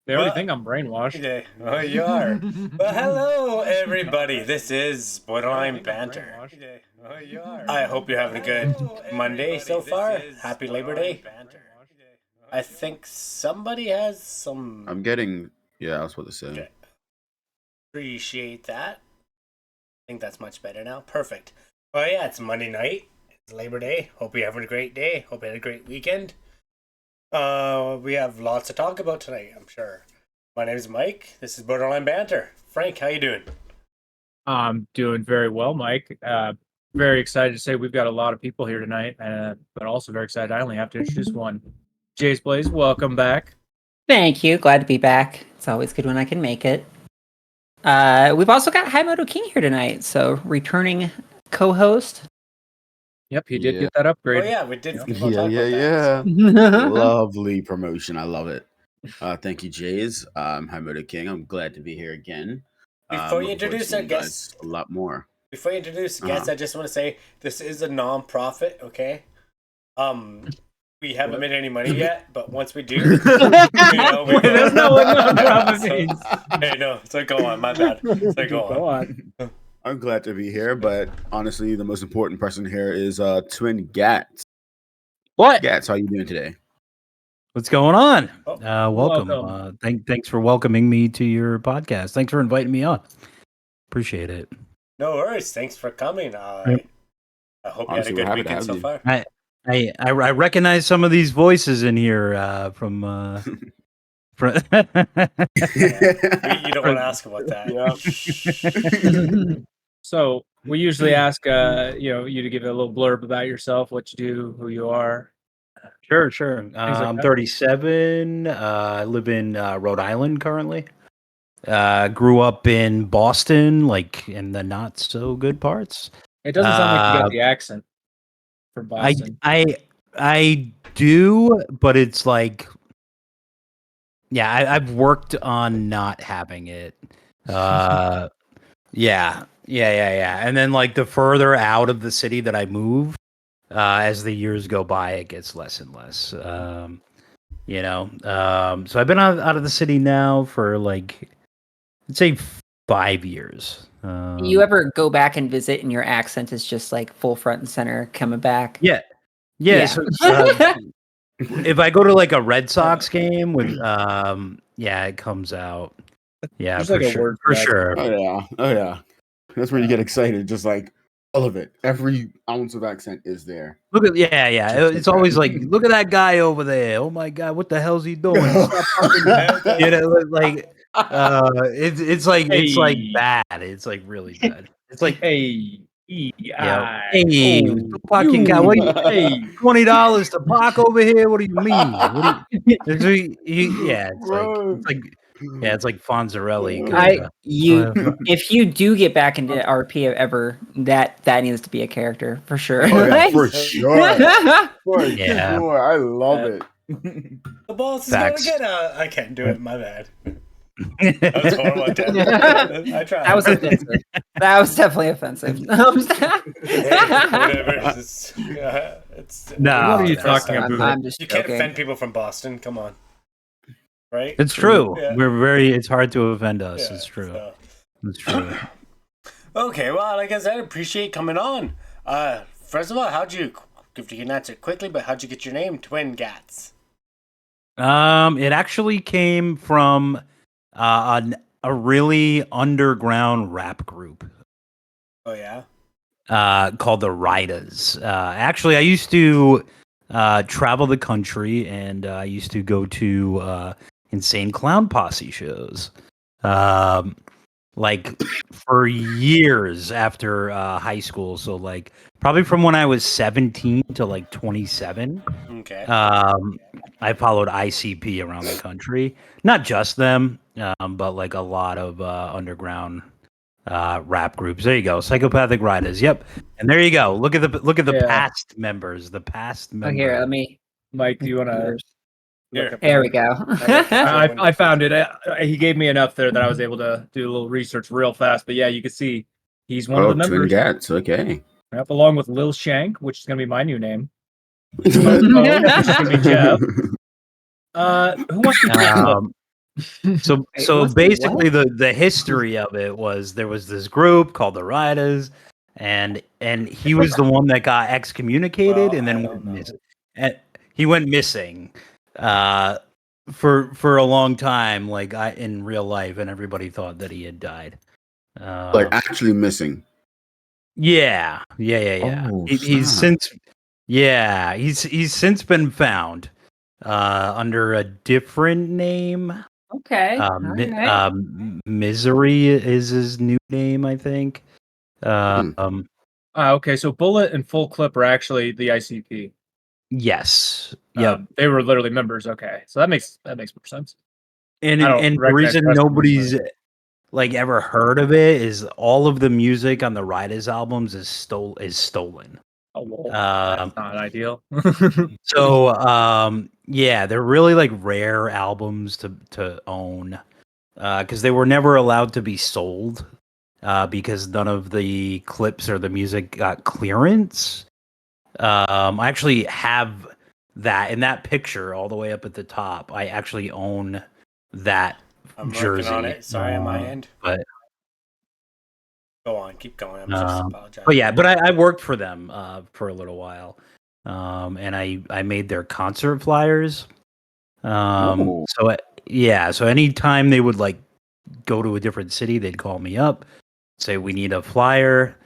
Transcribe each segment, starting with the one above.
They already think I'm brainwashed. Okay. Oh, you are. Well, hello, everybody. This is Borderline Banter. Okay. Oh, you are. I hope you're having a good Monday so far. Happy Labor Day. I think somebody has some. I'm getting. Yeah, I was about to say. Okay. Appreciate that. I think that's much better now. Perfect. Oh, yeah, it's Monday night. It's Labor Day. Hope you're having a great day. Hope you had a great weekend. We have lots to talk about tonight, I'm sure. My name is Mike. This is Borderline Banter. Frank, how you doing? I'm doing very well, Mike. Very excited to say we've got a lot of people here tonight, but also very excited. I only have to introduce one. Jace Blaze, welcome back. Thank you. Glad to be back. It's always good when I can make it. We've also got Haimoto King here tonight, so returning co-host. Yep, he did get that upgrade. Oh yeah, we did. Yeah. Lovely promotion. I love it. Thank you, Jays. Haimoto King. I'm glad to be here again. Before you introduce our guests, a lot more. Before you introduce guests, I just want to say this is a non-profit. Okay. We haven't made any money yet, but once we do, that's not what non-profit means. Hey, no, so go on. My bad. So go on. I'm glad to be here, but honestly, the most important person here is TwinGatz. What? Gats, how you doing today? What's going on? Welcome. Thanks for welcoming me to your podcast. Thanks for inviting me on. Appreciate it. No worries. Thanks for coming. I hope you had a good weekend so far. I recognize some of these voices in here from You don't want to ask about that. Yeah. So we usually ask you to give a little blurb about yourself, what you do, who you are. Sure. I'm 37. I live in Rhode Island currently. Grew up in Boston, like in the not so good parts. It doesn't sound like you got the accent from Boston. I do, but it's like, yeah, I've worked on not having it. Yeah. And then like the further out of the city that I move, as the years go by, it gets less and less. So I've been out of the city now for like, I'd say 5 years. You ever go back and visit and your accent is just like full front and center coming back? Yeah. So, if I go to like a Red Sox game with, it comes out. Yeah, There's for like a sure. word For for that. sure. Oh yeah. That's where you get excited. Just like all of it. Every ounce of accent is there. Look at It's always like, look at that guy over there. Oh my God, what the hell's he doing? It's like bad. It's like really bad. It's like fucking guy. What do you $20 to park over here? What do you mean? It's like Fonzarelli. If you do get back into RP ever, that needs to be a character for sure. Oh, yeah, for sure. Sure. I love it. The boss is gonna get out. I can't do it. My bad. That was horrible. I tried. That was offensive. That was definitely offensive. Whatever. No. What are you talking about? I'm just You can't joking. offend people from Boston. Come on. Right? It's true. Yeah. It's hard to offend us. Yeah, it's true. So. It's true. Okay, well, like I said, I appreciate coming on. First of all, if you can answer quickly, but how'd you get your name, TwinGatz? It actually came from a really underground rap group. Oh yeah. Called the Riders. Actually, I used to travel the country, and I used to go to Insane Clown Posse shows. Like for years after high school. So like probably from when I was 17 to like 27. Okay. I followed ICP around the country. Not just them, but like a lot of underground rap groups. There you go. Psychopathic Riders. Yep. And there you go. Look at the past members. The past members. Oh, here, let me. Mike, do you want to? There we go. I found it. He gave me enough there that I was able to do a little research real fast. But yeah, you can see he's one of the members. TwinGatz, okay. Yep, along with Lil Shank, which is going to be my new name. Which is going to be Jeff. Who wants to So Wait, so what's the basically what? the history of it was there was this group called the Riders, and he was the one that got excommunicated Well, and I then don't went know. missing. He went missing for a long time, like in real life, and everybody thought that he had died. Like actually missing. Yeah. Oh, He's snap. since he's since been found under a different name. Okay. All right. Misery is his new name, I think. Okay, so Bullet and Full Clip are actually the ICP. Yes. Yep. They were literally members. Okay, so that makes more sense. And I don't the recognize reason the rest of them, nobody's but- like ever heard of it is all of the music on the Riders albums is stolen. Oh, well, Um, that's not ideal. So yeah, they're really like rare albums to own because they were never allowed to be sold because none of the clips or the music got clearance. I actually have that in that picture all the way up at the top. I actually own that I'm jersey. working on it. Sorry on my end. But Go on, keep going. I'm just apologizing. but yeah, but I worked for them for a little while, and I made their concert flyers. Oh. So anytime they would like go to a different city, they'd call me up, say we need a flyer,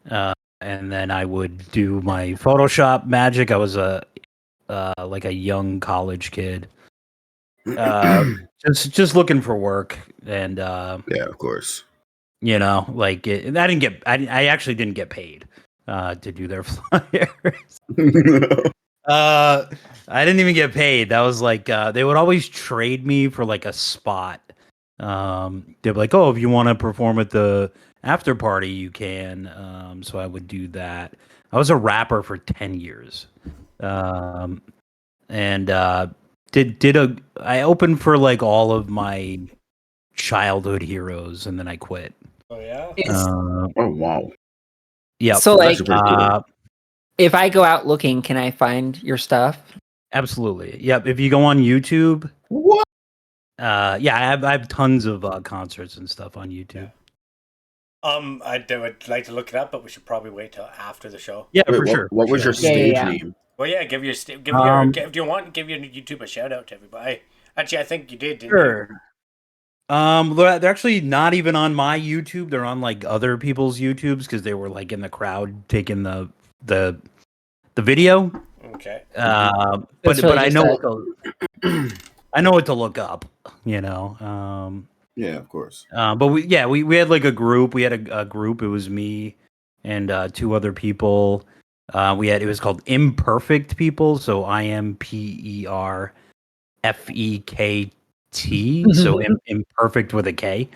and then I would do my Photoshop magic. I was like a young college kid, just looking for work, and Yeah, of course. you know, like I actually didn't get paid to do their flyers. I didn't even get paid. That was like they would always trade me for like a spot. They'd be like, "Oh, if you want to perform at the after party, you can." So I would do that. I was a rapper for 10 years, and I opened for like all of my childhood heroes, and then I quit. Oh yeah. Oh, wow. Yeah. So That's like, pretty cool. if I go out looking, can I find your stuff? Absolutely. Yep. If you go on YouTube, What? yeah, I have tons of concerts and stuff on YouTube. I would like to look it up, but we should probably wait till after the show. Yeah, Wait, for sure. what was your Yeah, stage yeah. name? Well, yeah, give your if you want, give your YouTube a shout out to everybody. Actually, I think you did, didn't you? Sure. They're actually not even on my YouTube. They're on like other people's YouTubes because they were like in the crowd taking the video. Okay. But That's really I just know that- I know what to look up. You know. Yeah, of course. But we had like a group. We had a group. It was me and two other people. It was called Imperfect People. So IMPERFEKT. So imperfect with a K.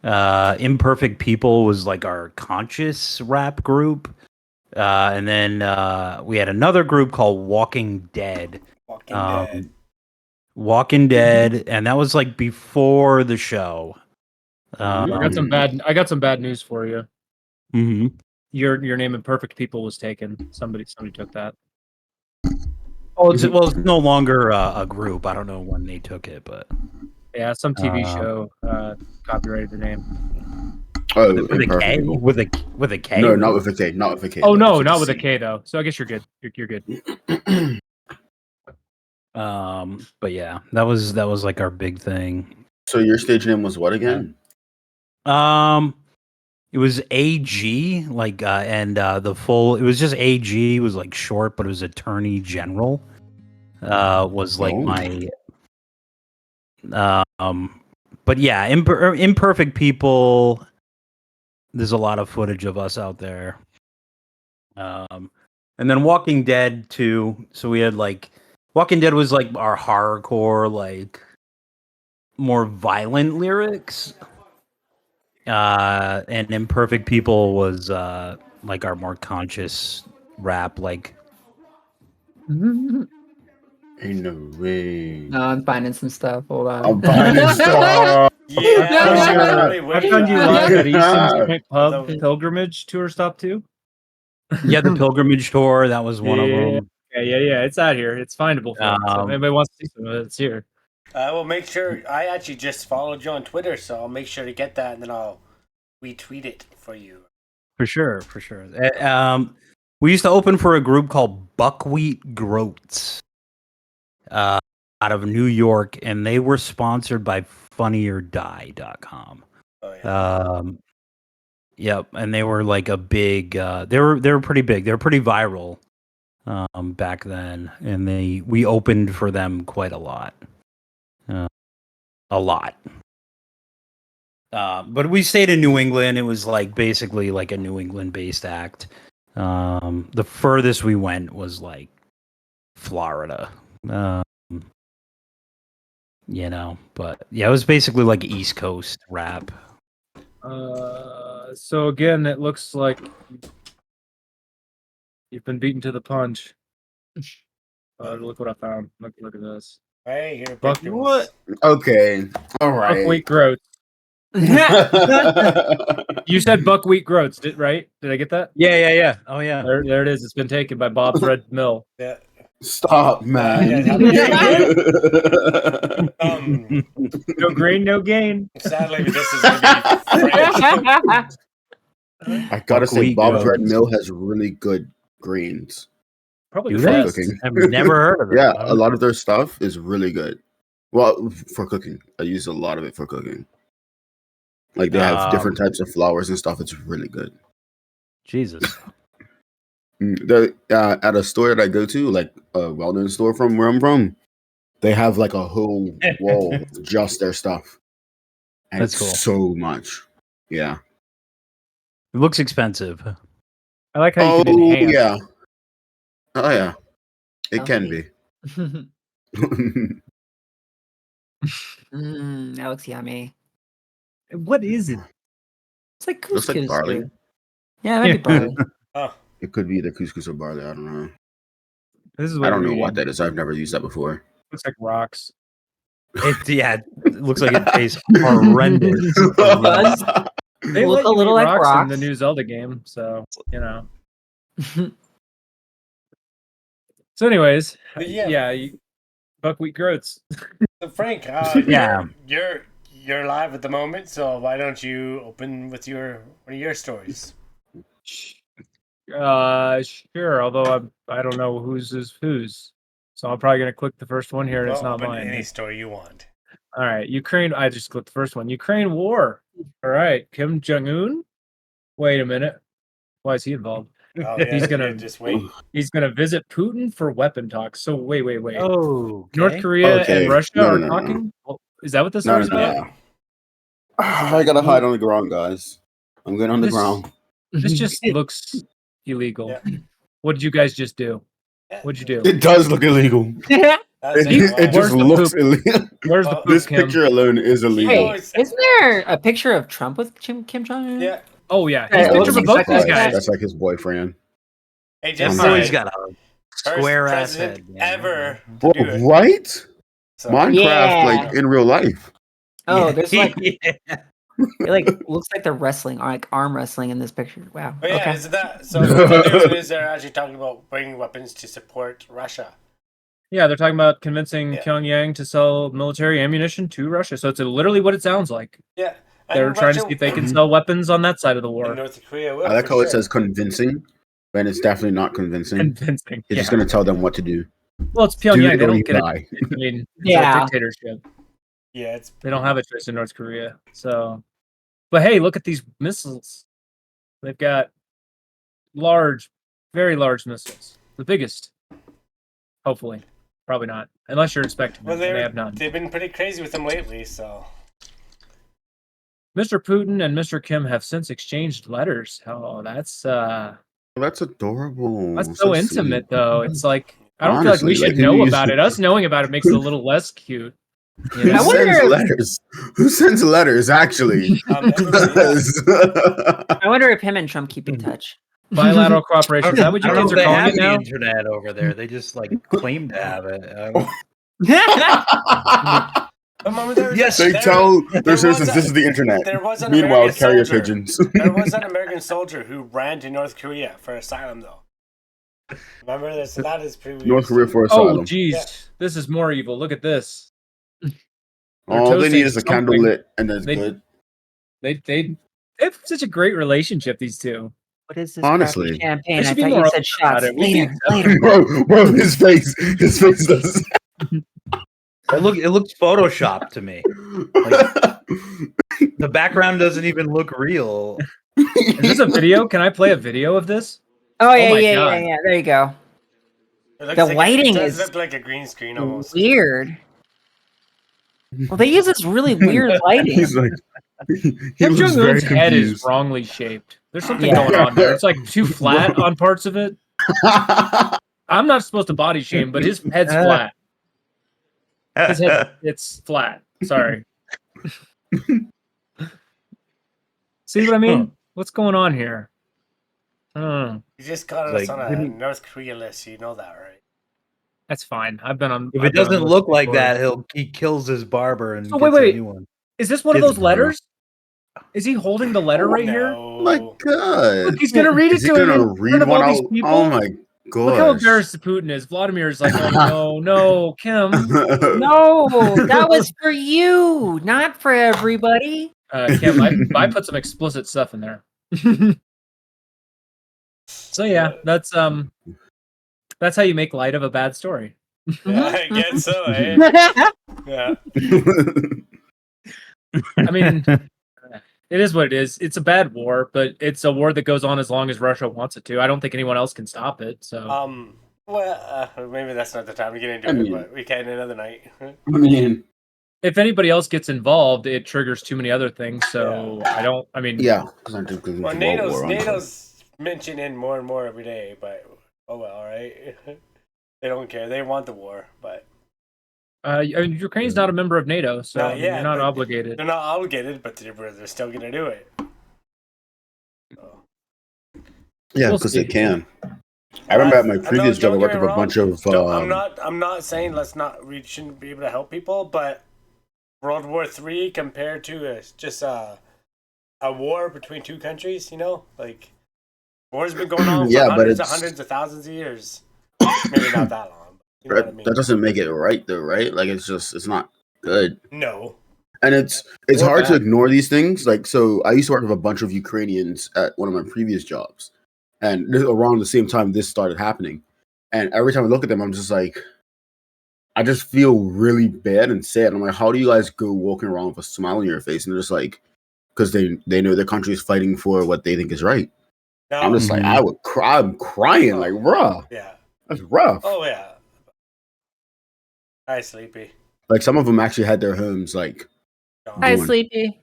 Imperfect People was like our conscious rap group. And then we had another group called Walking Dead. Walking Dead, and that was like before the show. I got some bad news for you. Mm-hmm. Your name Imperfect People was taken. Somebody took that. Oh, it's no longer a group. I don't know when they took it, but Yeah, some TV show copyrighted the name. Oh, with a K. People. With a K. No, not with a K. Not with a K. Oh no, It's not with a C. K though. So I guess you're good. You're good. But yeah, that was like our big thing. So your stage name was what again? It was AG, like, and the full. It was just AG. Was like short, but it was Attorney General. Was like my. But yeah, Imperfect People. There's a lot of footage of us out there. And then Walking Dead too. So we had like Walking Dead was like our horrorcore, like more violent lyrics. And Imperfect People was like our more conscious rap, like Ain't no way. No, I'm finding some stuff. Hold on. I'm finding stuff. Yeah. I found you live at Easton's Joint Pub Pilgrimage Tour Stop 2. yeah, the Pilgrimage Tour, that was one of them. Yeah. It's out here. It's findable. For so if anybody wants to see some of it, it's here. I will make sure. I actually just followed you on Twitter, so I'll make sure to get that, and then I'll retweet it for you. For sure. We used to open for a group called Buckwheat Groats out of New York, and they were sponsored by funnyordie.com. Oh yeah. Yep, and they were like a big they were pretty big. They were pretty viral back then, and we opened for them quite a lot. A lot. But we stayed in New England. It was like basically like a New England based act. The furthest we went was like Florida. But yeah, it was basically like East Coast rap. So again, it looks like you've been beaten to the punch. Look what I found. Look at this. Hey, here, Buck- pictures. What? Okay. All right. Buckwheat groats. You said buckwheat groats, right? Did I get that? Yeah. Oh yeah. There it is. It's been taken by Bob's Red Mill. Yeah. Stop, man. No grain, no gain. Sadly, this is going to be French. I gotta say, Buckwheat Bob's Red groats. Mill has really good greens. Probably Do the they? best. Cooking. I've never heard of it. Yeah, a lot of their stuff is really good. Well, for cooking, I use a lot of it for cooking. Like they have different types of flours and stuff. It's really good. Jesus. At a store that I go to, like a well-known store from where I'm from, they have like a whole wall of just their stuff, and That's it's cool. so much. Yeah. It looks expensive. I like how you can Oh enhance. yeah. Oh yeah. It can Healthy. be. That looks yummy. What is it? It's like Looks like couscous. barley. or- Yeah, that'd be barley. Oh, It could be either couscous or barley. I don't know. This is what I don't you're know what eating. that is. I've never used that before. Looks like rocks. It looks like it tastes horrendous. does. They Look let a you little eat like rocks in rocks. the new Zelda game, so you know. So, anyways, But yeah. yeah, buckwheat groats. so Frank, Yeah. you're live at the moment, so why don't you open with one of your stories? Sure. Although I don't know whose is whose, so I'm probably gonna click the first one here, and it's Well, not open mine. any story you want. All right, Ukraine. I just clicked the first one. Ukraine war. All right, Kim Jong Un. Wait a minute. Why is he involved? Oh, yeah, He's gonna- yeah, just wait. He's gonna visit Putin for weapon talks. So wait. Oh, North Korea Okay. and Russia No, are no. talking. Well, is that what this No, story's no, about? no. I gotta hide on the ground, guys. I'm getting on the This- ground. This just looks illegal. Yeah. What did you guys just do? Yeah. What'd you do? It does look illegal. That's It Where's just the looks poop? illegal. Where's the Oh, poop, This Kim? picture alone is illegal. Hey, always- isn't there a picture of Trump with Kim Jong Un? Yeah. Oh yeah, Yeah, he's it pictures looks of I'm both surprised. these guys. That's like his boyfriend. Hey, This just Alright. boy's got a first square ass president head. man. ever to Bro, do it. right? So, Minecraft, Yeah. like in real life. Oh, there's like Yeah. it like looks like they're wrestling, or like arm wrestling in this picture. Wow. but yeah, Okay. isn't that so? The news is they're actually talking about bringing weapons to support Russia. Yeah, they're talking about convincing Yeah. Pyongyang to sell military ammunition to Russia. So it's literally what it sounds like. Yeah, They're and trying to Russia see if they can sell weapons on that side of the and war. North Korea will. I like for how it sure. says convincing, and it's definitely not convincing. Convincing. He's Yeah. just gonna tell them what to do. Well, it's Do Pyongyang. it They or don't you get it. die. I mean, it's Yeah. a dictatorship. Yeah, it's They don't have a choice in North Korea. So, but hey, look at these missiles. They've got large, very large missiles. The biggest. Hopefully. Probably not. Unless you're inspecting well, them. and They have none. they've been pretty crazy with them lately. So Mr. Putin and Mr. Kim have since exchanged letters. Oh, that's That's adorable. that's so sweet. intimate though. It's like I don't Honestly, feel like we should like, know you about should- it. Us knowing about it makes it a little less cute. You Who know? I wonder sends if- letters? Who sends letters? Actually, I wonder if him and Trump keep in touch. Bilateral cooperation. Is that what I you don't know kids if are they calling have it the now? internet over there. They just like claim to have it. remember there was Yes, they there- tell there their was citizens a- this is the internet. There was an Meanwhile, American carrier soldier. pigeons. There was an American soldier who ran to North Korea for asylum, though. Remember this? That is pretty weird. North Korea for Oh, asylum. geez. Yeah. This is more evil. Look at this. They're All they need toasting is a candle something. lit, and that's They- good. They have such a great relationship. These two. What is this? Honestly. crappy champagne? I I should be thought more you said open about shots. it. We Later, can later. Bro, his face does. It looks photoshopped to me. The background doesn't even look real. Is this a video? Can I play a video of this? Oh yeah, my yeah, God. yeah, yeah. There you go. It looks The like lighting it does is look like a green screen almost. Weird. Well, they use this really weird lighting. He's like, he Kim looks Jong very Un's head is confused. wrongly shaped. There's something Yeah. going on there. It's like too flat on parts of it. I'm not supposed to body shame, but his head's flat. His head, it's flat. Sorry. See what I mean? What's going on here? You just got us Like, on a didn't- North Korea list. You know that, right? That's fine. I've been on. If I've it been on doesn't this look like before. that, he kills his barber and So gets wait. a new one. Is this one of It's those letters? Is he holding the letter right here? No. My God. Look, he's gonna read it Is he to him gonna in read front of one all these out? people. Oh my Look how gosh. embarrassed Putin is. Vladimir is like, oh no, Kim. No, that was for you, not for everybody. Kim, I put some explicit stuff in there. So yeah, that's how you make light of a bad story. Yeah, I guess so, eh? Yeah. I mean, it is what it is. It's a bad war, but it's a war that goes on as long as Russia wants it to. I don't think anyone else can stop it. So Well, maybe that's not the time to get into I it, mean- but we can another night. I mean, if anybody else gets involved, it triggers too many other things. So I mean, yeah. Well, NATO's mentioning more and more every day, but oh well, right? They don't care. They want the war, but I mean, Ukraine's not a member of NATO, so Not I mean, yet, you're not but obligated. they're not obligated, but they're still gonna do it. So, Yeah, We'll because they see. can. I remember at my I'm previous not- job, I don't worked get with me a bunch wrong. of. I'm not saying we shouldn't be able to help people, but World War III compared to just a war between two countries, like war's been going on for Yeah, but hundreds of thousands of years. Maybe not that long. But you know what I mean? That doesn't make it right, though, right? Like it's not good. No. And it's Or hard to bad. ignore these things. Like, so I used to work with a bunch of Ukrainians at one of my previous jobs, and around the same time this started happening. And every time I look at them, I'm just like, I just feel really bad and sad. I'm like, how do you guys go walking around with a smile on your face? And they're just like, because they know their country is fighting for what they think is right. No. I'm just like, I would cry. I'm crying, like, bruh, Yeah. that's rough. Oh yeah. Hi, Sleepy. Like, some of them actually had their homes, like, Gone. Hi, Doing. Sleepy.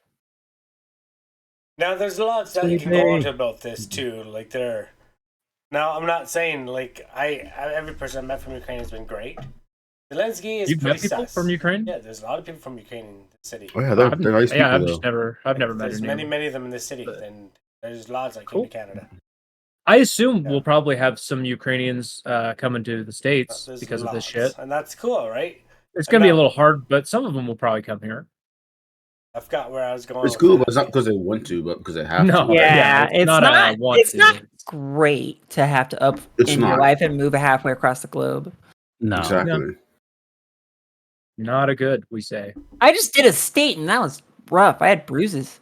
Now, there's lots that you can go into about this too. Like there. Now, I'm not saying like every person I met from Ukraine has been great. Zelensky is You've pretty met people sus. from Ukraine? Yeah, there's a lot of people from Ukraine in the city. oh yeah, they're nice Yeah, I've people, just though. I've never met There's any. many of them in the city, But- and there's lots that Cool. came to Canada. I assume Yeah. we'll probably have some Ukrainians coming to the States There's because of this lots, shit. and that's cool, right? It's gonna be a not- little hard, but some of them will probably come here. I forgot where I was going. It's with cool, that. but it's not because they want to, but because they have No. to. Yeah, it's it's not not. a want It's to. not great to have to up It's in your not. life and move halfway across the globe. No. Exactly. Not a good, we say. I just did a state, and that was rough. I had bruises.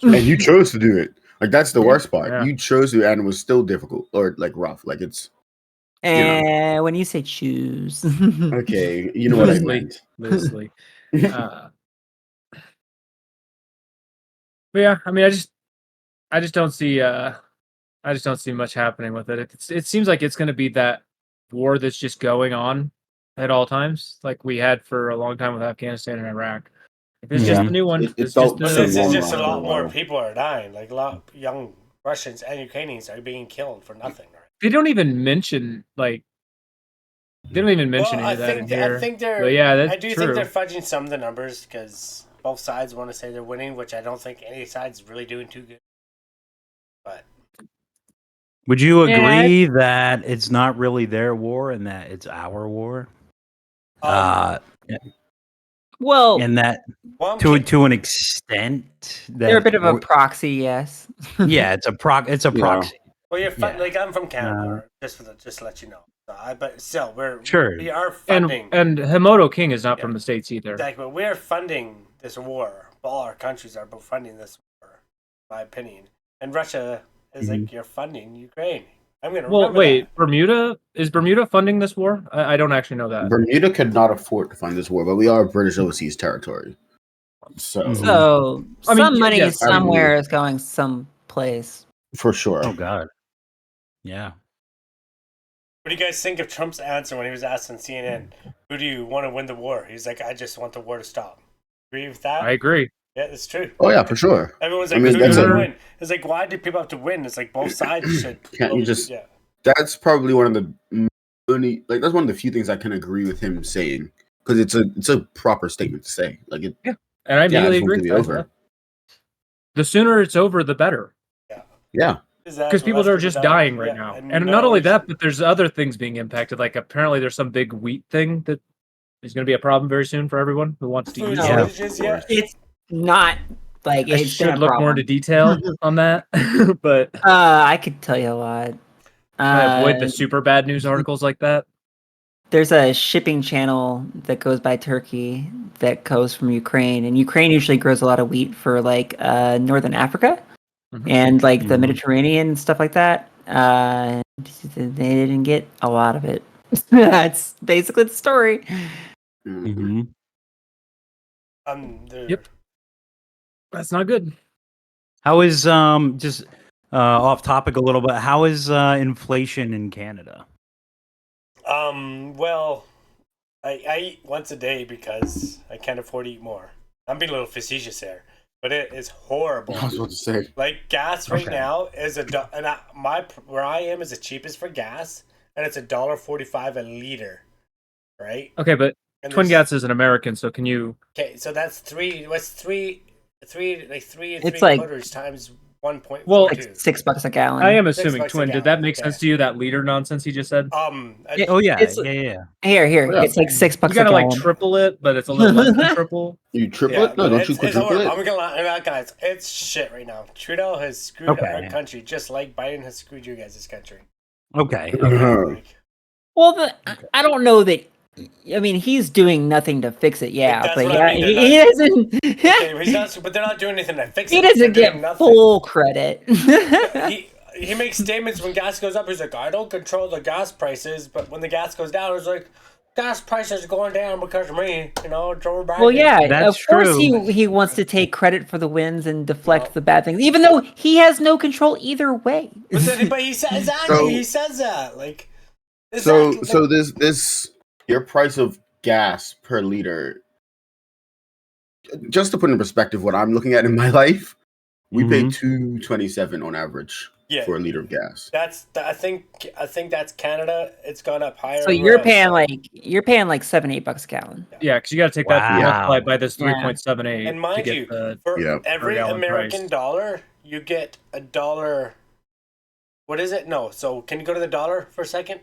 And you chose to do it. Like, that's the worst part. Yeah. You chose to, and it was still difficult or like rough. Like, it's And when you say choose, okay. You know what I Loosely. meant. Loosely. But yeah, I mean, I just don't see much happening with it. It seems like it's going to be that war that's just going on at all times, like we had for a long time with Afghanistan and Iraq. If it's just Yeah. a new one, It it's felt just But so this a, is long just a after lot a more while. people are dying. Like a lot of young Russians and Ukrainians are being killed for nothing. Right? they don't even mention any of that in here. I think they're. But yeah, that's I do true. think they're fudging some of the numbers because both sides want to say they're winning, which I don't think any side's really doing too good. But Would you Yeah. agree that it's not really their war and that it's our war? well, And that well, I'm to an extent that they're a bit of a proxy, yes. yeah, it's a proxy. well, you're Yeah. like I'm from Canada, just to let you know. But still, Sure. we are funding. And Himoto King is not Yeah. from the States either. Exactly, but we're funding this war. All our countries are both funding this war, in my opinion. And Russia is like, you're funding Ukraine. I'm gonna Well, remember wait, that. is Bermuda funding this war? I don't actually know that. Bermuda could not afford to fund this war, but we are British overseas territory. So, Mhm. So I mean, some money yeah, somewhere is going someplace. for sure. Oh God. Yeah. What do you guys think of Trump's answer when he was asked on CNN, who do you want to win the war? He's like, I just want the war to stop. Agree with that? I agree. Yeah, it's true. Oh yeah, for sure. Everyone's I like, mean, who that's do you a- want to win? It's like, why do people have to win? It's like both sides should. Can't you just- Yeah. That's probably one of the only that's one of the few things I can agree with him saying, because it's a proper statement to say. Like it, And I yeah, I immediately just want agree. to be with over. that. The sooner it's over, the better. Yeah, Because people are just dying right now. And not only that, but there's other things being impacted. Like apparently there's some big wheat thing that is going to be a problem very soon for everyone who wants to food eat. Yeah. shortages, yeah. It's not like I it's been a should look more problem. into detail on that, but I could tell you a lot. I avoid the super bad news articles like that. There's a shipping channel that goes by Turkey that goes from Ukraine, and Ukraine usually grows a lot of wheat for like northern Africa Mhm. and like the Mhm. Mediterranean and stuff like that. They didn't get a lot of it. That's basically the story. Mhm. Mm-hmm. Yep. That's not good. How is just off topic a little bit? How is inflation in Canada? Well, I eat once a day because I can't afford to eat more. I'm being a little facetious there, but it is horrible. I was about to say. Like gas right Okay. now is where I am is the cheapest for gas, and it's $1.45 a liter, right? Okay, but And TwinGatz is an American, so can you? Okay, so that's three and It's three like- quarters times 1.42. Well, Like $6 a gallon. I am $6 assuming a Twin. Did gallon, that make okay. sense to you? That liter nonsense he just said. Oh yeah, It's- yeah. Here, Yeah. it's like $6 You gotta a like gallon. triple it, but it's a little less than triple. You triple yeah, it? No, don't you it's quadruple horrible. it? I'm gonna lie, guys. It's shit right now. Trudeau has screwed Okay. our country just like Biden has screwed you guys' country. Okay. Uh-huh. Well, I don't know that. I mean, he's doing nothing to fix it. Yeah, That's but what yeah, I mean, he doesn't. Okay, he's not, but they're not doing anything to fix it. He doesn't They're doing get nothing. full credit. He makes statements when gas goes up. He's like, I don't control the gas prices, but when the gas goes down, it's like, gas prices are going down because of me. You know, Joe Biden. Well, yeah, That's of course true. he wants to take credit for the wins and deflect the bad things, even though he has no control either way. But he says exactly. So- He says that like. So exactly, so this your price of gas per liter. Just to put in perspective, what I'm looking at in my life, we pay $2.27 on average Yeah. for a liter of gas. I think that's Canada. It's gone up higher. So you're paying like $7-8 a gallon. Yeah, because you got to take that Wow. multiplied by this Yeah. 3.78 And to mind get you, the. for Yeah. every per gallon American price. dollar, you get a dollar. What is it? No. So can you go to the dollar for a second?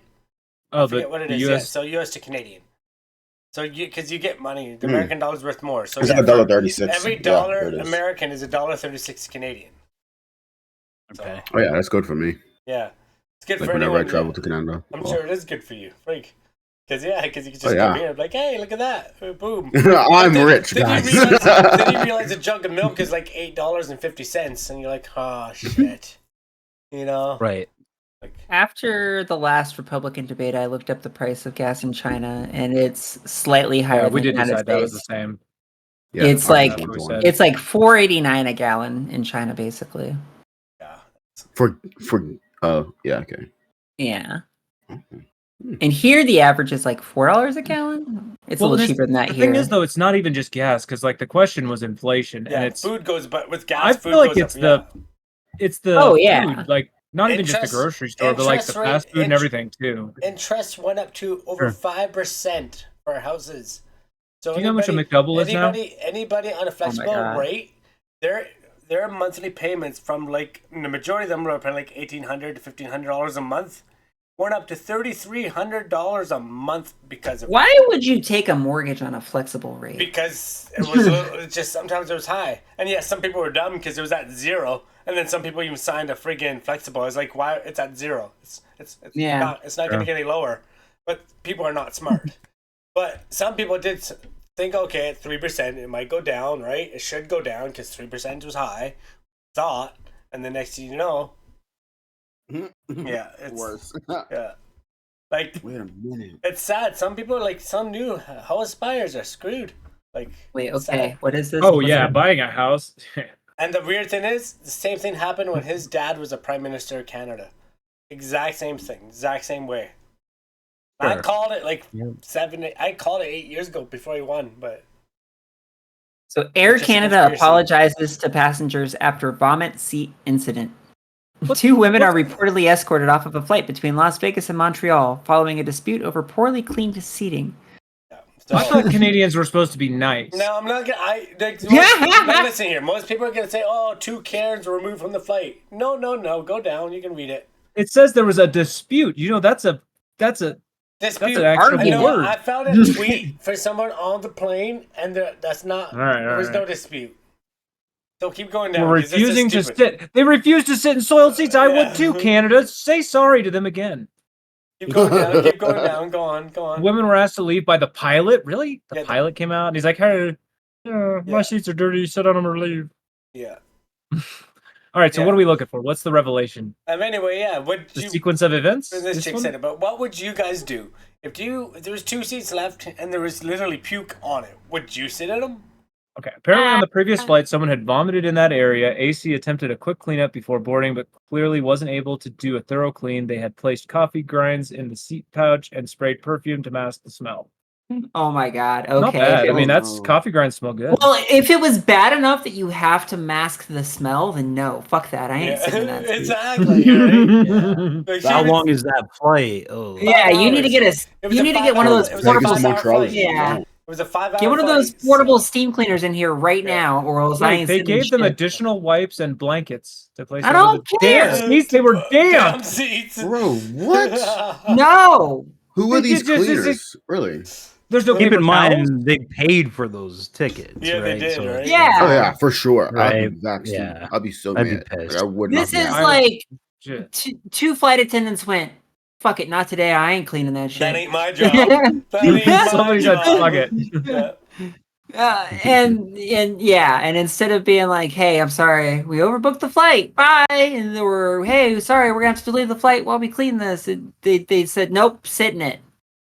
Oh, I forget what it the is. US. Yeah, so US to Canadian. So because you get money, the American dollar's worth more. So It's yeah, like $1.36. every Yeah, dollar there it is. American is $1.36 Canadian. Okay. Oh yeah, that's good for me. Yeah, it's good Like for whenever anyone. I travel to Canada. I'm Oh. sure it is good for you, freak. Because you can just Oh, yeah. come here and be like, hey, look at that, boom. I'm Then- rich, then guys. then you realize a jug of milk is like $8.50, and you're like, oh shit, you know? Right. Like, After the last Republican debate, I looked up the price of gas in China, and it's slightly higher. Yeah, we than did the United decide that was the States. same. Yeah, It's ours is like- 1 to 1. It's like $4.89 a gallon in China, basically. yeah. for yeah, okay. Yeah. Mhm. And here the average is like $4 a gallon. It's a little this- cheaper than that The here. thing is, though, it's not even just gas because, like, the question was inflation, Yeah, and it's food goes, but with I gas, food feel like goes it's up. the- Yeah. it's the Oh, yeah. food, like not even just the Interest- grocery store, but like the interest rate- fast food and int- everything too. Interest went up to over Sure. 5% for houses. So Do you know how much a McDouble is now? Anybody on a flexible God. rate, their monthly payments from like the majority of them were paying like $1,800 to $1,500 a month, went up to $3,300 a month because of Why would you take a mortgage on a flexible rate? because it was it's just sometimes it was high, and yes, some people were dumb because it was at 0, and then some people even signed a friggin' flexible. I was like, why it's at 0? It's Yeah. not going to get any lower. but people are not smart. But some people did think, okay, at 3%, it might go down, right? It should go down because 3% was high. Thought, and the next thing you know, yeah, it's worse. yeah. Like, Wait a minute. it's sad. Some people, like, some new house buyers are screwed. Like, Wait, it's okay. sad. What is this? Oh What's yeah, that? buying a house. And the weird thing is, the same thing happened when his dad was a prime minister of Canada. Exact same thing, exact same way. I Sure. called it like Yeah. I called it 8 years ago before he won, but So Air It's just a Canada conspiracy. apologizes to passengers after vomit seat incident. 2 women are reportedly escorted off of a flight between Las Vegas and Montreal following a dispute over poorly cleaned seating. yeah. I thought Canadians were supposed to be nice. No, I'm not gonna. Now listen here. Most people are gonna say, "Oh, 2 Karens were removed from the flight." No. Go down. You can read it. It says there was a dispute. You know, that's a Dispute. That's an actual I know, word. I found a tweet for someone on the plane, and that's not. All right, there was no right. dispute. So keep going down. We're 'cause this is refusing to stupid. sit. They refuse to sit in soiled seats. I Yeah. would too, Canada. Say sorry to them again. Keep going down. Keep going down. Go on. Women were asked to leave by the pilot. Really? The Yeah, pilot came out and he's like, "Hey, Yeah. my seats are dirty. Sit on them or leave." Yeah. All right. So Yeah. what are we looking for? What's the revelation? Anyway, yeah. Would The you? sequence of events? This chick one? said it, but what would you guys do if there was 2 seats left and there was literally puke on it? Would you sit in them? Okay. Apparently, on the previous flight, someone had vomited in that area. AC attempted a quick cleanup before boarding, but clearly wasn't able to do a thorough clean. They had placed coffee grinds in the seat pouch and sprayed perfume to mask the smell. Oh my god. Not Okay. bad. If it I mean, was- that's coffee grinds smell good. Well, if it was bad enough that you have to mask the smell, then no. Fuck that. I ain't sitting in that seat. Exactly. Right? Like, How she long was- is that flight? Oh, Yeah, you need to get It was you a need to get one of 5 those hour- it was a Vegas to 5 hour Montreal. flight. Yeah. It was a 5 hour. Get one of those flight, portable so- steam cleaners in here right Yeah. now, or else I Wait, ain't they sitting in gave them shit. additional wipes and blankets to place I over don't the care. damn seats. They were damn. seats. Bro, what? No. Who are these Just- cleaners? Really? There's no keep paper in mind towels? they paid for those tickets. Yeah, they right? did, So- right? Yeah. Oh yeah, for sure. I'd Right. be vexed. Yeah. I'd be so I'd be mad. pissed. Like, I would This not be is happy. like Shit. two flight attendants went, fuck it, not today. I ain't cleaning that shit. That ain't my job. That ain't my Somebody said, job. "Fuck it." Yeah. and yeah, and instead of being like, hey, I'm sorry, we overbooked the flight, bye, and they were, hey, sorry, we're gonna have to delay the flight while we clean this. They said, nope, sit in it.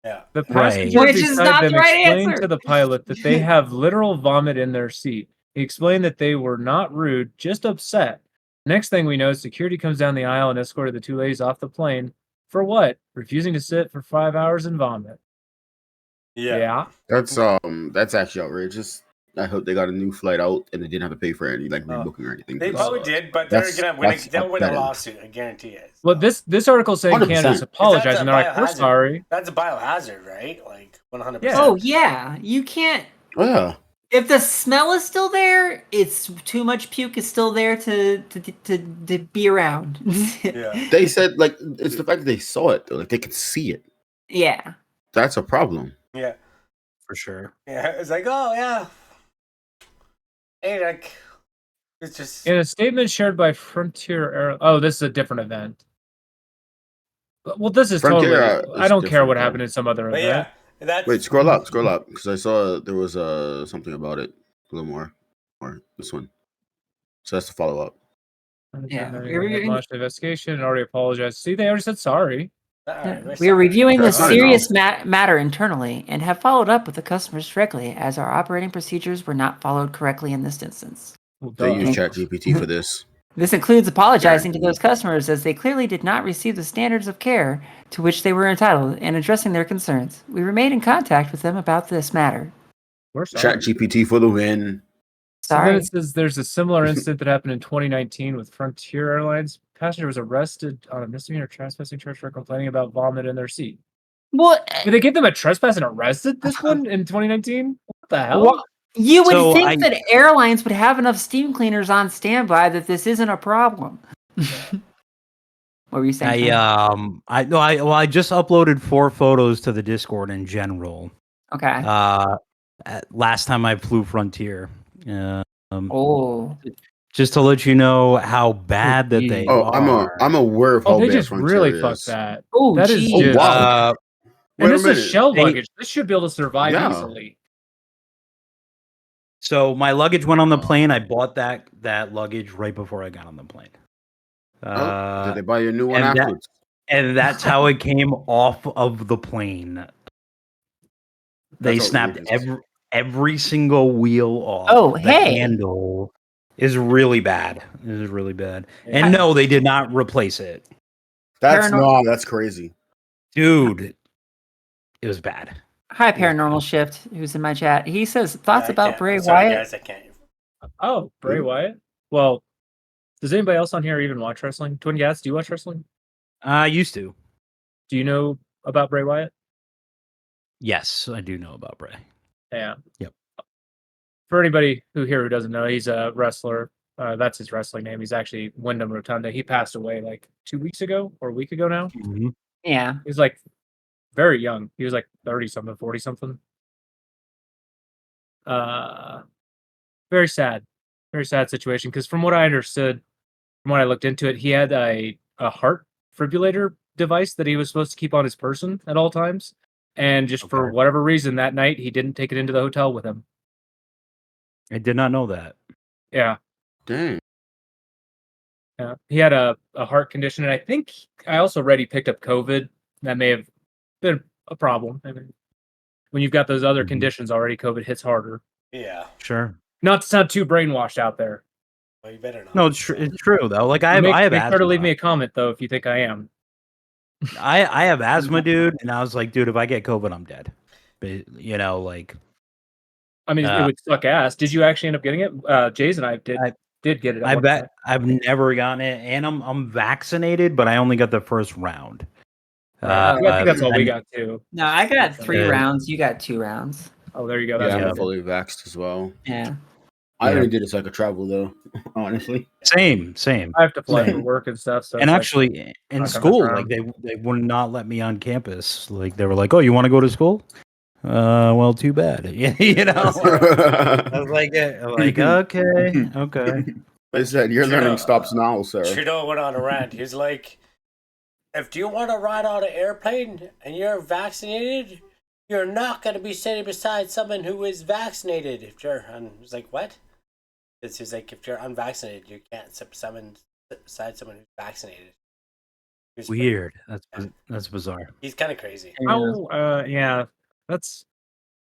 Yeah. The Right. passenger Which is beside not them the right explained answer. to the pilot that they have literal vomit in their seat. He explained that they were not rude, just upset. Next thing we know, security comes down the aisle and escorted the 2 ladies off the plane. For what? Refusing to sit for 5 hours and vomit. Yeah. That's actually outrageous. I hope they got a new flight out and they didn't have to pay for any like rebooking or anything. They 'cause probably did, but they're that's- gonna win. that's They'll win a upsetting. lawsuit. I guarantee it. Well, this article is saying 100%. Canada's apologizing. They're like, we're biohazard. sorry. That's a biohazard, right? Like 100%. Yeah. Oh yeah, you can't. Oh yeah. If the smell is still there, it's too much puke is still there to be around. Yeah. They said like it's the fact that they saw it though, like they could see it. Yeah. That's a problem. Yeah. for sure. Yeah. It's like, oh yeah. Hey, like, it's just. In a statement shared by Frontier Air. Oh, this is a different event. Well, this is Frontier, totally. I is don't care different, what though. happened in some other But event. yeah, that's. Wait, scroll up, because I saw there was something about it a little more. Or this one. So that's the follow up. Yeah, Launched the investigation and already apologized. See, they already said sorry. We are reviewing That's the not serious matter internally and have followed up with the customers directly as our operating procedures were not followed correctly in this instance. Well, They duh. use ChatGPT for this. This includes apologizing to those customers as they clearly did not receive the standards of care to which they were entitled and addressing their concerns. We remain in contact with them about this matter. We're sorry. ChatGPT for the win. So then Sorry. it says there's a similar incident that happened in 2019 with Frontier Airlines. Passenger was arrested on a misdemeanor trespassing charge for complaining about vomit in their seat. What? Did they give them a trespass and arrested this one in 2019? What the hell? What? You would So think that airlines would have enough steam cleaners on standby that this isn't a problem. What were you saying? I just uploaded 4 photos to the Discord in general. Okay. Last time I flew Frontier. Oh. Just to let you know how bad that they Oh, are. I'm aware of how Oh, they bad just Frontier really is. fucked that. Oh, That is geez. Oh, just- wow. And Wait a this is minute. shell luggage. This should be able to survive Yeah. easily. So my luggage went on the plane. I bought that luggage right before I got on the plane. Did they buy you a new one and afterwards? And that's how it came off of the plane. They That's snapped outrageous. every single wheel off. Oh, the hey. handle is really bad. It is really bad. Yeah. And no, they did not replace it. That's crazy. Dude, it was bad. Hi, Paranormal Shift, who's in my chat. He says thoughts I about can't- Bray I'm sorry, Wyatt. guys, I can't. Oh, Bray Wyatt. Well, does anybody else on here even watch wrestling? TwinGatz, do you watch wrestling? I used to. Do you know about Bray Wyatt? Yes, I do know about Bray. Yeah. Yep. For anybody who doesn't know, he's a wrestler. That's his wrestling name. He's actually Wyndham Rotunda. He passed away like 2 weeks ago or a week ago now. Mm-hmm. Yeah. He was like very young. He was like 30 something, 40 something. Very sad situation. Because from what I understood, from what I looked into it, he had a heart defibrillator device that he was supposed to keep on his person at all times. And just for whatever reason, that night he didn't take it into the hotel with him. I did not know that. Yeah. Dang. Yeah. He had a heart condition, and I think I also read he picked up COVID. That may have been a problem. I mean, when you've got those other conditions already, COVID hits harder. Yeah. Sure. Not to sound too brainwashed out there. Well, you better not. No, it's true though. Like I have Make asthma. sure to leave me a comment though if you think I am. I have asthma, dude, and I was like, dude, if I get COVID, I'm dead. But, you know, like, I mean, it would suck ass. Did you actually end up getting it? Jays and I did get it. I bet I've never gotten it, and I'm vaccinated, but I only got the first round. I think that's all we got too. No, I got 3 Yeah. rounds. You got 2 rounds. Oh, there you go. Yeah, That's I'm good. fully vaxxed as well. Yeah. I only did it so I could travel though, honestly. Same. I have to fly for work and stuff. So And it's like, actually, in not gonna school, mess like they would not let me on campus. Like they were like, "Oh, you want to go to school? Well, too bad." You know. I was like, okay. I said, your Trudeau- learning stops now, sir. Trudeau went on a rant. He's like, if you want to ride on an airplane and you're vaccinated, you're not going to be sitting beside someone who is vaccinated. If you're, and he's like, what? He's like, if you're unvaccinated, you can't sit beside someone who's vaccinated. He's Weird. That's bizarre. He's kind of crazy. yeah, that's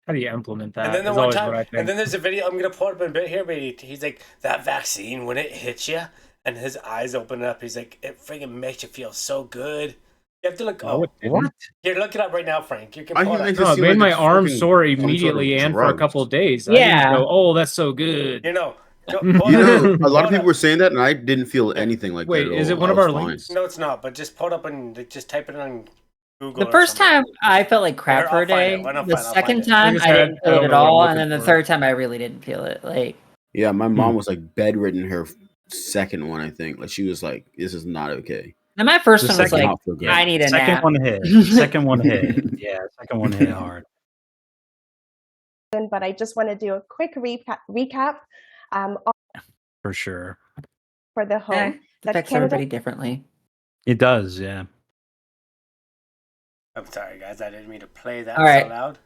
how do you implement that? And then the is one always time, what I think. and then there's a video. I'm gonna pull it up in a bit here, but he's like, that vaccine when it hits you, and his eyes open up. He's like, it freaking makes you feel so good. You have to look. No, it didn't. What? Here, look it up right now, Frank. You can I pull think it they up. just No, it seem made like my it's arm fucking sore some sort of immediately and for a drugs. couple of days. Yeah. I didn't go, oh, that's so good. You know, You know, a lot of people were saying that, and I didn't feel anything like Wait, that. at is it all. one I of was our fine. links? No, it's not. But just pull it up and just type it on Google. The first or something. time I felt like crap Here, for I'll a find day. it. Why not The find it? I'll second find it. time Like I I said, didn't I feel it don't at know what I'm all, looking and then the for. third time I really didn't feel it. Like Yeah, my mom was like bedridden her second one, I think. Like she was like, this is not okay. and my first The one was second like, not feel good. I need a Second nap. one hit. Second one hit. Yeah, second one hit hard. But I just want to do a quick recap For sure. for the home. Yeah, it affects everybody differently. It does, yeah. I'm sorry, guys. I didn't mean to play that All right. so loud.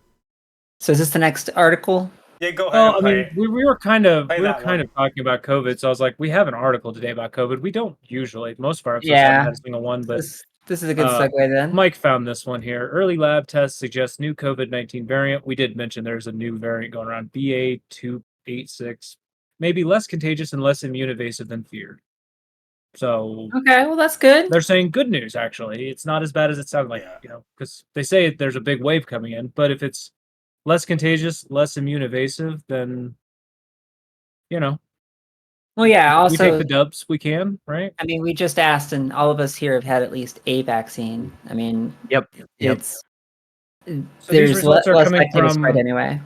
So is this the next article? Yeah, go ahead. Well, and I play mean, it. we were kind of Play that one. talking about COVID, so I was like, we have an article today about COVID. We don't usually. Most of our episodes Yeah. haven't had a single one, but This is a good uh, segue then. Mike found this one here. Early lab tests suggest new COVID-19 variant. We did mention there's a new variant going around, BA.286, maybe less contagious and less immune evasive than feared. So Okay, well that's good. they're saying good news, actually. It's not as bad as it sounded like, Yeah. because they say there's a big wave coming in, but if it's less contagious, less immune evasive, then, Well, yeah. we take Also, the dubs we can, right? I mean, we just asked, and all of us here have had at least a vaccine. I mean, Yep. it's these there's results are less coming likely to spread from- anyway.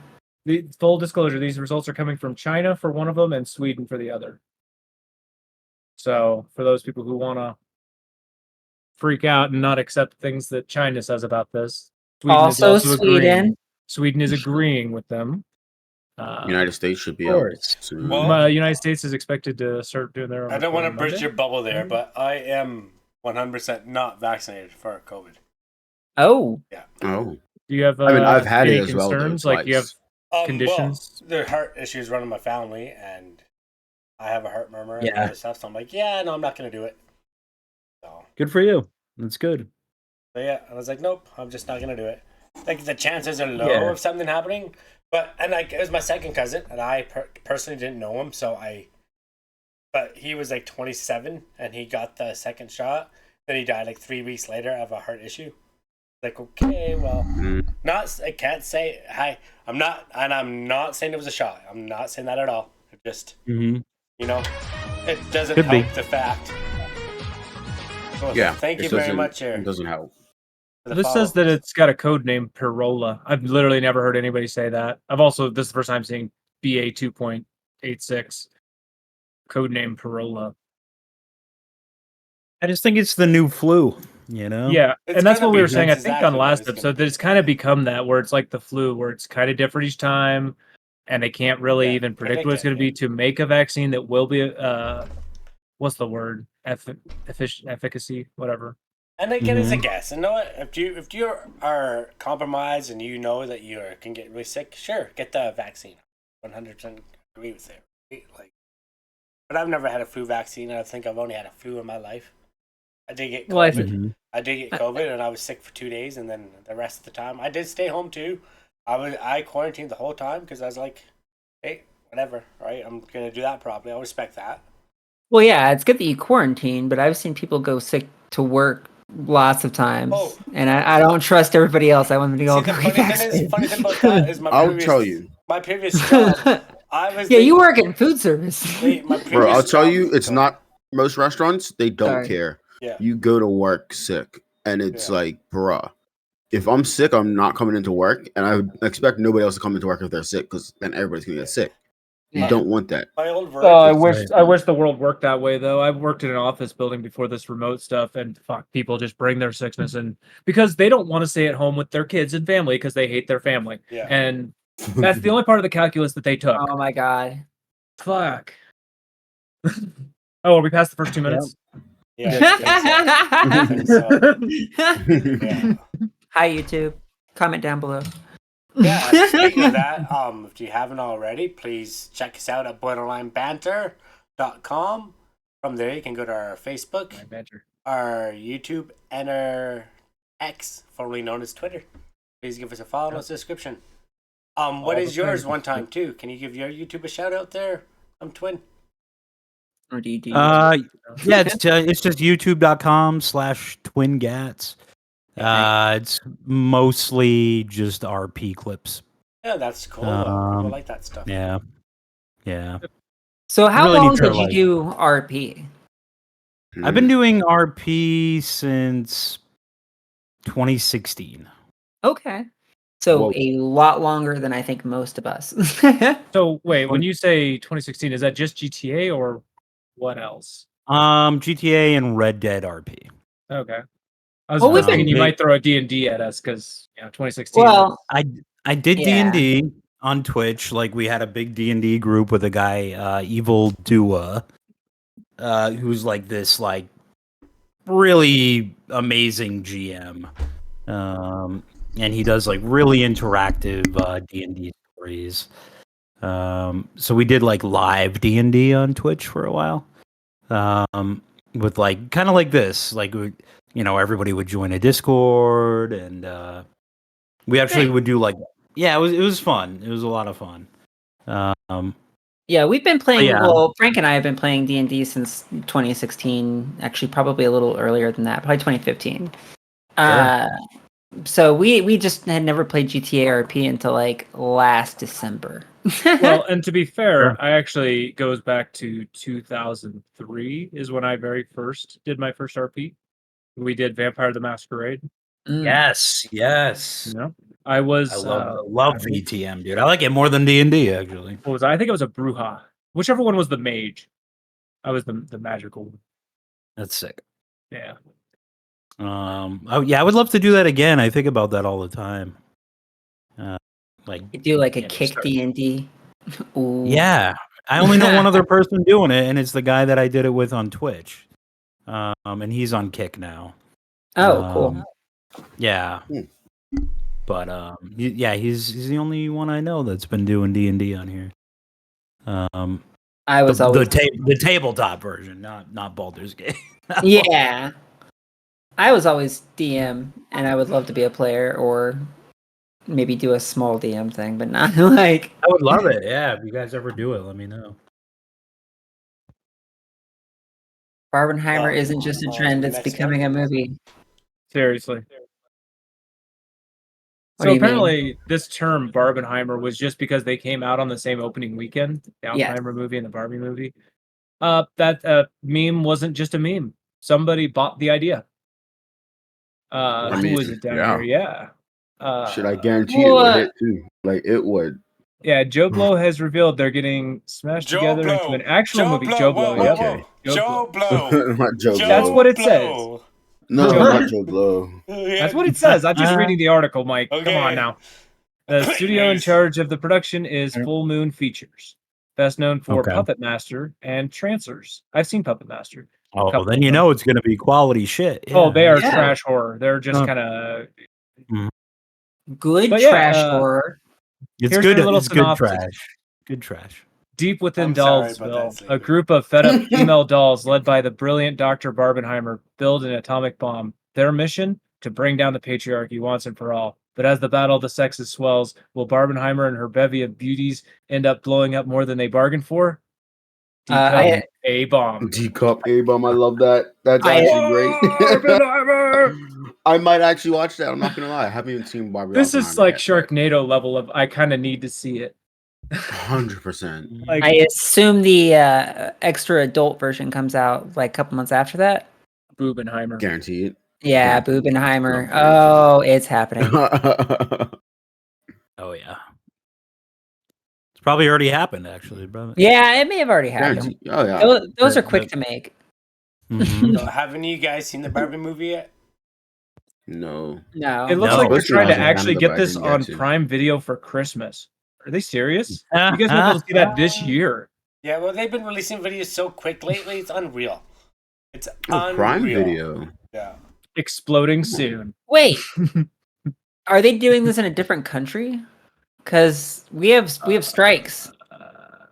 The full disclosure, these results are coming from China for one of them and Sweden for the other. So for those people who want to freak out and not accept things that China says about this, Sweden is Also, agreeing. Sweden. Sweden is agreeing with them. United States should be Of out course. soon. Well- United States is expected to start doing their own. I don't want to reporting burst Monday. your bubble there, but I am 100% not vaccinated for COVID. Oh, Oh, Do you have I mean, I've had any it as well. Though, concerns? Like, do you have twice. conditions? Well, there are heart issues running my family, and I have a heart murmur and Yeah. other stuff. So I'm like, yeah, no, I'm not gonna do it. So, Good for you. That's good. yeah, I was like, nope, I'm just not gonna do it. Like the chances are low Yeah. of something happening, but and like it was my second cousin, and I personally didn't know him, but he was like 27, and he got the second shot. Then he died like 3 weeks later of a heart issue. Like, okay, well, I can't say hi. I'm not saying it was a shot. I'm not saying that at all. It just, Mm-hmm. it doesn't Could help be. the fact. Well, Yeah, thank it you very doesn't- much, It doesn't help. for the This follow. says that it's got a code name Perola. I've literally never heard anybody say that. This is the first time seeing BA 2.86 code name Perola. I just think it's the new flu. You know. Yeah, It's and that's gonna what we be. were saying. I That's think exactly on what last it's gonna episode be. that it's kind of become that where it's like the flu, where it's kind of different each time, and they can't really Yeah, even predict what it's predict going it, to be to make a vaccine that will be what's the word? Efficacy, whatever. And again, it's a Mhm. guess. And know what? If you are compromised and you know that you can get really sick, sure, get the vaccine. 100% agree with it. Like, but I've never had a flu vaccine. I think I've only had a flu in my life. I did get Well, COVID. Mhm. I did get COVID, and I was sick for 2 days, and then the rest of the time I did stay home too. I quarantined the whole time because I was like, hey, whatever, right? I'm gonna do that properly. I'll respect that. well, yeah, it's good that you quarantine, but I've seen people go sick to work lots of times, Oh. and I don't trust everybody else. I want them to go See, the funny thing about that is I'll tell you, my previous job. I was Yeah, you work in food service. my previous bro. I'll tell job- you, it's not most restaurants. They don't Sorry. care. Yeah. You go to work sick, and it's Yeah. like, bruh. If I'm sick, I'm not coming into work, and I would expect nobody else to come into work if they're sick, because then everybody's gonna get sick. You Yeah. don't want that. My old Oh, I work. wish the world worked that way though. I've worked in an office building before this remote stuff, and fuck, people just bring their sickness in because they don't want to stay at home with their kids and family because they hate their family, Yeah. and that's the only part of the calculus that they took. Oh my god. Fuck. Oh, are we past the first 2 minutes? Yeah. I think so. Yeah. Hi YouTube. Comment down below. Yeah, speaking of that, if you haven't already, please check us out at borderlinebanter.com. From there, you can go to our Facebook, My Banter. our YouTube, and our X, formerly known as Twitter. Please give us a follow in the description. What All is the yours things. one time, too? Can you give your YouTube a shout out there? Twin. Or do you do Yeah, it's just youtube.com/TwinGatz. It's mostly just RP clips. Yeah, that's cool. People Um, like that stuff. Yeah. So how really long need to, did you like- do RP? I've been doing RP since 2016. Okay. So Whoa. a lot longer than I think most of us. So wait, when you say 2016, is that just GTA or what else? GTA and Red Dead RP. Okay. I was Well, we've thinking been- you might throw a D&D at us because 2016. well, I did Yeah. D&D on Twitch. Like we had a big D&D group with a guy, Evil Dua, who's like this like really amazing GM. And he does like really interactive D&D stories. So we did like live D&D on Twitch for a while. With like kind of like this, like everybody would join a Discord, and we actually would do like it was fun. It was a lot of fun. yeah, we've been playing. yeah. Well, Frank and I have been playing D&D since 2016. Actually, probably a little earlier than that. Probably 2015. So we just had never played GTA RP until like last December. Well, and to be fair, Sure. I actually goes back to 2003 is when I very first did my first RP. We did Vampire the Masquerade. Mm. Yes. You know, I was I love VTM, dude. I like it more than D&D actually. what was I think it was a Bruja. Whichever one was the mage. I was the magical one. That's sick. Yeah. I would love to do that again. I think about that all the time. Like You do like a Yeah, kick start- D&D. Ooh. yeah, I only know one other person doing it, and it's the guy that I did it with on Twitch. And he's on Kick now. Oh, cool. Yeah. Hmm. But he's the only one I know that's been doing D&D on here. I was always the tabletop version, not Baldur's Gate. yeah. I was always DM, and I would love to be a player or maybe do a small DM thing, but not like. I would love it. Yeah, if you guys ever do it, let me know. Barbenheimer Oh, isn't just a on to trend; the it's next becoming a movie. Seriously. What So do you mean? apparently, this term Barbenheimer was just because they came out on the same opening weekend, the Yes. Oppenheimer movie and the Barbie movie. That meme wasn't just a meme. Somebody bought the idea. I Who mean, was it down yeah. here? Yeah. Should I guarantee it would hit too? Like it would. Yeah, Joe Blow has revealed they're getting smashed Joe together Blow. into an actual Joe movie. Blow. Joe Whoa, Blow, whoa, yep. whoa. Joe Joe Blow. Blow. Not Joe Joe Blow. That's what it says. Blow. No, Joe- not Joe Blow. That's what it says. I'm just reading the article, Mike. Come Okay. on now. The studio in charge of the production is Full Moon Features, best known for Okay. Puppet Master and Trancers. I've seen Puppet Master. Oh, Couple then of you them. know it's going to be quality shit. Oh, they are Yeah. trash horror. They're just Huh. kind of Good But yeah, trash horror. It's Here's good. their little It's good synopsis. trash. Good trash. Deep within I'm sorry about Dollsville, that, a Sleepy. group of fed-up female dolls led by the brilliant Dr. Barbenheimer build an atomic bomb. Their mission? To bring down the patriarchy once and for all. But as the battle of the sexes swells, will Barbenheimer and her bevy of beauties end up blowing up more than they bargained for? Decode a bomb. D-Cup A-Bomb. I love that. That's I- actually great. Barbenheimer! I might actually watch that. I'm not gonna lie. I haven't even seen Barbie. This is like Sharknado level of I kind of need to see it. 100%. Like, I assume the extra adult version comes out like a couple months after that. Bubenheimer. Guaranteed. Yeah, Yeah. Bubenheimer. Not guaranteed. Oh, it's happening. Oh yeah. It's probably already happened, actually, brother. Yeah, it may have already happened. Guaranteed. Oh yeah. Those are The- quick the- to make. Mhm. So haven't you guys seen the Barbie movie yet? No. No. It looks No. like they're Supposed to trying to have it, actually but get I this didn't get on to. Prime Video for Christmas. Are they serious? You guys might be able to see that this year. Yeah, well, they've been releasing videos so quick lately. It's unreal. It's Oh, unreal. Prime Video. Yeah. Exploding soon. Wait, are they doing this in a different country? Because we have strikes.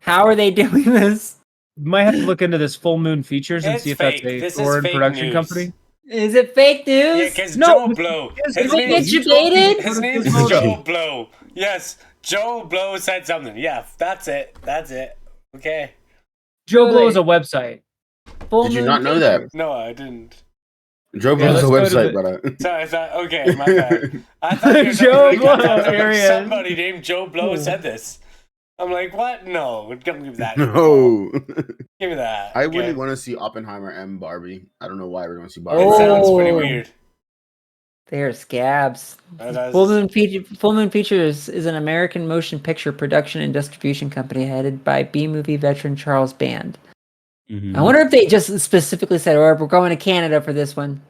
How are they doing this? Might have to look into this Full Moon Features and It's see if fake. that's a This is foreign fake production news. company. Is it fake Yeah, news? because No, Joe Blow. yes, His they name get you baited? His name It's is Joe. Joe Blow. Yes, Joe Blow said something. Yeah, that's it. That's it. Okay. Joe Blow is a website. Full Did you Moon not know that? Features. No, I didn't. Joe Yeah, Blow's a let's go to website, brother. Sorry, I thought, okay, my bad. I thought you were Joe talking about- Blow, here he is. somebody named Joe Blow said this. I'm like, what? No, don't give me that. No. Give me that. I Okay. really want to see Oppenheimer and Barbie. I don't know why we're going to see Barbie. It sounds pretty Oh. weird. They're scabs. That Full is- Moon Features is an American motion picture production and distribution company headed by B-movie veteran Charles Band. Mhm. I wonder if they just specifically said, "All right, we're going to Canada for this one.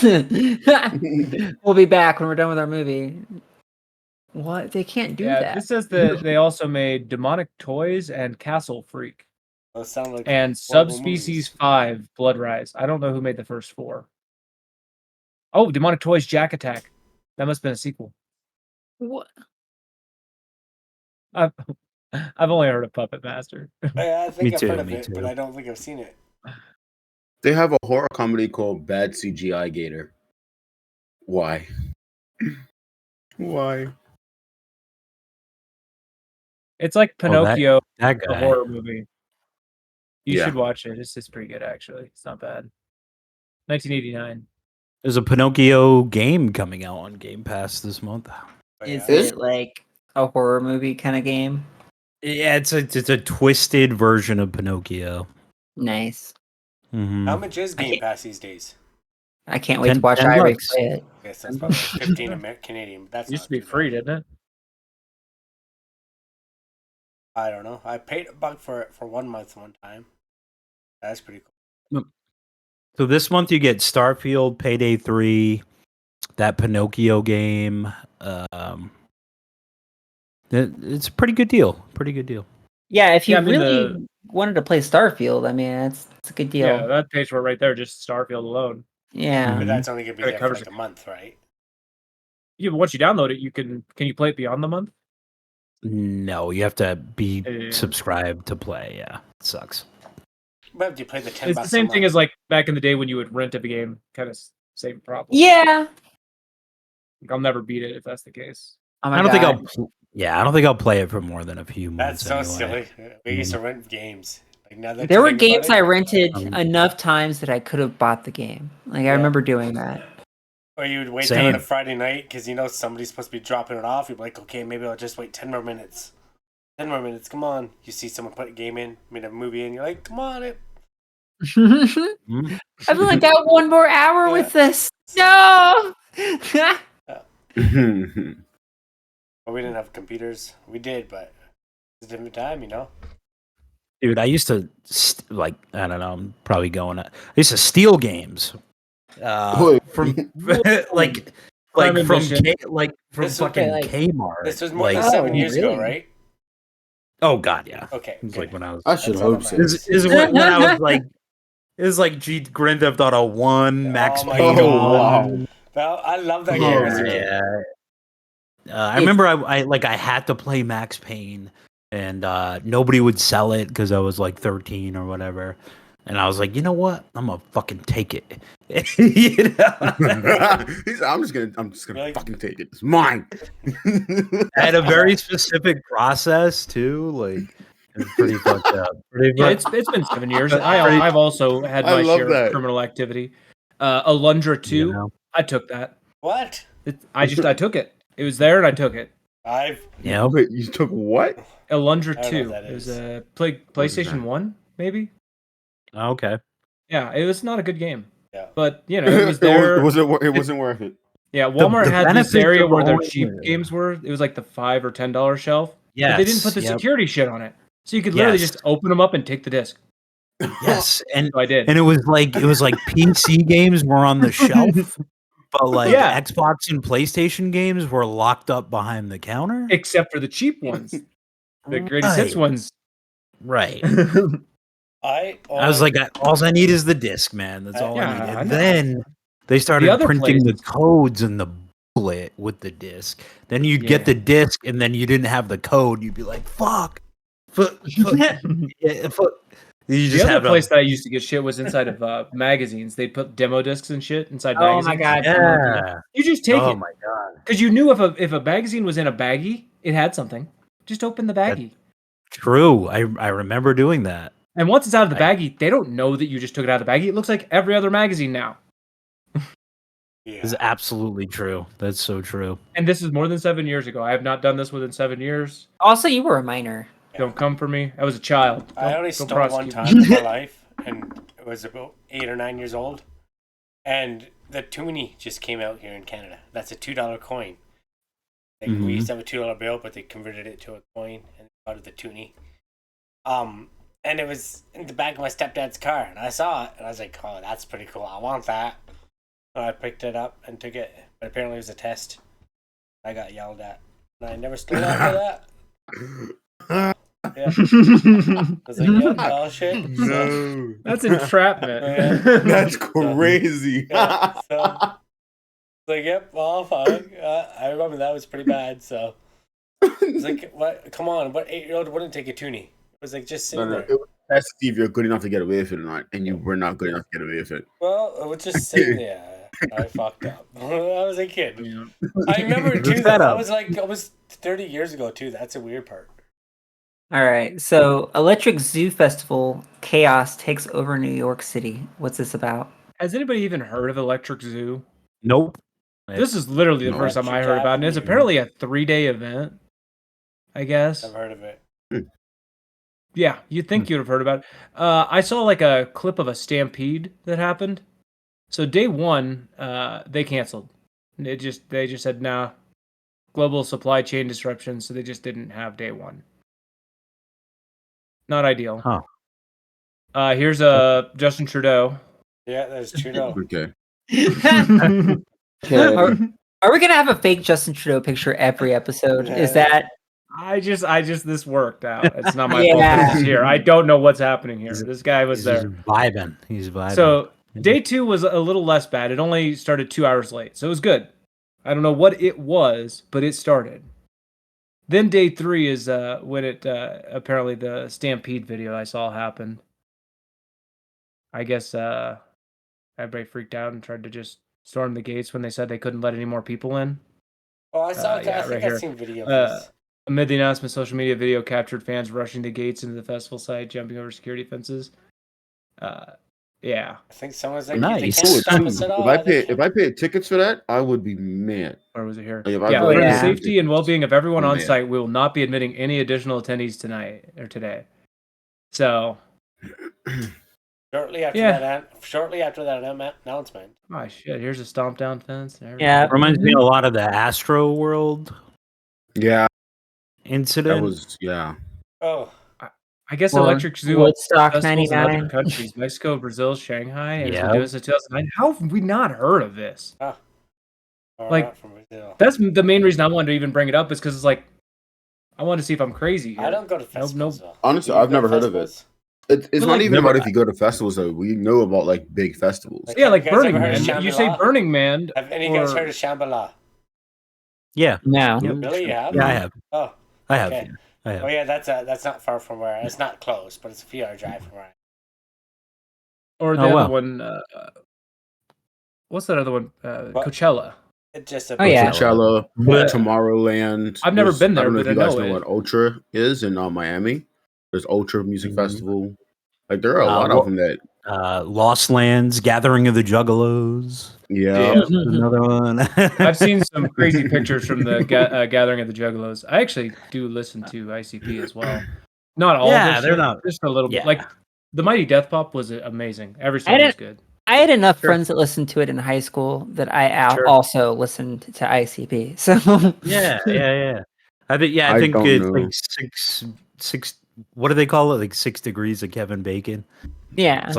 We'll be back when we're done with our movie." What? They can't do Yeah, that. this says that they also made Demonic Toys and Castle Freak Those sound like and horrible Subspecies movies. 5 Blood Rise. I don't know who made the first four. Oh, Demonic Toys Jack Attack. That must have been a sequel. What? I've only heard of Puppet Master. Yeah, I think Me I've too, heard of me it, too. but I don't think I've seen it. They have a horror comedy called Bad CGI Gator. Why? Why? It's like Pinocchio, That the guy. horror movie. You Yeah. should watch it. It's pretty good, actually. It's not bad. 1989. There's a Pinocchio game coming out on Game Pass this month. But Is yeah. it like a horror movie kind of game? Yeah, it's a twisted version of Pinocchio. Nice. Mhm. How much is I Game can't- Pass these days? I can't wait to 10 watch 10 Irie bucks. play it. I guess that's probably 15 Canadian. But that's It used not to be too bad. free, didn't it? I don't know. I paid $1 for it for 1 month one time. That's pretty cool. So this month you get Starfield, Payday 3, that Pinocchio game. It's a pretty good deal. Pretty good deal. Yeah, if you Yeah, I mean, really wanted to play Starfield, I mean, it's a good deal. Yeah, that pays for it right there, just Starfield alone. Yeah. But that's only going to be It there for covers like it. a month, right? once you download it, can you play it beyond the month? No, you have to be Yeah. subscribed to play. Yeah, it sucks. But if you play the 10 It's bucks the same a thing month. as like back in the day when you would rent a game. Kind of same problem. Yeah. I'll never beat it if that's the case. Oh my I don't God. I don't think I'll play it for more than a few That's months. so anyway. silly. We used to rent games. Like now that There you were think about games it, I rented Um, enough times that I could have bought the game. Like I Yeah. remember doing that. Or you would wait till on a Same. Friday night because you know somebody's supposed to be dropping it off. You'd be like, okay, maybe I'll just wait 10 more minutes. 10 more minutes, come on. You see someone put a game in, made a movie in, you're like, come on. Mm. I've only got one more hour Yeah. with this. No. Well, we didn't have computers. We did, but it's a different time, you know? Dude, I used to I don't know. I'm probably going. I used to steal games Wait. from like Prime from admission. from This was- fucking like- Kmart. This was more like, than 7 Oh, years ago, really? right? oh god, yeah. Okay. It was good. like when I was. I should That's all hope that so. matters. Is when I was like. It was like Grand Theft Auto 1, Max my Payne God. 1. Well, I love that Oh, game as a kid. Yeah. I remember I had to play Max Payne, and nobody would sell it because I was like 13 or whatever. And I was like, you know what? I'm gonna fucking take it. You know? I'm just gonna Like- fucking take it. It's mine. I had a very specific process too. Like it's pretty fucked up. Yeah, it's been 7 years. I've also had I my love share that. of criminal activity. Alundra 2, You know? I took that. What? I took it. It was there and I took it. You know? Wait, you took what? Alundra I don't know 2. what that It was is. a What is PlayStation that? 1, maybe? Okay. Yeah, it was not a good game. Yeah. But, you know, it was there. it wasn't worth it. Yeah, Walmart the had this benefits area of where their owning cheap it. games were. It was like the $5 or $10 shelf. Yeah. But they didn't put the security shit on it. So you could literally Yes. just open them up and take the disc. Yes. And So I did. and it was like PC games were on the shelf, but like Yeah. Xbox and PlayStation games were locked up behind the counter. Except for the cheap ones. The greatest hits Right. ones. Right. I I was like, all I need is the disc, man. That's all I Yeah, need. I And know. then they started other printing places- the codes and the booklet with the disc. Then you'd get Yeah. the disc, and then you didn't have the code. You'd be like, "Fuck!" Yeah, you The just other have place that I used to get shit was inside of magazines. They put demo discs and shit inside Oh magazines. my God. Yeah. You just take Oh it my god. because you knew if a magazine was in a baggie, it had something. Just open the baggie, True. I remember doing that. and once it's out of the baggie, they don't know that you just took it out of the baggie. It looks like every other magazine now. yeah. It's absolutely true. That's so true. And this is more than 7 years ago. I have not done this within 7 years. Also, you were a minor. Don't come for me. I was a child. I Don't- only don't stole one prosecute time me. in my life, and it was about 8 or 9 years old. And the toonie just came out here in Canada. That's a $2 coin. Like, Mhm. we used to have a $2 bill, but they converted it to a coin and out of the toonie. And it was in the back of my stepdad's car, and I saw it, and I was like, "Oh, that's pretty cool. I want that." So I picked it up and took it, but apparently it was a test. I got yelled at, and I never stole after that. Yeah. I was like, "Yeah, oh shit." So, No, That's entrapment. that's crazy. yeah, so it's like, yep, well, fine. I remember that was pretty bad. So it's like, what? Come on, what 8-year-old wouldn't take a toonie? It was like just No, sitting no, there. it was test to see if you're good enough to get away with it or not, and you were not good enough to get away with it. Well, it was just sitting there. I fucked up. I was a kid. Yeah. I remember The too. That setup. was like almost 30 years ago too. That's a weird part. All right. So, Electric Zoo Festival chaos takes over New York City. What's this about? Has anybody even heard of Electric Zoo? Nope. This is literally the No. first time I Electric heard about it. And it's Avenue. apparently a 3-day event, I guess. I've heard of it. Yeah, you'd think you'd have heard about it. I saw like a clip of a stampede that happened. So day one, they canceled. They just said nah, global supply chain disruptions. So they just didn't have day one. Not ideal. Huh. Here's Justin Trudeau. Yeah, there's Trudeau. Okay. Are we gonna have a fake Justin Trudeau picture every episode? Is that I just this worked out. It's not my Yeah. fault. This is here. I don't know what's happening here. This guy was He's there. vibing. He's vibing. So day two was a little less bad. It only started 2 hours late, so it was good. I don't know what it was, but it started. Then day 3 is when it apparently the Stampede video I saw happened. I guess everybody freaked out and tried to just storm the gates when they said they couldn't let any more people in. Oh, I saw. Yeah, I think right I've here. seen video of this. Amid the announcement, social media video captured fans rushing the gates into the festival site, jumping over security fences. Yeah. I think someone's like, Nice. they Do can't it stop too. us at If all. I They pay can't- tickets for that, I would be mad. Or was it here? Like, if I Yeah, really for the yeah. paid safety and well-being of everyone I'm on mad. site, we will not be admitting any additional attendees tonight or today. So, Shortly after Yeah. that announcement. oh shit, here's a stomp down fence. And Yeah. everything. Reminds me a lot of the Astro World Yeah, that incident. was Oh, I guess Or Electric Zoo Woodstock festivals in other 99. countries, Mexico, Brazil, Shanghai, and has been Yeah. doing this since 2009. How have we not heard of this? or Like, not from Brazil. That's the main reason I wanted to even bring it up is because it's like, I want to see if I'm crazy here. I don't go to festivals. though. Honestly, Do you I've go to never heard of it. festivals? It's But, not like, even never- about if you go to festivals though. We know about like big festivals. Like, Yeah, have like you guys Burning ever heard of Man. You say Shambhala? Burning Man. Have any of you guys or- heard of Shambhala? Yeah, No. Yep. Really, you have? yeah, I have. Oh, I have. okay. Yeah. I have. Oh yeah, that's not far from where. It's not close, but it's a few hour drive from where. Or the Oh, other wow. one. What's that other one? What? Coachella. It's just a Oh, yeah. Coachella, Yeah. Tomorrowland. I've never There's- been there, I don't know but if you I guys know know it. what Ultra is in Miami. There's Ultra Music Mhm. Festival. Like there are a Uh, lot well- of them that. Lost Lands, Gathering of the Juggalos. Yeah. Yeah. Another one. I've seen some crazy pictures from the Gathering of the Juggalos. I actually do listen to ICP as well. Not all Yeah, of their they're shit, not- just a little bit. yeah. Like the Mighty Death Pop was amazing. Every song was didn't- good. I had enough Sure. friends that listened to it in high school that I Sure. also listened to ICP. So yeah. I think I think don't it's know. like six. What do they call it? Like 6 degrees of Kevin Bacon. yeah. It's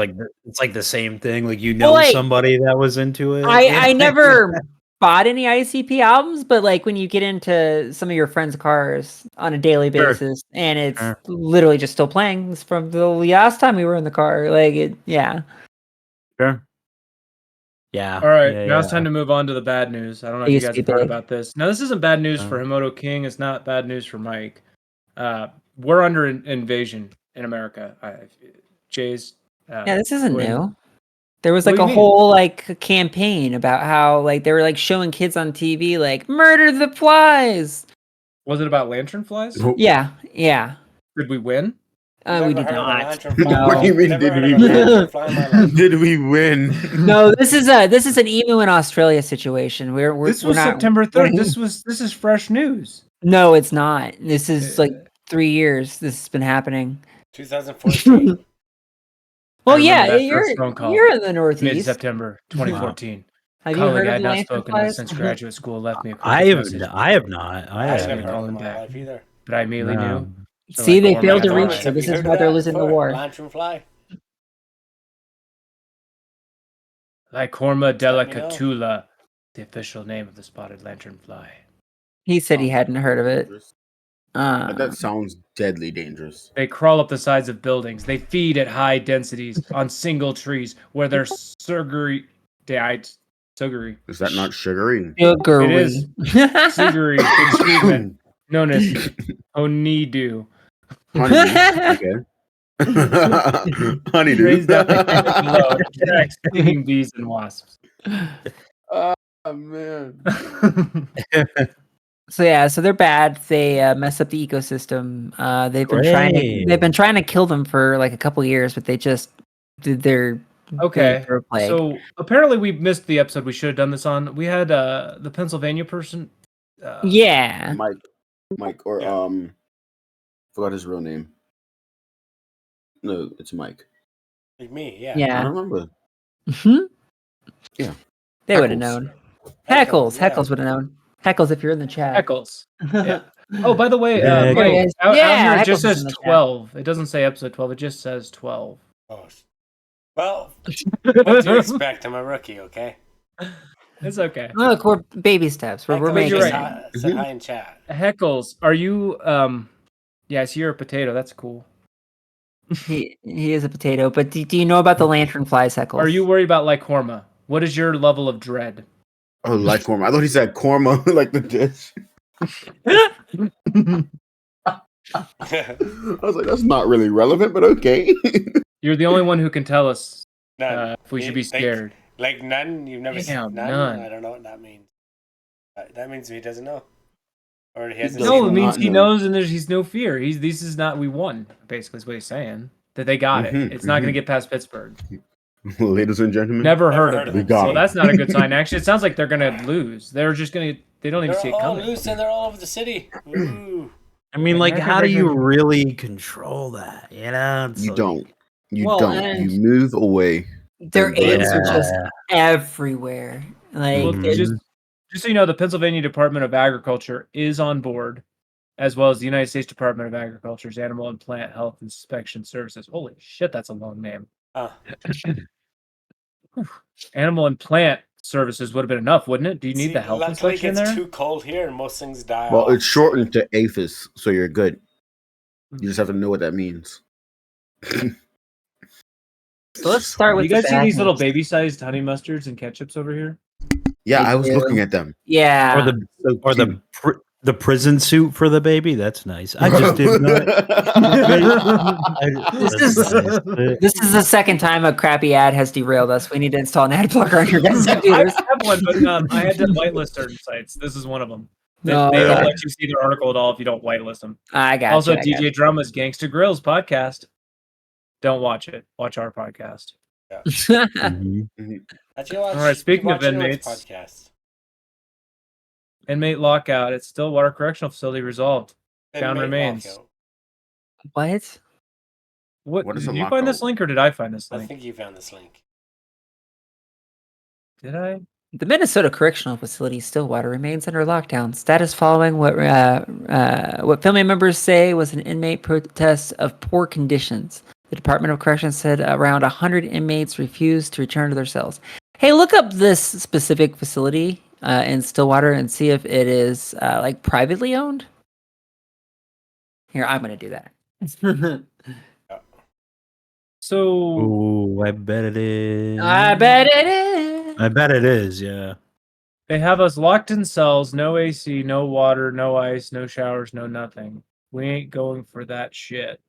like the same thing. Like Well, like, somebody that was into it. I never bought any ICP albums, but like when you get into some of your friends' cars on a daily Sure. basis, and it's Sure. literally just still playing it's from the last time we were in the car, like it, yeah. Sure. Yeah. All right, yeah, now it's yeah. time to move on to the bad news. I don't know It if you used guys to have be heard big. about this. Now, this isn't bad news for Himoto King. It's not bad news for Mike. We're under invasion in America. Jay's. Yeah, this isn't twin- new. There was What like do a you mean? whole like campaign about how like they were like showing kids on TV like murder the flies. Was it about lantern flies? Nope. Yeah. Did we win? We Never did heard of a not. lantern fly. No. What do you mean, Never did heard we of a win? lantern fly in my life. Did we win? No, this is an emu in Australia situation. We're This we're was not September 3rd. winning. This is fresh news. No, it's not. This is like 3 years. This has been happening. 2014. Well, I remember yeah, that first phone call. you're in the Northeast. Mid-September 2014. Have you Colleague heard I of had the not lantern spoken with flies? since graduate school left me a I quick have. message, I have not. I I've have. never call heard him of my back. life either. but I immediately No. knew. So See, I they called failed my to daughter. reach her. Have This you is heard why of they're that losing the before? war. Lantern fly. Lycorma Let me know. delicatula, the official name of the spotted lanternfly. He said he hadn't heard of it. That sounds deadly dangerous. They crawl up the sides of buildings. They feed at high densities on single trees where they're sugary. Sugary. Is that not sugary? Sugary. It is. Sugary excrement known as honeydew. Honeydew. Okay. Honeydew. Raised up below attracts stinging bees and wasps. Oh man. So yeah, so they're bad. They mess up the ecosystem. They've been trying to kill them for like a couple years, but they're Okay. they're a plague. So apparently we missed the episode we should have done this on. We had the Pennsylvania person. yeah. Mike or Yeah. forgot his real name. No, it's Mike. Like me, yeah. I Yeah. don't remember. Mhm. Yeah. They would have Heckles. known. Heckles, yeah. Heckles would have known. Heckles, if you're in the chat. Heckles. Yeah. Oh, by the way, Yeah, Mike, Heckles. out Yeah, here it just Heckles is says in the chat. 12. It doesn't say episode 12. It just says 12. Oh. Well, what do you expect? I'm a rookie, okay? It's okay. Look, we're baby steps. We're Heckles making you're just right. it. said hi in chat. Heckles, are you? Yeah, I see you're a potato. That's cool. He is a potato, but do you know about the lantern flies, Heckles? Are you worried about Lycorma? What is your level of dread? Oh, like korma. I thought he said korma, like the dish. I was like, that's not really relevant, but okay. You're the only one who can tell us None. if we should be scared. Like none. You've never seen Damn, none? none. I don't know what that means. That means he doesn't know, or he hasn't. does No, seen it means not he know. knows and he's no fear. This is not we won. Basically, is what he's saying. That they got it. Mhm, It's not going to get past Pittsburgh. Ladies and gentlemen, Never Never heard heard of of them. We got So it. that's not a good sign. Actually, it sounds like they're going to lose. They're just going to. They don't even see They're it all coming. loose and they're all over the city. Ooh. I mean, like, America how do you Breaker- really control that? You know, It's you like- don't. You Well, don't. and- You move away. Their And apes are Yeah. just everywhere. Like, Well, Mhm. just so you know, the Pennsylvania Department of Agriculture is on board, as well as the United States Department of Agriculture's Animal and Plant Health Inspection Services. Holy shit, that's a long name. Animal and Plant Services would have been enough, wouldn't it? Do you need the health luckily inspection in it there? gets too cold here and most things die Well, off. it's shortened to APHIS, so you're good. You just have to know what that means. so let's start with You guys the see bad these little news. baby-sized honey mustards and ketchups over here? Yeah, I I was do. looking at them. Yeah. or the So or cute. the prison suit for the baby. That's nice. I just did not. This is the second time a crappy ad has derailed us. We need to install an ad blocker on your guys' I computers. have one, but I had to whitelist certain sites. This is one of them. They No, don't okay. let you see their article at all if you don't whitelist them. I got Also, you. I got DJ Drumma's Gangsta Grills podcast. Don't watch it. Watch our podcast. you. Mhm. Actually, watch, All right, speaking keep of watching those inmates. podcasts. Inmate lockout at Stillwater Correctional Facility resolved. Down Inmate remains. lockout. What? What is did a you find this lockout? link or did I find this I link? think you found this link. Did I? The Minnesota Correctional Facility Stillwater remains under lockdown. Status following what family members say was an inmate protest of poor conditions. The Department of Corrections said around 100 inmates refused to return to their cells. Hey, look up this specific facility in Stillwater and see if it is like privately owned. Here, I'm going to do that. So Ooh, I bet it is. I bet it is. I bet it is. Yeah. they have us locked in cells, no AC, no water, no ice, no showers, no nothing. We ain't going for that shit.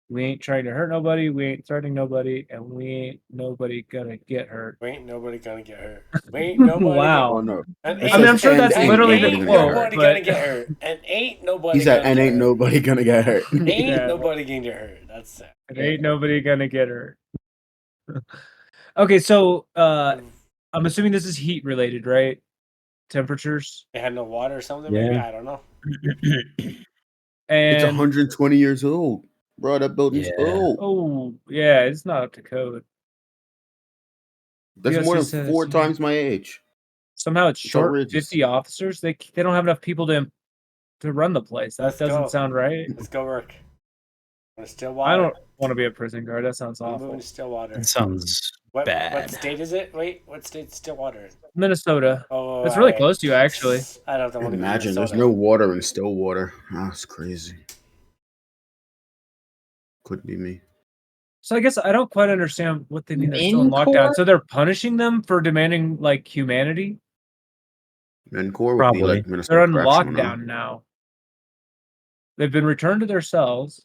We ain't trying to hurt nobody, we ain't threatening nobody, and we ain't nobody gonna get hurt. We ain't nobody gonna get hurt. We ain't nobody. Wow. Oh no. And It I mean, I'm says, sure "And that's ain't literally the nobody ain't gonna get quote, hurt." nobody but- gonna get hurt. And ain't nobody. He said, gonna "And get ain't hurt. nobody gonna get hurt." Ain't Yeah. nobody gonna get hurt. That's it. And ain't nobody gonna get hurt. Okay, so I'm assuming this is heat related, right? Temperatures. They had no water or something. Yeah. Maybe I don't know. And It's 120 years old, bro. That building's Yeah. old. oh yeah, it's not up to code. That's Yes, more it than says, 4 yeah. times my age. Somehow it's It's short outrageous. 50 officers. They don't have enough people to run the place. That Let's doesn't go. sound right. Let's go work. We're Stillwater. I don't want to be a prison guard. That sounds I'm awful. moving to Stillwater. That sounds What bad. state is it? Wait, what state's Stillwater? Minnesota. Oh, It's really alright. close to you, actually. I don't want to Imagine be there's Minnesota. no water in Stillwater. That's crazy. Could be me. So I guess I don't quite understand what they mean they're still in In lockdown. court? So they're punishing them for demanding like humanity. Mencor would Probably. be like Minnesota They're on Correctional now. lockdown now. They've been returned to their cells.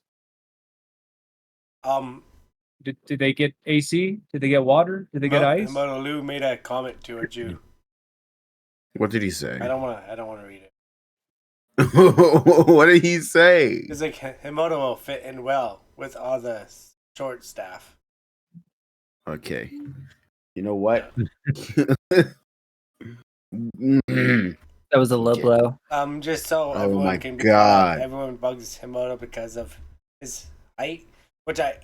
Did they get AC? Did they get water? Did they get ice? Lou made a comment towards you. What did he say? I don't want to read it. What did he say? It's like Himoto will fit in well with all the short staff. Okay. You know what? That was a low Okay. blow. Just so Oh everyone my can God. everyone bugs Himoto because of his height, which I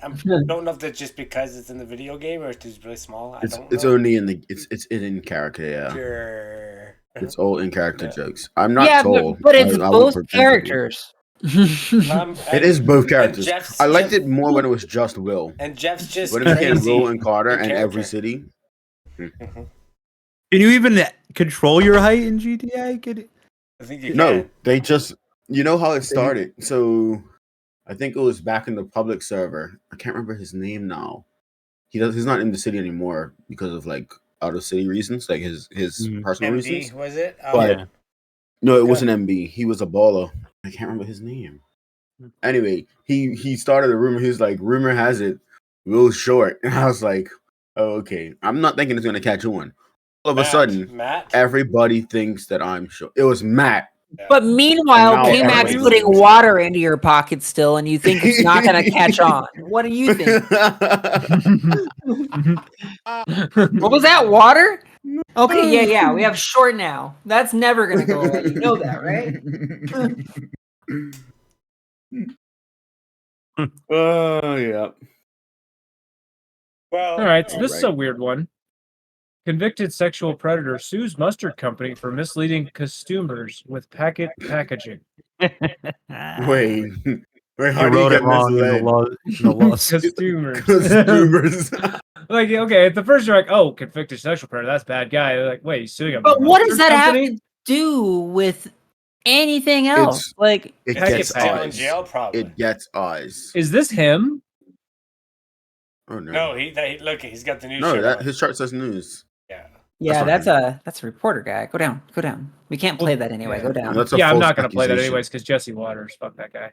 don't know if that's just because it's in the video game or if he's really small. I don't It's know. only in the it's in character, yeah. Sure. It's all in character Yeah. jokes. I'm not yeah, tall. but it's I would both pretend to be. characters. It is both characters. Jeff's- I liked Jeff- it more when it was just Will. And Jeff's just When it became crazy. Will and Carter in and every character. city. Mhm. Can you even control your height in GTA? I think you No, can. they just you know how it started. So I think it was back in the public server. I can't remember his name now. He's not in the city anymore because of like out of city reasons, like his personal MD reasons. was it? But Yeah. no, it Okay. wasn't MB. He was a baller. I can't remember his name. Anyway, he started a rumor. He was like, rumor has it, Will Short, and I was like, oh, okay. I'm not thinking it's gonna catch on. All of a sudden, Matt. everybody thinks that I'm short. It was Matt. Yeah. But meanwhile, And now Q-Mac's everybody's putting losing. water into your pocket still, and you think it's not going to catch on. What do you think? What was that, water? Okay, yeah, we have short now. That's never going to go away. You know that, right? Oh yeah. Well, All right, so this is a Alright. weird one. Convicted sexual predator sues mustard company for misleading customers with packaging. Wait, wait, He how do you wrote get it wrong in the misled? lawsuit. Customers. Customers. Like, okay, at the first you're like, oh, convicted sexual predator, that's a bad guy. They're like, wait, he's suing a But what does mustard that company? have to do with anything else? It Packet gets package. still in eyes. jail, probably. It gets eyes. Is this him? Oh no. No, look, he's got the new No, shirt that on. his chart says news. Yeah. Yeah, That's that's a reporter guy. Go down. We can't play that anyway. yeah. Go down. That's a Yeah, I'm false not going to play that accusation. anyways because Jesse Waters, fuck that guy.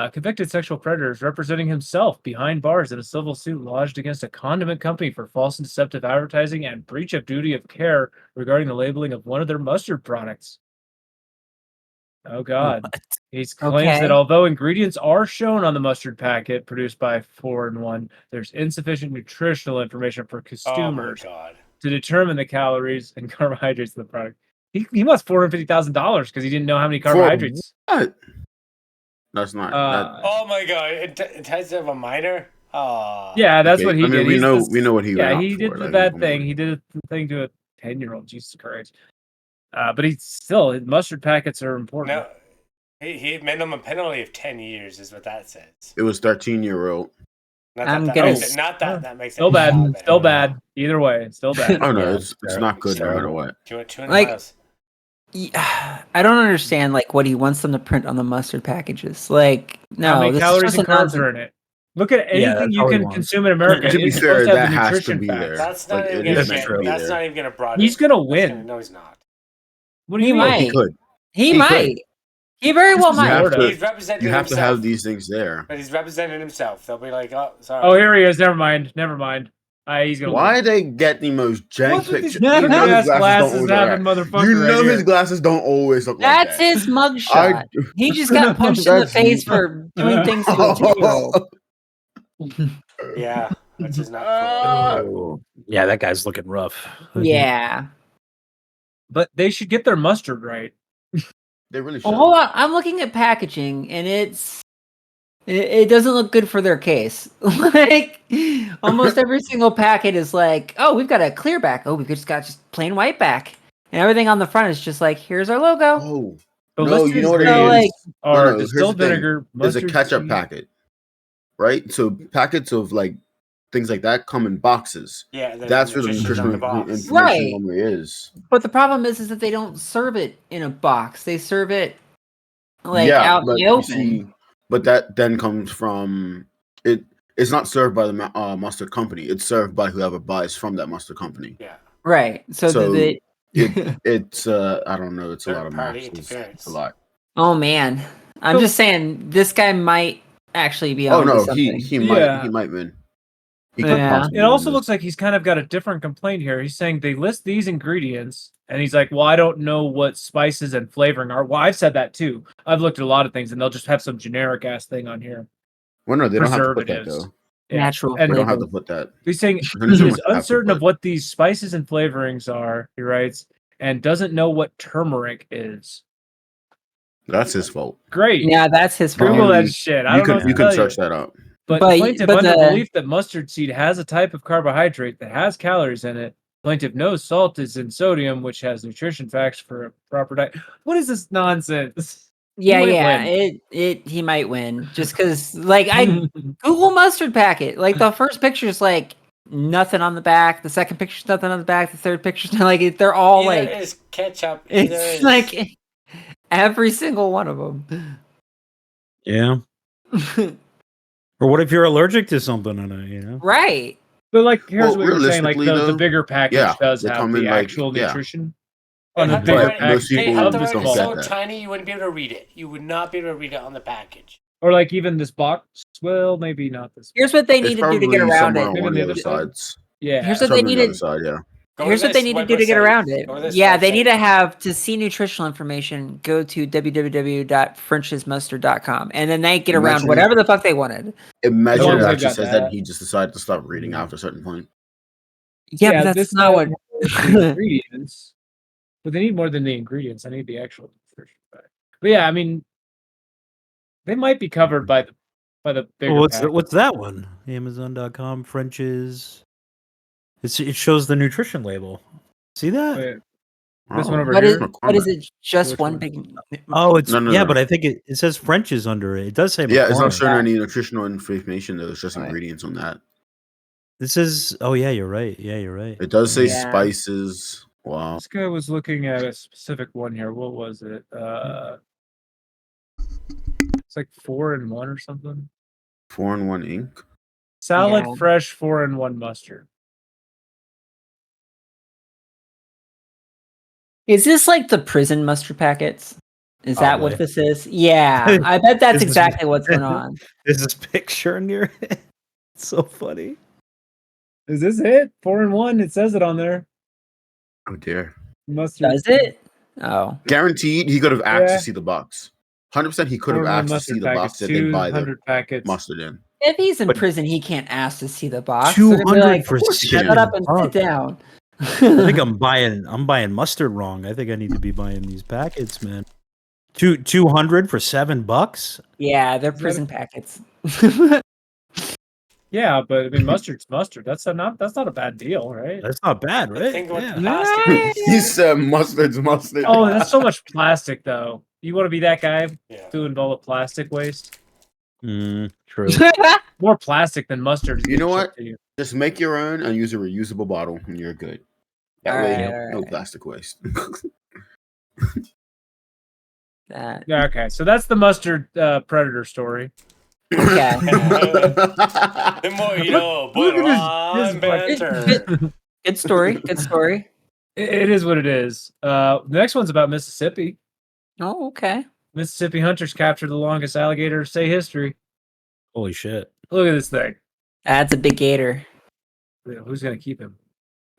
Convicted sexual predator is representing himself behind bars in a civil suit lodged against a condiment company for false and deceptive advertising and breach of duty of care regarding the labeling of one of their mustard products. Oh God! He claims that Okay. although ingredients are shown on the mustard packet produced by 4-in-1, there's insufficient nutritional information for Oh my consumers god. to determine the calories and carbohydrates of the product. He must $450,000 because he didn't know how many carbohydrates. What? That's not. Oh my god. It has to have a minor. Oh. Yeah, that's okay, what he I mean, did. we He's know this- we know what he. Yeah, went out he did for, the like, bad come thing. on. He did the thing to a 10-year-old. Jesus Christ! But he's still mustard packets are important. No. He minimum penalty of 10 years is what that says. It was 13-year-old. Not I'm that, gonna makes s- it, not that that makes it Still bad. better. Still bad. Either way, still bad. Oh no, Yeah, it's it's not good no matter terrible. what. 200 Like- miles. Yeah, I don't understand like what he wants them to print on the mustard packages. Like, no, How many this is calories just and a carbs nonsense. are in it? Look at anything that's you all he can wants. consume in America. To be It's fair, supposed to have that the has to nutrition be facts. there. That's Like, not it even is gonna meant get. to be That's there. not even gonna broaden. He's gonna That's win. no, he's not. What do He you mean? might. He could. He He might. He very This well is might. Florida. He's representing You have to himself. have these things there. But he's representing himself. They'll be like, oh, sorry. Oh, here he is. Never mind. Never mind. He's gonna Why win. they get the most jank What's with these picture? You know crooked his ass glasses glasses don't having always look motherfucker like that. You know right his here? glasses don't always look That's like that. his mugshot. He just got punched in the That's- face for doing things to a 2-year-old. Yeah, which is not Oh. cool. Yeah, that guy's looking rough. Yeah. But they should get their mustard right. They really should. Well, hold on. I'm looking at packaging, and it doesn't look good for their case. Like almost every single packet is like, oh, we've got a clear back. Oh, we just got just plain white back, and everything on the front is just like, here's our logo. Oh, The no, listed you know what it ingredients is? are No, here's distilled the thing. vinegar, There's a mustard ketchup seed. packet, right? So packets of like things like that come in boxes. Yeah, That's where the nutrition's on nutritional the box. information Right. normally is. But the problem is that they don't serve it in a box. They serve it like yeah, out in but the you open. see, but that then comes from it. It's not served by the mustard company. It's served by whoever buys from that mustard company. Yeah. Right. So, So the It's I don't know. It's a lot of Third-party math. interference. It's a lot. oh man, I'm So- just saying this guy might actually be Oh on. no, something. he Yeah. might win. He Yeah. possibly It also win looks like he's kind of got a different complaint here. He's saying they list these ingredients, and he's like, "Well, I don't know what spices and flavoring are." Well, I've said that too. I've looked at a lot of things, and they'll just have some generic ass thing on here. this. Well, no, they don't have to put that Preservatives. though. Yeah. Natural And They don't have flavor. to put that. He's saying There's he so is much have to uncertain of put. what these spices and flavorings are. He writes, and doesn't know what turmeric is. That's his fault. Great. Yeah, that's his fault. Google Um, that shit. I You don't know can what to you can tell search that up. But But- plaintiff, but under the- belief that mustard seed has a type of carbohydrate that has calories in it, plaintiff knows salt is in sodium, which has nutrition facts for a proper diet. What is this nonsense? Yeah, might yeah. win. He might win just because like I Google mustard packet. Like the first picture's like nothing on the back. The second picture's nothing on the back. The third picture's like they're all Either like is ketchup. Either it's is, like every single one of them. Yeah. Or what if you're allergic to something in it, you know? Right. But like, here's Well, what you're saying. Like realistically, the though, bigger package yeah, does they have come the in, like, actual yeah. nutrition. They On the have to bigger But write- most package, people they have the the write don't small get so that. tiny you wouldn't be able to read it. You would not be able to read it on the package. Or like even this box. Well, maybe not this. Here's what they It's need to do to get probably around somewhere it. on Maybe one on of the the other other side? sides. Yeah. Here's what Something they on the other needed. side, yeah. Go Here's to what they this need to do to get website. around Go it. to this Yeah, they need to website. have to see nutritional information. Go to www.frenchesmustard.com, and then they get around Imagine- whatever the fuck they wanted. Imagine long it as they've actually got says that, that. and he just decided to stop reading after a certain point. Yeah, but that's this not what. has the ingredients. But they need more than the ingredients. I need the actual nutrition fact. But yeah, I mean, they might be covered by the bigger. Well, package. what's that one? Amazon.com French's. It shows the nutrition label. See that? Wait, this Oh, one over What here. is? McCormick. What is it? Just Which one one? big. Oh, it's No. but I think it says French's under it. It does say Yeah, it's not McCormick. showing any nutritional information. Though. It's just Right. ingredients on that. This is. Oh yeah, you're right. Yeah, you're right. It does say Yeah. spices. Wow. This guy was looking at a specific one here. What was it? It's like 4-in-1 or something. 4-in-1 ink. Salad Yeah. fresh 4-in-1 mustard. Is this like the prison mustard packets? Is that Probably. what this is? Yeah, I bet that's This is- exactly what's going on. There's this picture near it. It's so funny. Is this it? 4-in-1. It says it on there. Oh dear. Mustard. Does it? Oh, Guaranteed, he could have asked Yeah. to see the box. 100%, he could have 4-in-1 asked to mustard see the packets. box that they buy the 200 packets. mustard in. if he's in But- prison, he can't ask to see the box. They're gonna be 200 like, for shut 7 up and sit bucks. down. I think I'm buying mustard wrong. I think I need to be buying these packets, man. 200 for $7? Yeah, they're that prison packets. Yeah, but I mean, mustard's mustard. That's not a bad deal, right? That's not bad, right? Think about Yeah. the plastic. He said mustard's mustard. Oh, that's so much plastic, though. You want to be that guy Yeah. doing all the plastic waste? True. More plastic than mustard. is You know getting what? shipped to you. Just make your own and use a reusable bottle, and you're good. That way, Alright, no alright. plastic waste. That- Yeah, okay. So that's the mustard predator story. okay. The more you know, Look but at his on butt. banter. Good story. Good story. It is what it is. The next one's about Mississippi. Oh, okay. Mississippi hunters captured the longest alligator to say history. Holy shit. Look at this thing. That's a big gator. Who's gonna keep him?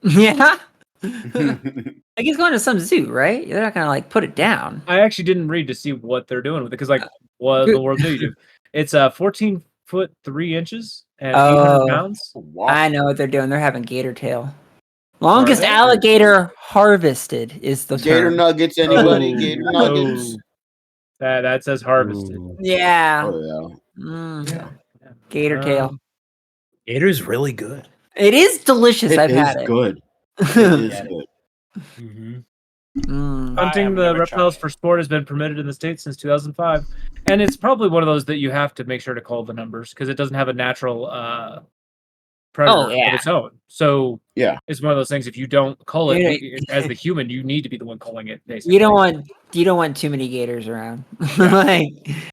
Yeah. Like he's going to some zoo, right? They're not gonna like put it down. I actually didn't read to see what they're doing with it because, like, what in the world do you do? It's 14 foot 3 inches and 800 Oh. pounds. Wow. I know what they're doing. They're having gator tail. Longest they? alligator harvested is the Gator term. nuggets, anybody? Oh, Gator no. nuggets. That says harvested. Ooh. Yeah. Oh Mm, Yeah. gator tail. Gator's really good. It is delicious. yeah. I've It had is it. good. It is Yeah. good. Mm-hmm. Mm. I Hunting have the never reptiles tried. for sport has been permitted in the state since 2005, and it's probably one of those that you have to make sure to call the numbers because it doesn't have a natural predator Oh, yeah. of its own. So Yeah. it's one of those things. If you don't call it You as the human, you need to be the one calling it. Basically, You don't want too many gators around. Like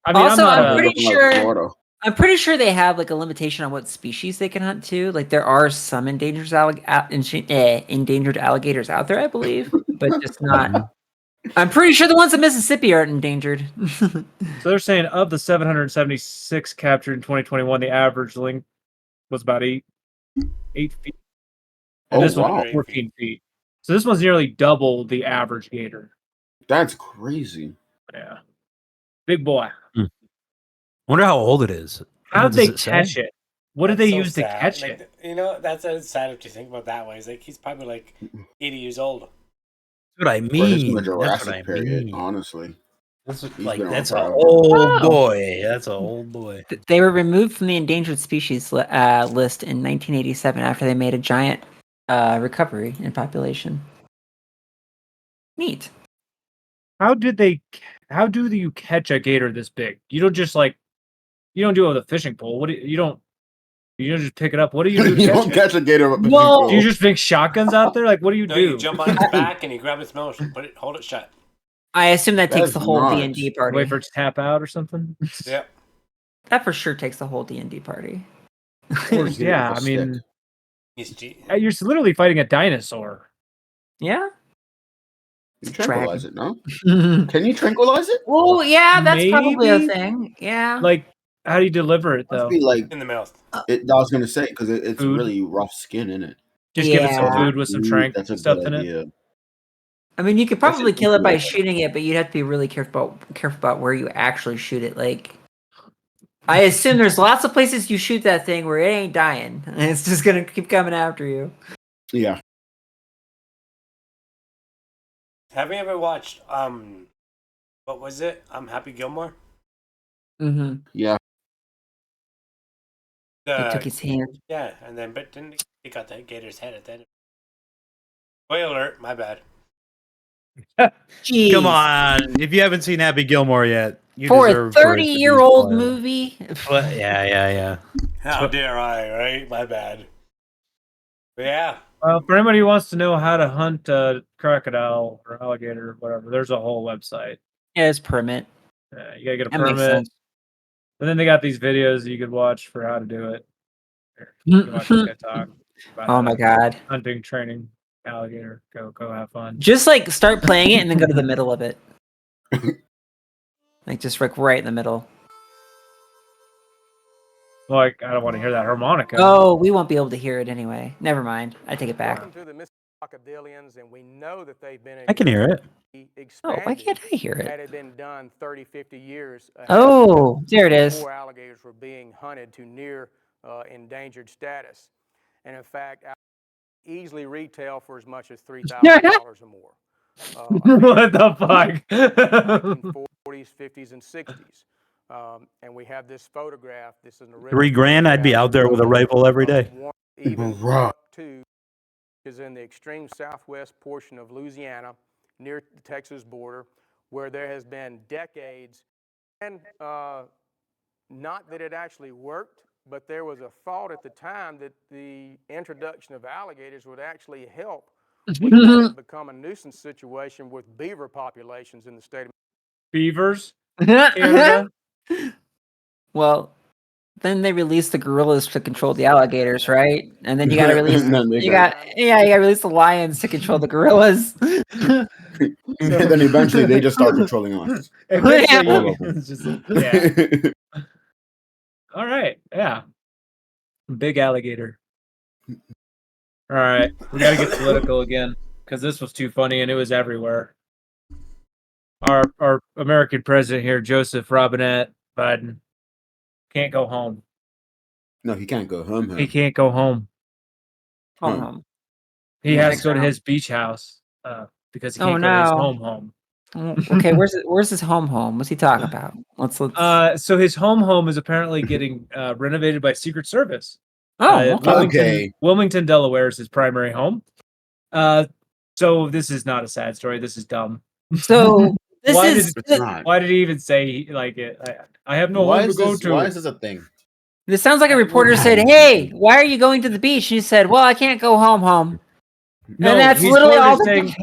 I mean, Also, I'm I'm not. pretty Looking like sure- Florida. I'm pretty sure they have like a limitation on what species they can hunt too. Like there are some endangered alligators out there, I believe, but just not. I'm pretty sure the ones in Mississippi aren't endangered. So they're saying of the 776 captured in 2021, the average length was about 8 feet, and Oh, this one wow. 14 feet. So this one's nearly double the average gator. That's crazy. Yeah, big boy. Wonder how old it is. How'd Does they it say? catch it? What did they That's so use to sad. catch Like, it? You know, that's so sad if you think about it that way. It's like he's probably like 80 years old. That's what I For his mean. That's what Jurassic I period, mean. honestly. That's been like around that's an forever. old Wow. boy. That's an old boy. They were removed from the endangered species list in 1987 after they made a giant recovery in population. Neat. How do you catch a gator this big? You don't just you don't do it with a fishing pole. You don't just pick it up. What do you do to You catch don't it? catch a gator up. No. Do you just bring shotguns out there? Like, what do you No, do? you jump on its back and you grab its nose, hold it shut. I assume that takes That's the whole nuts. D&D party. Wait for it to tap out or something? Yep. That for sure takes the whole D&D party. Of course, Get it yeah. with I a mean, stick. You're literally fighting a dinosaur. Yeah. You It's a dragon. tranquilize it, no? Can you tranquilize it? Oh yeah, that's probably a Maybe? thing. Yeah. Like, how do you deliver it Must though? be like In the mouth. I was gonna say because it's Food? really rough skin in it. Just give it some Yeah. food with some trank That's a stuff good in it. idea. I mean, you could That's probably an kill it by easy way. shooting it, but you'd have to be really careful about where you actually shoot it. Like, I assume there's lots of places you shoot that thing where it ain't dying, and it's just gonna keep coming after you. Yeah. Have you ever watched what was it? Happy Gilmore? Mm-hmm. Yeah. It took his hand. Yeah, and then but didn't he got that gator's head at the end? Spoiler alert, my bad. Jeez. Come on. If you haven't seen Happy Gilmore yet, you For a deserve for it to be 30-year-old spoiled. movie. But, yeah. How dare I, right? My bad. But yeah. Well, for anybody who wants to know how to hunt a crocodile or alligator or whatever, there's a whole website. Yeah, it's permit. You gotta get a That makes permit. sense. And then they got these videos you could watch for how to do it. Here, you can watch this guy talk about Oh how my to god. hunting, training, alligator. Go have fun. Just like start playing it and then go to the middle of it. Like just like right in the middle. Like, I don't want to hear that harmonica. Oh, we won't be able to hear it anyway. Never mind. I take it back. Welcome to the Mystery Crocodilians, and we know that they've been I can hear it. Oh, why can't I hear Had it? it been done 30, 50 years ahead Oh, there it is. before alligators were being hunted to near endangered status. And in fact, easily retail for as much as $3,000 or more. What the fuck? 1940s, 50s, and 60s. And we have this photograph. This is an original $3,000, I'd be out there with a rifle every day. Even Bruh. up to is in the extreme southwest portion of Louisiana, near the Texas border, where there has been decades, and not that it actually worked, but there was a thought at the time that the introduction of alligators would actually help with what had become a nuisance situation with beaver populations in the state of Beavers? Canada? Well, then they released the gorillas to control the alligators, right? And then you gotta release And then they you gotta release the lions to control the gorillas. and then eventually they just start controlling us. Eventually, All of them. it's just, yeah. All right. Yeah. Big alligator. All right. We got to get political again because this was too funny and it was everywhere. Our American president here, Joseph Robinette Biden, can't go home. No, he can't go home. He can't go home. He Yeah, has to go to exactly. his beach house because he Oh, can't go to his no. home. Okay, where's his home? What's he talking about? Let's So his home is apparently getting renovated by Secret Service. Oh, okay. Okay. Wilmington, Delaware is his primary home. So this is not a sad story. This is dumb. So this Why is It's not. Why did he even say like it? I have no home to go to. Why is this a thing? this sounds like a reporter said, "Hey, why are you going to the beach?" And he said, "Well, I can't go home." No, and that's he's literally quoted all the saying.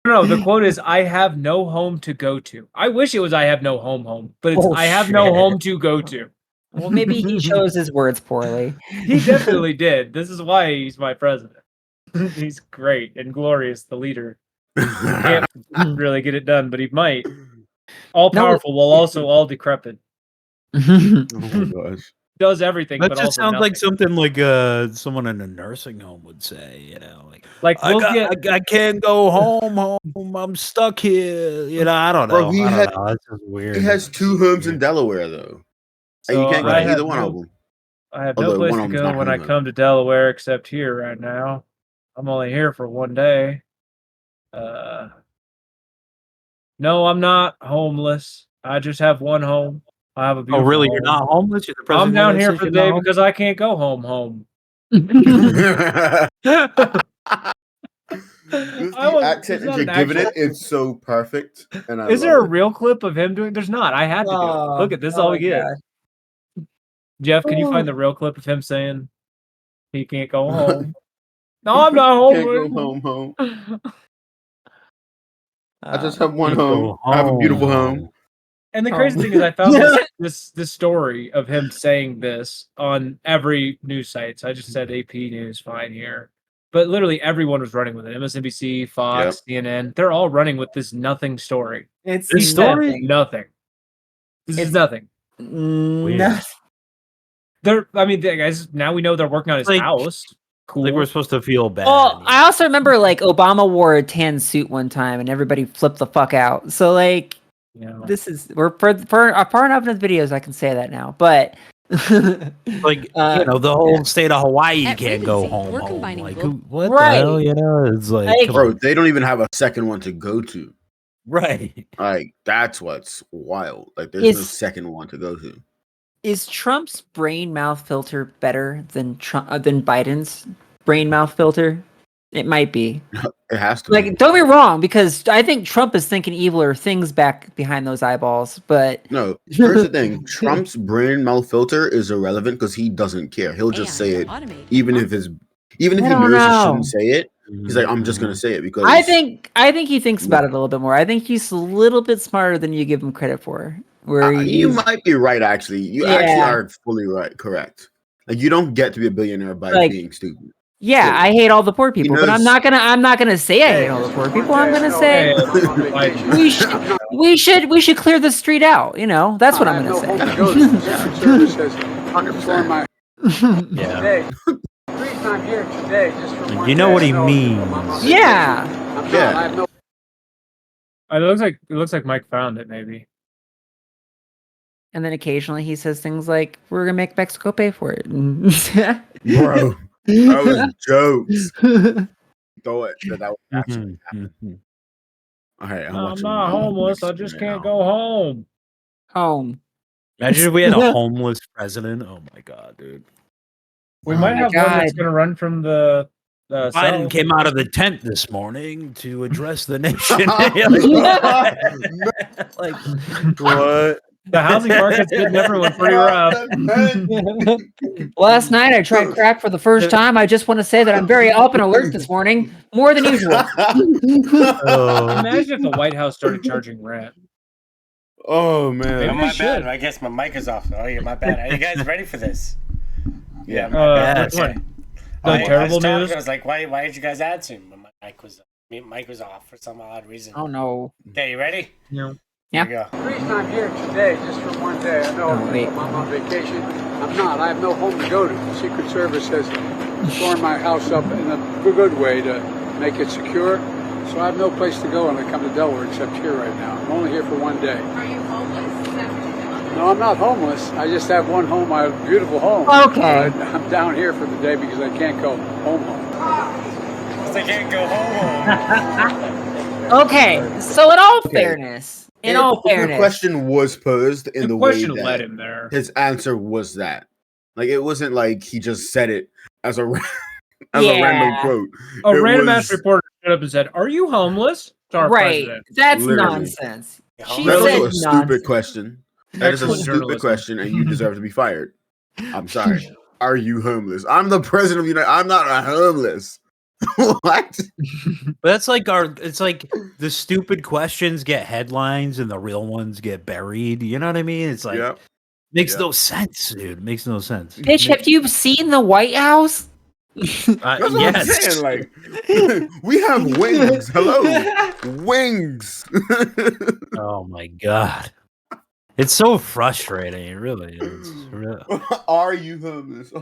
No, the quote is, "I have no home to go to." I wish it was, "I have no home," but it's, Oh, "I have no shit. home to go to." Well, maybe he chose his words poorly. He definitely did. This is why he's my president. He's great and glorious, the leader. Can't really get it done, but he might. All No. powerful while also all decrepit. Oh my gosh. Does everything, That but just also sounds like nothing. something like someone in a nursing home would say, Like we'll get. I can't go home. I'm stuck here. I don't know. Bro, he I had- don't know. That's just weird. He has 2 homes in Delaware though. And you So can't go I to have either one of no, them. I have no Although place one to of them's go not when I home. come to Delaware except here right now. I'm only here for one day. No, I'm not homeless. I just have one home. I have a Oh, beautiful really? home. You're not homeless? You're the I'm president down of the here United for the States, you're day not homeless? because I can't go home. This I was- accent it's that not you're an giving actual- it, it's so perfect. And I Is there a love it. real clip of him doing? There's not. I had to do it. Look at this. Is all we get. Jeff, can you find the real clip of him saying he can't go home? No, I'm not Can't go homeless. home. I just have one Can't home. go I have a beautiful home. home. And the crazy thing is, I found this story of him saying this on every news site. So I just said AP News, fine here. But literally everyone was running with it. MSNBC, Fox, CNN, they're all running with this nothing story. It's He said nothing. nothing. This is nothing. Nothing. I mean, guys, now we know they're working on his Like- house. Cool. Like we're supposed to feel bad. Well, you I know? also remember like Obama wore a tan suit one time and everybody flipped the fuck out. So like Yeah. this is we're far enough in the videos I can say that now. But Like you know, the whole state of Hawaii At can't go Regency, home. we're home. combining Like both- what Right. the hell? You know, it's like, Like- come Bro, on. they don't even have a second one to go to. Right. Like that's what's wild. Like there's no Is- second one to go to. is Trump's brain mouth filter better than than Biden's brain mouth filter? It might be. It has to. Like, be. don't be wrong, because I think Trump is thinking eviler things back behind those eyeballs. But No, here's the thing: Trump's brain mouth filter is irrelevant because he doesn't care. He'll just say it, even if he I knows don't he know. shouldn't say it. He's like, I'm just gonna say it because I think he thinks about it a little bit more. I think he's a little bit smarter than you give him credit for. Where you he's- might be right. Actually, you actually are fully right. Correct. Like you don't get to be a billionaire by Like- being stupid. yeah, I hate all the poor people, but I'm knows- not gonna say I hate all the poor people. I'm gonna say we should clear the street out. You know, that's what I'm gonna say. Yeah. The reason I'm here today, just for one You know day, what he I know means. I'm on Yeah. vacation. I'm Yeah. not- I have no It looks like Mike found it. Maybe. And then occasionally he says things like, "We're gonna make Mexico pay for it." Bro, that was jokes. Throw it. That was actually. Mhm, mhm. All right, I'm not homeless. I just can't go home. Home. Imagine if we had a homeless president. Oh my god, dude. We Oh might my have one that's God. going to run from the Biden south. came out of the tent this morning to address the nation. Like, what? The housing market's getting everyone pretty rough. Last night I tried crack for the first time. I just want to say that I'm very up and alert this morning, more than usual. Oh. Imagine if the White House started charging rent. Oh man. Maybe Oh, my we bad. should. I guess my mic is off. Oh, yeah, my bad. Are you guys ready for this? Yeah. my bad. Yes. Which one? Okay. The I terrible was talking, news? I was like, why did you guys add to me? My mic was off for some odd reason. Oh no. Okay, you ready? Yeah. Yeah. Here we go. The reason I'm here today, just for one day, I know Oh, wait. I'm on vacation. I'm not. I have no home to go to. The Secret Service has torn my house up in a good way to make it secure. So I have no place to go when I come to Delaware except here right now. I'm only here for one day. Are you homeless? Is that what you're doing? No, I'm not homeless. I just have one home, my beautiful home. Okay. But I'm down here for the day because I can't go home. Because I can't go home. Okay. So in all Okay. fairness, in If all the fairness, question was posed in The the way question led that him there. his answer was that. Like it wasn't like he just said it as a as Yeah. a random quote. A It random was- ass reporter stood up and said, "Are you homeless?" To our right? president. That's Literally. nonsense. She That's said also a stupid nonsense. question. That is a Excellent stupid journalism. question, and you deserve to be fired. I'm sorry. Are you homeless? I'm the president of the United. I'm not a homeless. What? But that's like it's like the stupid questions get headlines and the real ones get buried. You know what I mean? It's like, Yeah. makes Yeah. no sense, dude. Makes no sense. Bitch, have you seen the White House? That's what I'm Yes. saying. Like, we have wings. Hello, wings. Oh my god. It's so frustrating. It really is. Are you homeless?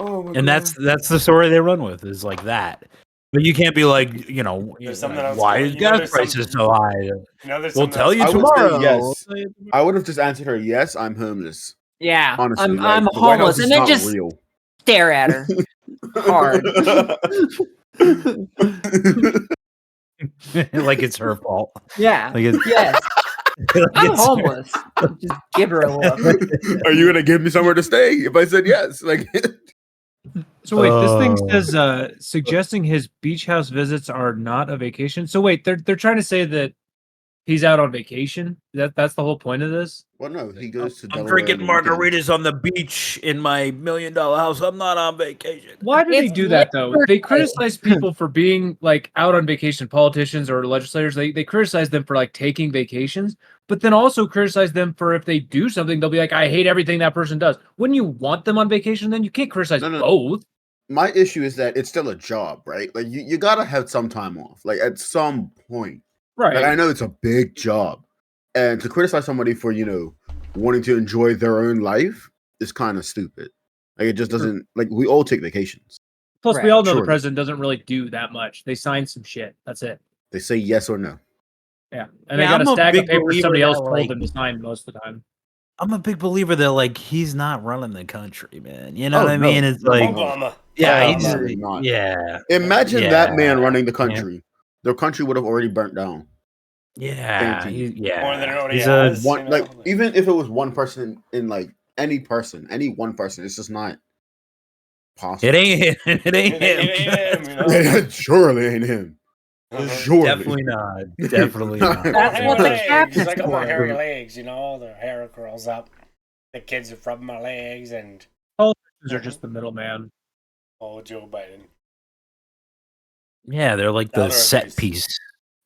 Oh my And that's the story they run with is like that. But you can't be like, you know, There's something else why going- is you know, gas there's prices something- so high? You know, there's We'll something tell else- you I would say tomorrow. yes. We'll tell you tomorrow. I would have just answered her. Yes, I'm homeless. Yeah, Honestly, I'm like, the White House homeless, is and then not just real. stare at her hard. Like it's her fault. Yeah. Like it's, Yes, like I'm it's her- homeless. Just give her a look. Are you gonna give me somewhere to stay? If I said yes, like So wait, this thing Oh. says suggesting his beach house visits are not a vacation. So wait, they're trying to say that he's out on vacation. That's the whole point of this. Well, no, he goes to I'm Delaware drinking on the weekends. margaritas on the beach in my $1 million house. I'm not on vacation. Why do they It's do that though? Labor They Day. criticize people for being like out on vacation, politicians or legislators. They criticize them for like taking vacations, but then also criticize them for if they do something, they'll be like, I hate everything that person does. Wouldn't you want them on vacation? Then you can't criticize No. both. My issue is that it's still a job, right? Like you gotta have some time off, like at some point. Right. Like I know it's a big job, and to criticize somebody for wanting to enjoy their own life is kind of stupid. Like it just doesn't. Like we all take vacations. Plus, we Right. all know the Surely. president doesn't really do that much. They sign some shit. That's it. They say yes or no. Yeah. And they Yeah, got I'm a a stack of big papers believer somebody else that, told like- them to sign most of the time. I'm a big believer that like he's not running the country, man. You know Oh, what I no. mean? It's No, like, Obama. yeah, Oh, he's absolutely not. yeah, Imagine that man Yeah. running the country. Their country would have already burnt down. yeah, Thank you. More than it already he's has. One you know? like even if it was one person in like any one person, it's just not possible. It ain't him. It ain't It ain't him. him, you know? It surely ain't him. Uh-huh. Surely. Definitely not. Definitely not. More That's hairy what the legs. cabinet's I got more for. hairy legs, you know. The hair curls up. The kids are rubbing my legs, and Politicians are just the middleman. Joe Biden. Yeah, they're like Now the they're set abused. piece.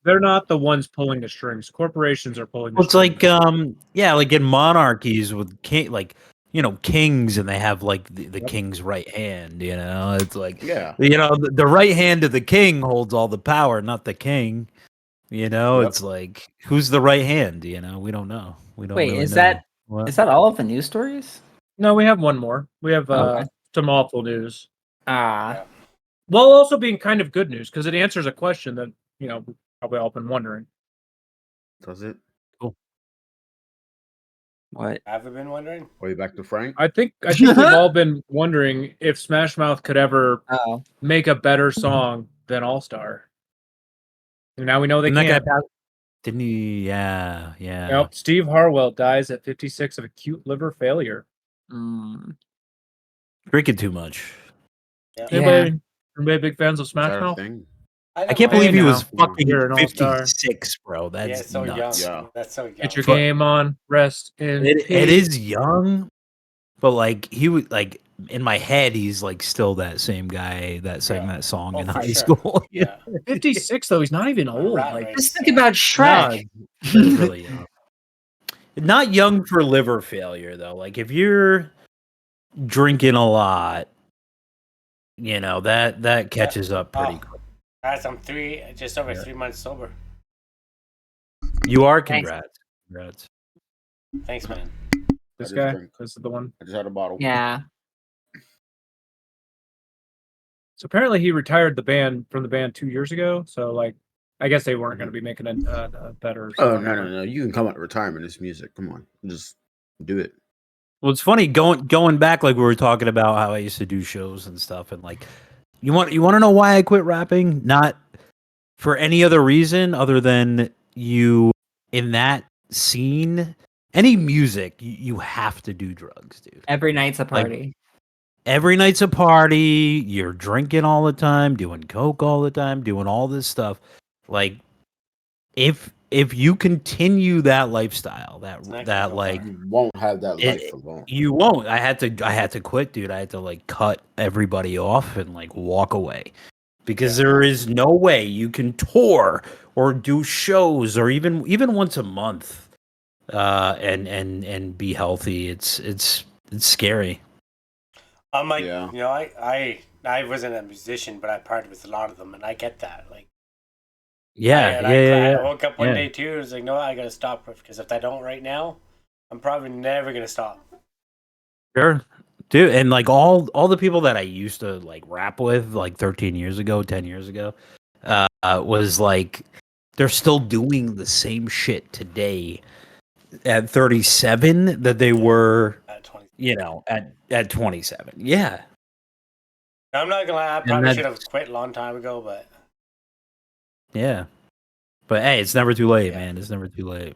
They're not the ones pulling the strings. Corporations are pulling the It's strings. like yeah, like in monarchies with king, like kings, and they have like the king's right hand. It's like Yeah. the right hand of the king holds all the power, not the king. Yep. It's like who's the right hand? We don't know. We don't. Wait, really is know. that What? is that all of the news stories? No, we have one more. We have Okay. some awful news. Ah, While also being kind of good news because it answers a question that we've probably all been wondering. Does it? what? Have you been wondering? Way back to Frank. I think we've all been wondering if Smash Mouth could ever Oh, make a better song than All Star. And now we know they And that guy can't. passed, didn't he? Yeah. Yep. Steve Harwell dies at 56 of acute liver failure. Drinking too much. Yeah. Anybody big fans of Is Smash that a Mouth? thing? I can't believe he was now. fucking You're an all-star. 56, bro. That's Yeah, so nuts. young. Yeah. That's so young. Get your But- game on. Rest in It peace. is young, but like he would like in my head, he's like still that same guy that sang Yeah. that song Oh, in for high sure. school. Yeah. 56 though. He's not even old. rat Like race. just think about Shrek. He's really young. Not young for liver failure though. Like if you're drinking a lot, that catches up pretty Oh. quick. Guys, I'm just over Yeah. 3 months sober. You are Thanks. congrats. Thanks, man. this I just guy. drink. This is the one. I just had a bottle. Yeah. So apparently he retired from the band 2 years ago. So like, I guess they weren't going to be making a better. Oh song. no! You can come out of retirement. It's music. Come on, just do it. Well, it's funny going back, like we were talking about how I used to do shows and stuff, and like you want to know why I quit rapping? Not for any other reason other than you in that scene, any music, you have to do drugs, dude. Every night's a Like, party. Every night's a party. You're drinking all the time, doing coke all the time, doing all this stuff. Like, if you continue that lifestyle, not gonna that go like You won't have that life It- for long. you won't. I had to quit, dude. I had to like cut everybody off and like walk away because there is no way you can tour or do shows or even once a month and be healthy. It's scary. I'm like, Yeah. I wasn't a musician, but I partied with a lot of them, and I get that. Like, Yeah, I woke up one yeah. day too, and was like, no, I gotta stop because if I don't right now, I'm probably never gonna stop. Sure. Dude, and like all the people that I used to like rap with like 13 years ago, 10 years ago, was like they're still doing the same shit today at 37 that they were, At 20. at 27. Yeah. I'm not gonna lie, I And probably should that's- have quit a long time ago, but Yeah. But hey, it's never too late, Yeah. man. It's never too late.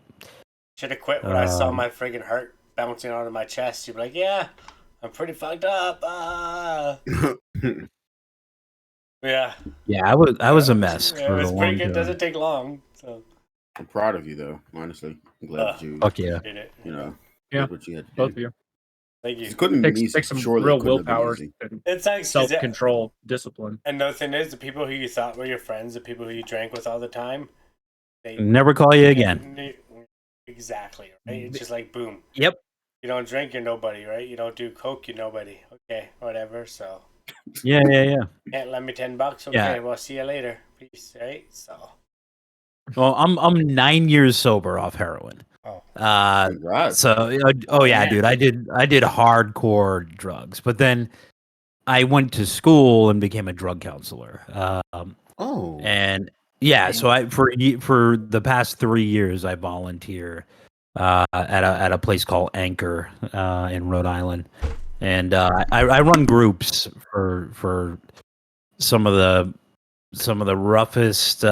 should have quit when I saw Um, my friggin' heart bouncing out of my chest. You'd be like, yeah, I'm pretty fucked up. Yeah. Yeah, I was a mess Yeah, for it a was long pretty good. time. Doesn't take long. So I'm proud of you, though. Honestly, I'm glad that you, Fuck yeah. Did it. Yeah, did what you had to both do. of you. Thank It you. couldn't be easy. Takes some Surely real it couldn't have been willpower easy. and It's like self-control, discipline. And the thing is, the people who you thought were your friends, the people who you drank with all the time, they Never call you again. Exactly, right? It's just like boom. Yep. You don't drink, you're nobody, right? You don't do coke, you're nobody. Okay, whatever. So Yeah. can't lend me $10. Okay, Yeah. well, see you later. Peace, right? So. Well, I'm 9 years sober off heroin. Oh. Congrats. So yeah, dude, I did hardcore drugs, but then I went to school and became a drug counselor. Oh. And yeah, so for the past 3 years I volunteer at a place called Anchor in Rhode Island, and I run groups for some of the roughest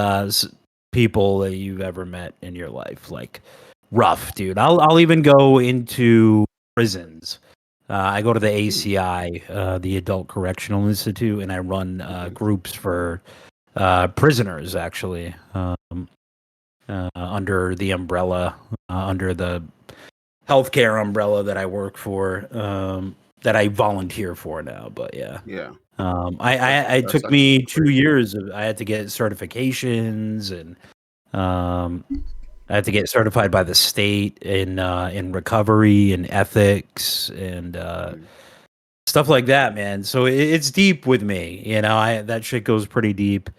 people that you've ever met in your life, like rough, dude. I'll even go into prisons. I go to the ACI, the Adult Correctional Institute, and I run groups for prisoners, actually, under the umbrella, under the healthcare umbrella that I work for, that I volunteer for now. But yeah. It took me 2 years. I had to get certifications, and I had to get certified by the state in recovery and ethics and stuff like that, man. So it's deep with me, that shit goes pretty deep.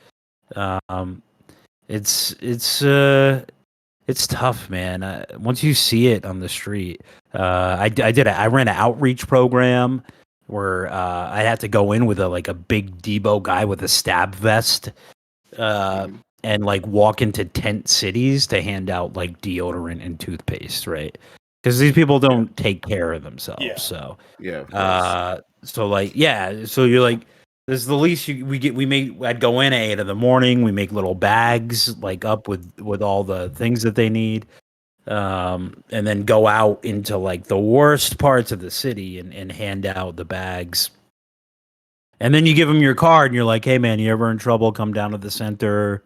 It's tough, man. Once you see it on the street, I ran an outreach program where I had to go in with a big Debo guy with a stab vest, and like walk into tent cities to hand out like deodorant and toothpaste, right? Because these people don't take care of themselves. Yeah. So so you're like, this is the least I'd go in at 8 a.m. We make little bags like up with all the things that they need, and then go out into like the worst parts of the city and hand out the bags. And then you give them your card and you're like, hey man, you ever in trouble, come down to the center,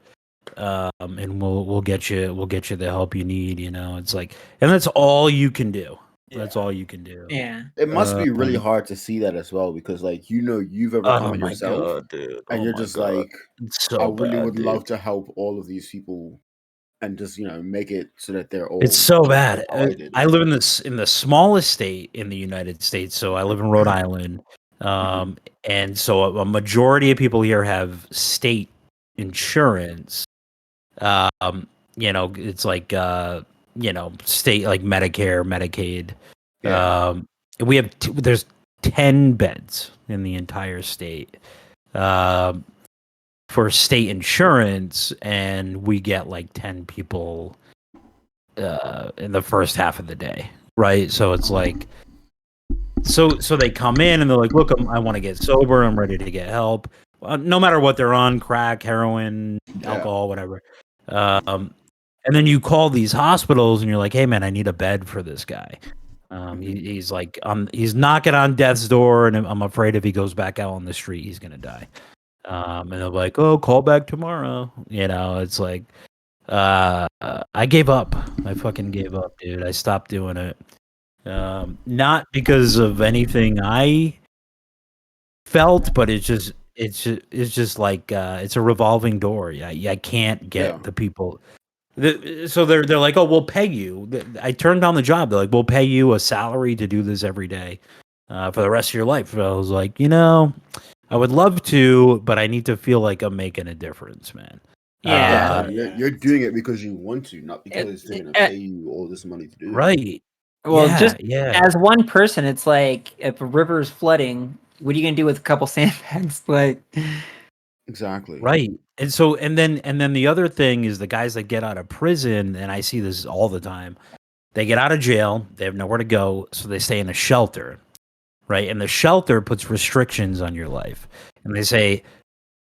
and we'll get you the help you need. It's like, and that's all you can do. That's all you can do. Yeah. It must be really hard to see that as well, because like you've overcome it yourself, God, dude. and you're just like, so I really would dude. love to help all of these people, and just make it so that they're all. It's so bad. how I live in the smallest state in the United States, so I live in Rhode Island, and so a majority of people here have state insurance. It's like state like Medicare, Medicaid. We have there's 10 beds in the entire state for state insurance, and we get like 10 people in the first half of the day, right? So it's like, so they come in and they're like, look, I want to get sober, I'm ready to get help, no matter what they're on, crack, heroin, alcohol, whatever. And then you call these hospitals and you're like, hey man, I need a bed for this guy. He's like, he's knocking on death's door, and I'm afraid if he goes back out on the street, he's gonna die. And they're like, oh, call back tomorrow. It's like, I gave up. I fucking gave up, dude. I stopped doing it. Not because of anything I felt, but it's just like it's a revolving door. I can't get the people. So they're like, oh, we'll pay you. I turned down the job. They're like, we'll pay you a salary to do this every day for the rest of your life. So I was like, I would love to, but I need to feel like I'm making a difference, man. Yeah. You're doing it because you want to, not because they're going to pay you all this money to do it. Right. Well, as one person, it's like if a river is flooding, what are you gonna do with a couple sandbags? Like, exactly. Right. And so, and then the other thing is the guys that get out of prison, and I see this all the time. They get out of jail, they have nowhere to go, so they stay in a shelter, right? And the shelter puts restrictions on your life, and they say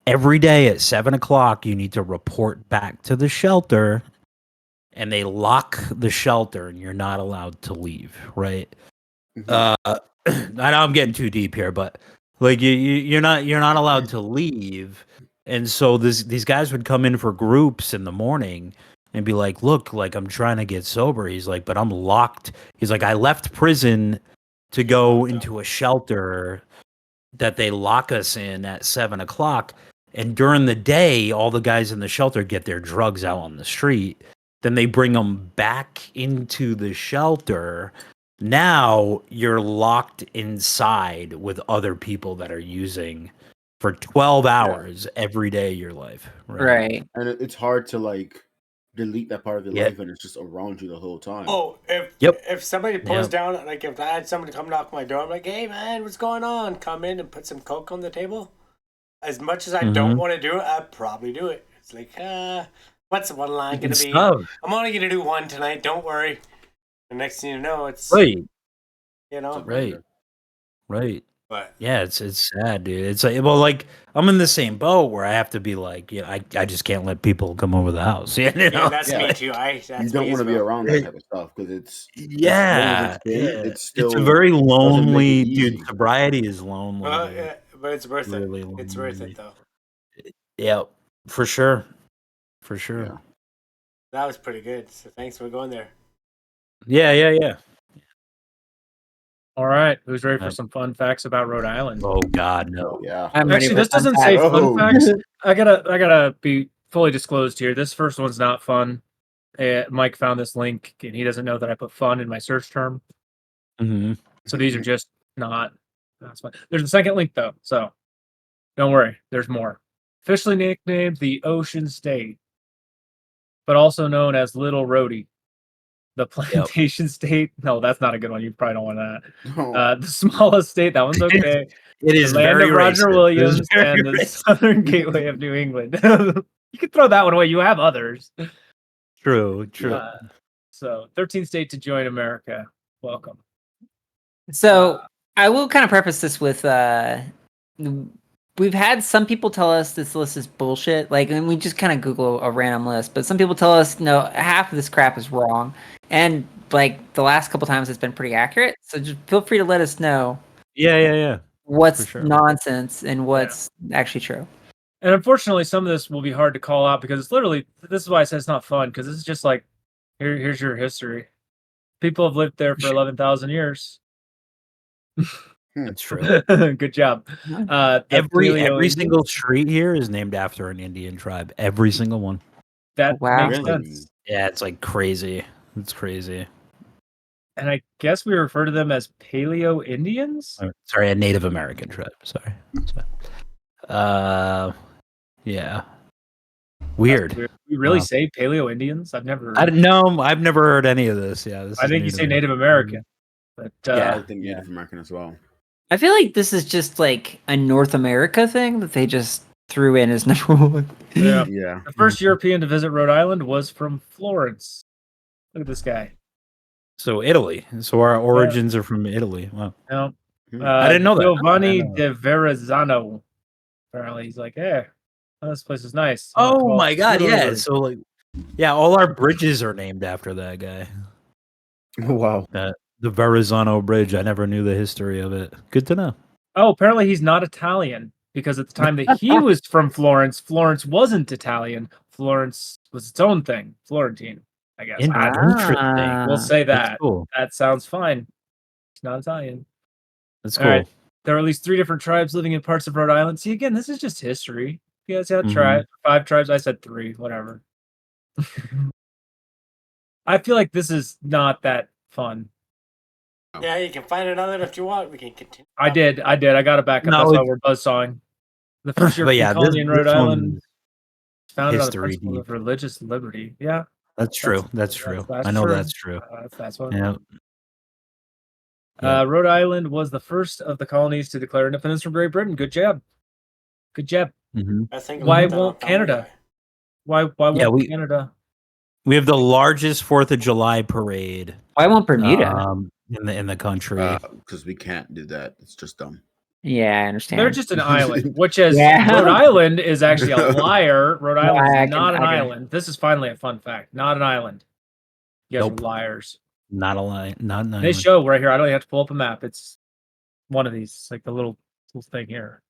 every day at 7:00 you need to report back to the shelter, and they lock the shelter, and you're not allowed to leave, right? I know I'm getting too deep here, but like you're not allowed to leave. And so these guys would come in for groups in the morning, and be like, look, like I'm trying to get sober. He's like, but I'm locked. He's like, I left prison to go into a shelter that they lock us in at 7:00. And during the day, all the guys in the shelter get their drugs out on the street. Then they bring them back into the shelter. Now you're locked inside with other people that are using for 12 hours every day of your life. Right. And it's hard to like delete that part of your Yeah. life, and it's just around you the whole time. Oh, if somebody pulls down, like if I had somebody come knock my door, I'm like, hey man, what's going on? Come in and put some Coke on the table. As much as I don't want to do it, I'd probably do it. It's like, what's the one line going to be? I'm only going to do one tonight. Don't worry. The next thing you know, it's right. You know, Right. But yeah, it's sad, dude. It's like, well, like I'm in the same boat where I have to be like, I just can't let people come over the house. You know? Yeah, that's me too. You don't want to be around that type of stuff because it's it's still it's a very lonely, it dude. Sobriety is lonely. Yeah, but it's worth really it. lonely. It's worth it though. Yeah, for sure. Yeah. That was pretty good. So thanks for going there. Yeah. All right, who's ready for some fun facts about Rhode Island? Oh God, no. Yeah. Actually, this doesn't say fun facts. I gotta be fully disclosed here. This first one's not fun. Mike found this link, and he doesn't know that I put fun in my search term. Mm-hmm. So these are just not. That's fun. There's a second link though, so don't worry. There's more. Officially nicknamed the Ocean State, but also known as Little Rhodey. The Plantation State. No, that's not a good one. You probably don't want that. The smallest state. That one's okay. It is the land very of Roger racist. Williams It is very and the racist. Southern Gateway of New England. You can throw that one away. You have others. True. So 13th state to join America. Welcome. So I will kind of preface this with we've had some people tell us this list is bullshit. Like, and we just kind of Google a random list, but some people tell us no, half of this crap is wrong. And like the last couple times, it's been pretty accurate. So just feel free to let us know. Yeah. What's nonsense and what's actually true. And unfortunately, some of this will be hard to call out because it's literally. This is why I said it's not fun because it's just like, here's your history. People have lived there for 11,000 years. That's true. Good job. Every single street here is named after an Indian tribe. Every single one. That makes sense. Yeah, it's like crazy. It's crazy. And I guess we refer to them as Paleo Indians. Sorry, a Native American tribe. Sorry. Yeah. Weird. We really say Paleo Indians? I've never. I've never heard any of this. Yeah, I think you say Native American. But I think Native American as well. I feel like this is just like a North America thing that they just threw in as number one. Yeah. Yeah. The first European to visit Rhode Island was from Florence. Look at this guy. So Italy. So our origins are from Italy. Wow. No. I didn't know that. Giovanni de Verrazzano. Apparently, he's like, hey, this place is nice. Oh my God! Yeah. So like, yeah, all our bridges are named after that guy. Wow. The Verrazzano Bridge. I never knew the history of it. Good to know. Oh, apparently he's not Italian because at the time that he was from Florence, Florence wasn't Italian. Florence was its own thing. Florentine, I guess. Interesting. We'll say that. That's cool. That sounds fine. He's not Italian. That's All cool. right. There are at least 3 different tribes living in parts of Rhode Island. See, again, this is just history. You guys had 5 tribes. I said 3. Whatever. I feel like this is not that fun. Yeah, you can find another if you want. We can continue. I did. I got it back up. That's why we're buzzsawing. The first European colony in Rhode Island founded on the principle of religious liberty. Yeah. That's true. That's true. I know that's true. That's what. Yeah. Rhode Island was the first of the colonies to declare independence from Great Britain. Good job. Good job. Why won't Canada? Why won't Canada? We have the largest 4th of July parade. Why won't Bermuda? In the country. Because we can't do that. It's just dumb. Yeah, I understand. They're just an island, which is Rhode Island is actually a liar. Rhode Island is not an island. This is finally a fun fact. Not an island. You guys are liars. Not a lie. Not an island. They show right here. I don't even have to pull up a map. It's one of these. It's like the little thing here.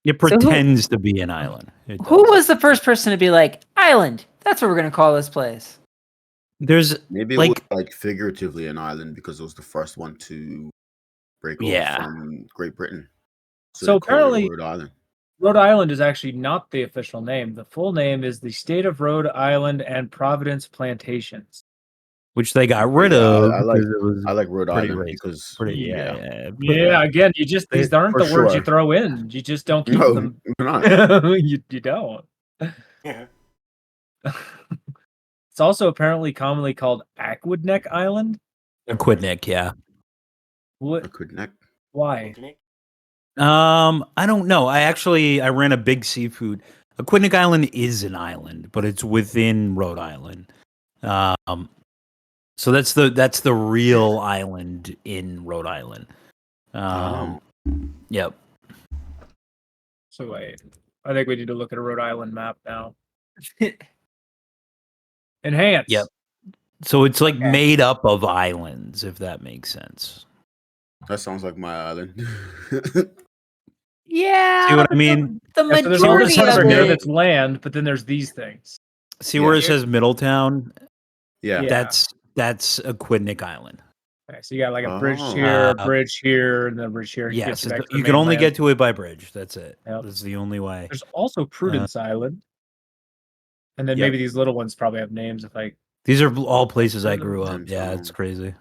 It pretends to be an island. Who was the first person to be like, island? That's what we're going to call this place. There's Maybe it was like figuratively an island because it was the first one to break off from Great Britain. So they call it apparently, Rhode Island. Rhode Island is actually not the official name. The full name is the State of Rhode Island and Providence Plantations. which they got rid of. I like Rhode pretty Island racist. because Again, these aren't the words you throw in. You just don't keep them. you don't. Yeah. It's also apparently commonly called Aquidneck Island. Aquidneck, yeah. What? Aquidneck. Why? I don't know. I ran a big seafood. Aquidneck Island is an island, but it's within Rhode Island. So that's the real island in Rhode Island. Yep. So wait, I think we need to look at a Rhode Island map now. Enhance. Yep. So it's like made up of islands, if that makes sense. That sounds like my island. Yeah. See what I mean? The So there's all this majority over of here it. that's land, but then there's these things. See where it says Middletown? Yeah. That's Aquidneck Island. Okay, so you got like a bridge here, a bridge here, and then a bridge here. Yes, back to the you can only mainland. get to it by bridge. That's it. Yep. That's the only way. There's also Prudence Island, and then Yep. maybe these little ones probably have names. If like These are all places I grew up. Yeah, it's crazy.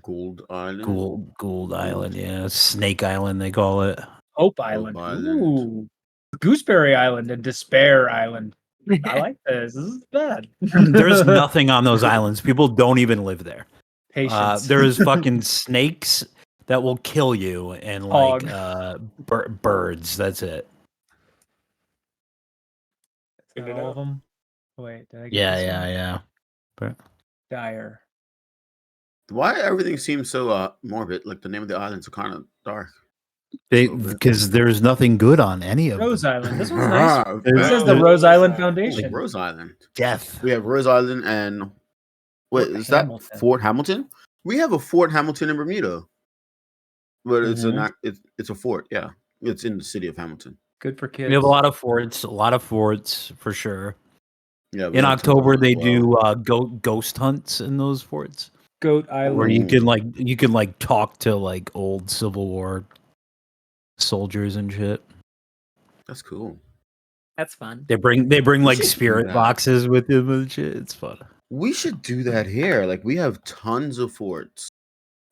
Gold Island. Gould Island, yeah. Snake Island, they call it. Hope Island. Ooh, Gooseberry Island and Despair Island. I like this. This is bad. There's nothing on those islands. People don't even live there. Patience. There's fucking snakes that will kill you and like birds. That's it. All of them. Wait, did I get Yeah. But Dire. Why everything seems so morbid? Like the name of the islands are kind of dark. Because there's nothing good on any of Rose them. Island. This one's nice. This This is the Rose Island Foundation. Like Rose Island. Death. We have Rose Island and wait, is that Fort Hamilton? We have a Fort Hamilton in Bermuda, but it's it's a fort. Yeah, it's in the city of Hamilton. Good for kids. We have a lot of forts for sure. Yeah. In October they do ghost hunts in those forts. Goat Island. Where you can like talk to like old Civil War soldiers and shit. That's cool. That's fun. They bring like spirit boxes with them and shit. It's fun. We should do that here. Like we have tons of forts.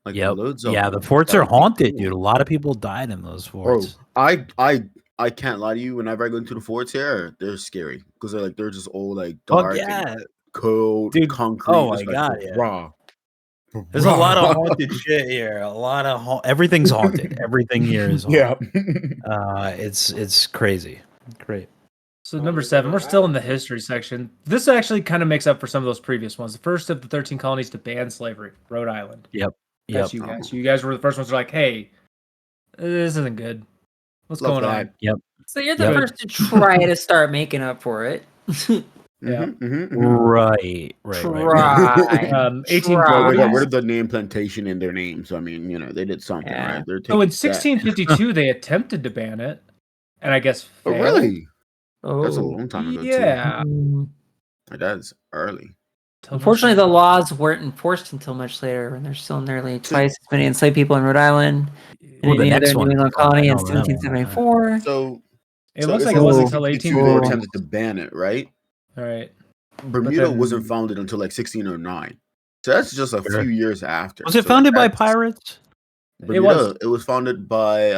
Like loads of the forts are haunted, dude. A lot of people died in those forts. Bro, I can't lie to you. Whenever I go into the forts here, they're scary because they're just all like dark, and cold, dude, concrete. Oh my god, raw. There's a lot of haunted shit here. A lot of everything's haunted. Everything here is haunted. Yeah. It's crazy. Great. So number 7, we're still in the history section. This actually kind of makes up for some of those previous ones. The first of the 13 colonies to ban slavery, Rhode Island. Yep. That's you guys. You guys were the first ones who were like, hey, this isn't good. What's going on? Yep. So you're the first to try to start making up for it. Yeah. Right. 18. Well, they got rid of the name plantation in their name, so I mean, they did something, right? So in 1652, they attempted to ban it, and I guess failed. Oh, really? Oh, that's a long time ago. Yeah, too. That's early. Unfortunately, the laws weren't enforced until much later, and there's still nearly twice as many enslaved people in Rhode Island and any other New England colony in 1774. So it looks like it wasn't until 1804 they attempted to ban it, right? All right. Bermuda wasn't founded until like 1609, so that's just a few years after. Was it founded by pirates? Bermuda, it was founded by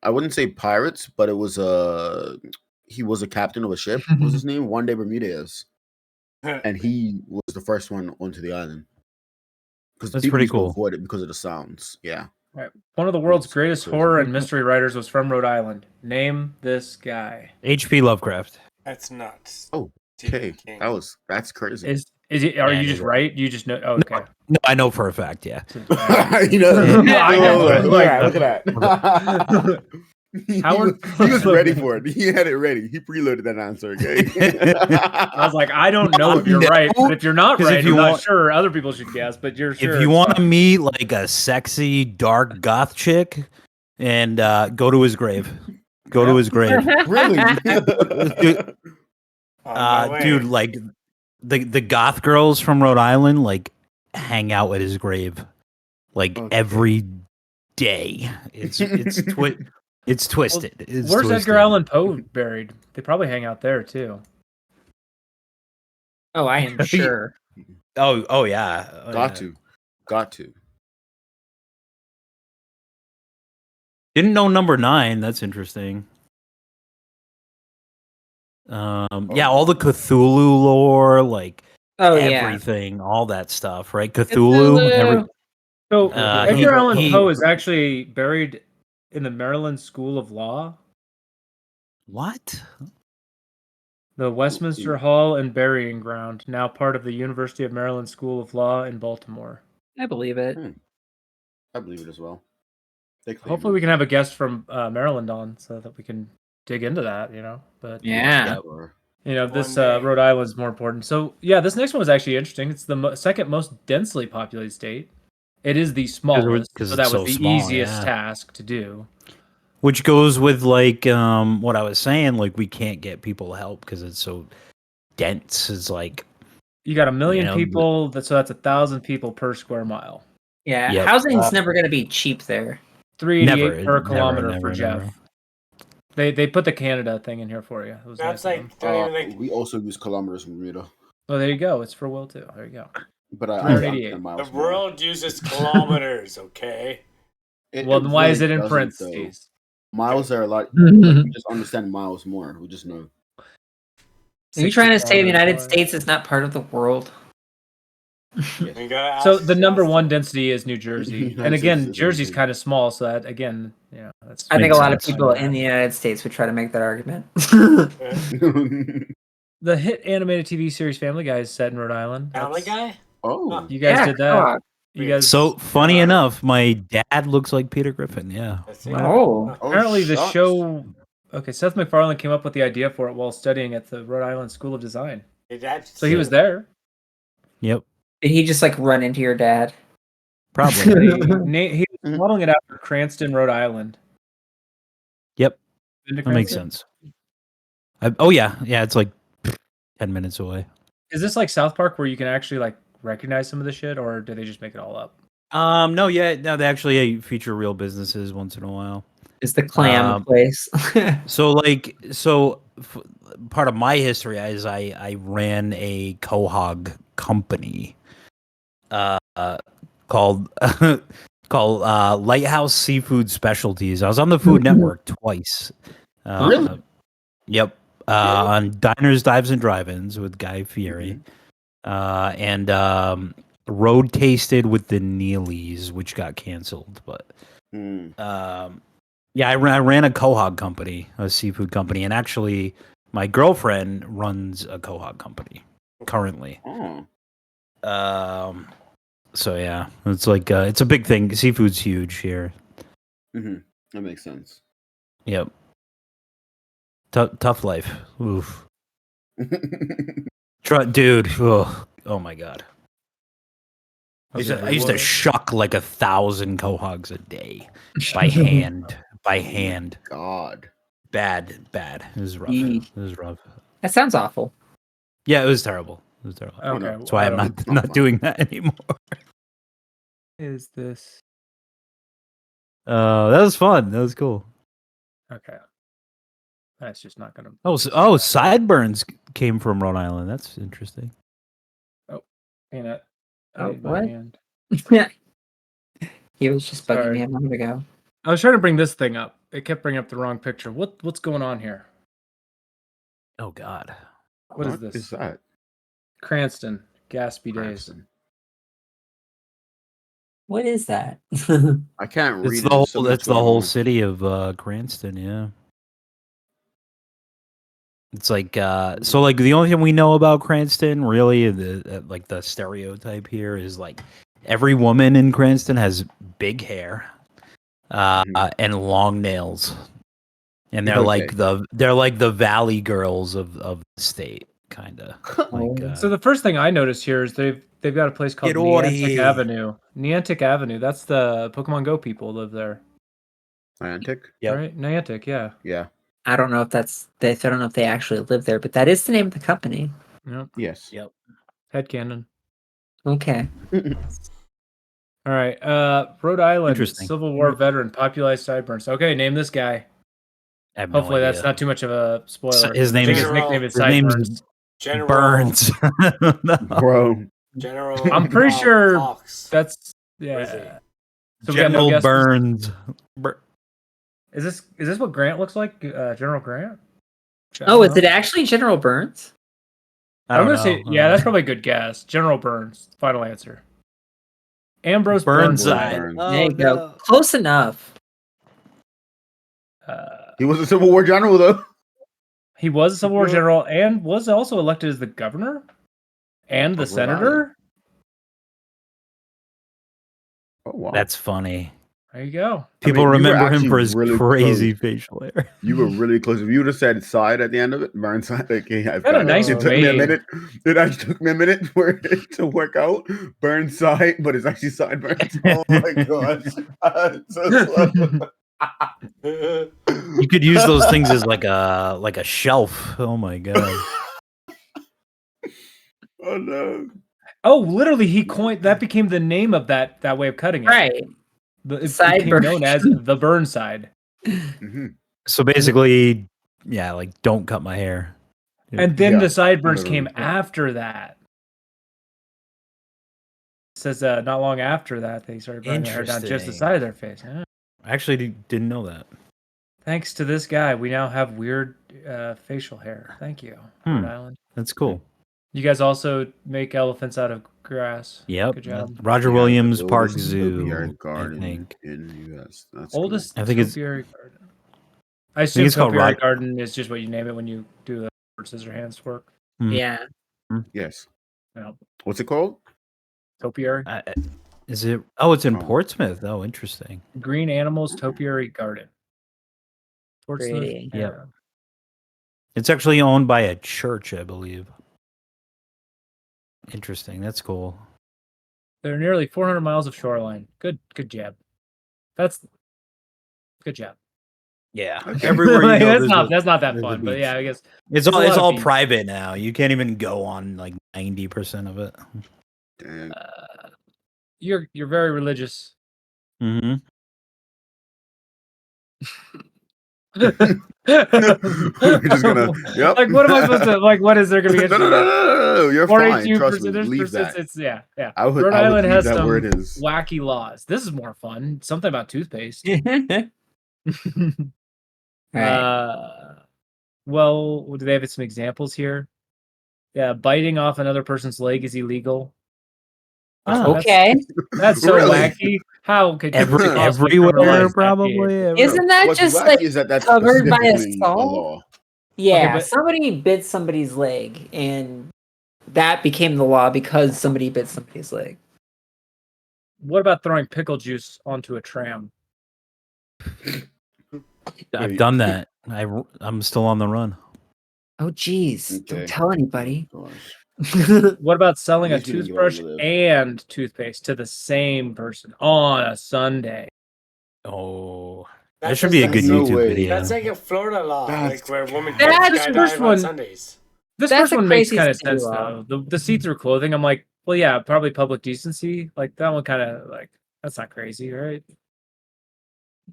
I wouldn't say pirates, but it was he was a captain of a ship. What was his name? One Day Bermudez, and he was the first one onto the island. Because that's pretty cool. Avoid it because of the sounds. Yeah. Right. One of the world's greatest horror and mystery writers was from Rhode Island. Name this guy. H.P. Lovecraft. That's nuts. Oh, okay. That's crazy. Is it? Are you just right? You just know? Oh, okay. No, I know for a fact. Yeah. I know. Look at that. Howard, he was ready for it. He had it ready. He preloaded that answer. Okay. I was like, I don't know if you're right, but if you're not right, I'm not sure. Other people should guess, but you're sure. If you want to meet like a sexy dark goth chick, and go to his grave. Go to his grave. Really? On my way. Dude, like the goth girls from Rhode Island like hang out at his grave like Okay. every day. It's twisted. It's Where's twisted. Edgar Allan Poe buried? They probably hang out there too. Oh, I am sure. Oh yeah. Oh, Got yeah. to. Didn't know number 9. That's interesting. Yeah, all the Cthulhu lore, like Oh yeah. everything, all that stuff, right? Cthulhu. So Edgar Allan he- Poe is actually buried in the Maryland School of Law, What? the Westminster Hall and Burying Ground, now part of the University of Maryland School of Law in Baltimore. I believe it. I believe it as well. Hopefully, we can have a guest from Maryland on so that we can dig into that. But Yeah. this One day. Rhode Island is more important. So yeah, this next one was actually interesting. It's the second most densely populated state. It is the smallest, 'cause so it's that was so the small, easiest yeah. task to do. Which goes with like what I was saying, like we can't get people help because it's so dense. It's like You got 1 million You know, people, so that's 1,000 people per square mile. Yeah. Yep. Housing's never going to be cheap there. 388 per Never, kilometer never, for Jeff. never. They put the Canada thing in here for you. It was That's nice of like, them. don't even think. We also use kilometers from Rita, Oh, there you go. It's for Will too. There you go. but I 388. understand The miles more. world uses kilometers, okay? Well, then why is it in doesn't, parentheses? though. Miles are a lot. Like, we just understand miles more. We just know. Are you trying to say the 60 United kilometers States is not part of the world? You gotta So ask the number Jeff. one density is New Jersey, United and again, States is Jersey's amazing. kind of small. So that again, that's. I think Makes a lot of sense. people in the United States would try to make that argument. The hit animated TV series Family Guy is set in Rhode Island. Family That's- Guy? Oh, You guys did that. God. You guys. So funny Yeah. enough, my dad looks like Peter Griffin. Yeah. Let's see. Oh. Apparently, the shucks. show. Okay, Seth MacFarlane came up with the idea for it while studying at the Rhode Island School of Design. So he was there. Yep. Did he just like run into your dad? Probably. He was modeling it after Cranston, Rhode Island. Yep. Been to That makes Cranston? sense. Oh yeah, it's like 10 minutes away. Is this like South Park where you can actually like recognize some of the shit, or do they just make it all up? No, they actually feature real businesses once in a while. Is the clam place? So part of my history is I ran a cohog company, called Lighthouse Seafood Specialties. I was on the Food Network twice. Really? Yep. On Diners, Dives, and Drive-Ins with Guy Fieri, and Road Tasted with the Neelys, which got canceled. But yeah, I ran a cohog company, a seafood company, and actually, my girlfriend runs a cohog company currently. Oh. So yeah, it's like it's a big thing. Seafood's huge here. That makes sense. Yep. Tough life. Oof. Dude. Oh my god. I used to shuck like 1,000 cohogs a day by hand. God. Bad. It was rough. Eek. It was rough. That sounds awful. Yeah, it was terrible. Okay, That's why I'm not doing that anymore. Is this That was fun. That was cool. okay? That's just not gonna. Sideburns came from Rhode Island. That's interesting. Peanut. Oh, Made by what? hand. He was just bugging Sorry. me a moment ago. I was trying to bring this thing up. It kept bringing up the wrong picture. What's going on here? Oh God. What is this? Is that? Cranston, Gaspy Days. Cranston. What is that? I can't read It's it. the whole. There's so much That's the going whole on. city of Cranston. Yeah. It's like so. Like the only thing we know about Cranston, really, like the stereotype here is like every woman in Cranston has big hair, and long nails, and they're like the valley girls of the state, kind of. Like, So the first thing I noticed here is they've got a place called Get outta Niantic here. Avenue. Niantic Avenue. That's the Pokemon Go people live there, Niantic? Yep. right? Niantic, yeah. Yeah. I don't know if I don't know if they actually live there, but that is the name of the company. Yep. Yes. Yep. Headcanon. Okay. All right. Rhode Island, Interesting. Civil War veteran, popularized sideburns. Okay, name this guy. I have no Hopefully, that's idea. not too much of a spoiler. His I name think is his nickname is his name's Sideburns. General Burns. No. Bro. General. I'm pretty sure Fox. that's Where is he? yeah. So we got no General guesses? Burns. Is this what Grant looks like? General Grant? I Oh, don't is it know. actually General Burns? I don't I'm know. gonna say yeah. That's probably a good guess. General Burns. Final answer. Ambrose Burnside. Burns. There you go. Close enough. He was a Civil War general, though. He was a Civil War general and was also elected as the governor and the Of Rhode senator. Oh, wow. That's funny. There you go. People you were remember him actually for his really crazy close. facial hair. You were really close. If you would have said side at the end of it, Burnside, okay, I've Got a got nice it. It took me a wave. minute. It actually took me a minute for it to work out. Burnside, but it's actually sideburns. Oh my gosh. It's so slow. You could use those things as like a shelf. Oh my god. Oh no. Oh, literally, he coined that became the name of that way of cutting it. Right. It became Sideburn. known as the Burnside. Mhm. So basically, yeah, like don't cut my hair. And then Yeah, the sideburns literally. came after that. It says not long after that they started growing their hair down just the Interesting. side of their face. Yeah. I actually didn't know that. Thanks to this guy, we now have weird facial hair. Thank you, Hmm. Rhode Island. That's cool. You guys also make elephants out of grass. Yep. Good job. Roger Yeah, Williams the Park oldest Zoo. topiary I garden think. in the US. That's Oldest I think it's- topiary garden. I assume it's called topiary Rod- garden is just what you name it when you do the scissor hands work. Yeah. cool. Yes. Yeah. What's it called? Topiary. Is it? Oh, it's in Oh. Portsmouth. Oh, interesting. Green Animals Topiary Garden. Portsmouth. Pretty. Yeah. Yep. It's actually owned by a church, I believe. Interesting. That's cool. There are nearly 400 miles of shoreline. Good jab. That's good job. Yeah. Okay. Everywhere you go, that's not that there's a fun, but beach. yeah, I guess It's there's a all lot of beach. private now. You can't even go on like 90% of it. Dang. You're very religious. Mm-hmm. We're just gonna. Yep. Like, what am I supposed to like? What is there gonna be? No. You're fine. 42%. Trust me. There's Leave that. It's yeah. I would. Rhode I would Island leave has that some where it is. wacky laws. This is more fun. Something about toothpaste. Right. Well, do they have some examples here? Yeah, biting off another person's leg is illegal. Okay. That's so Really? wacky. How could you possibly Everywhere, criminalize that probably. behavior? Isn't that What's just wacky like is that's covered by specifically a assault? law. Yeah, but- somebody bit somebody's leg, and that became the law because somebody bit somebody's leg. What about throwing pickle juice onto a tram? I've Wait. done that. I'm still on the run. Oh, geez. Okay. Don't tell anybody. Gosh. What about selling a At least you didn't get where toothbrush you live. and toothpaste to the same person on a Sunday? Oh, That that should be a good doesn't- no YouTube way. video. That's like a Florida law, That's- like where women That's can't the first skydive one. on Sundays. This That's first a one makes crazy kind of city sense law. though. The see-through clothing. I'm like, well, yeah, probably public decency. Like that one kind of like that's not crazy, right?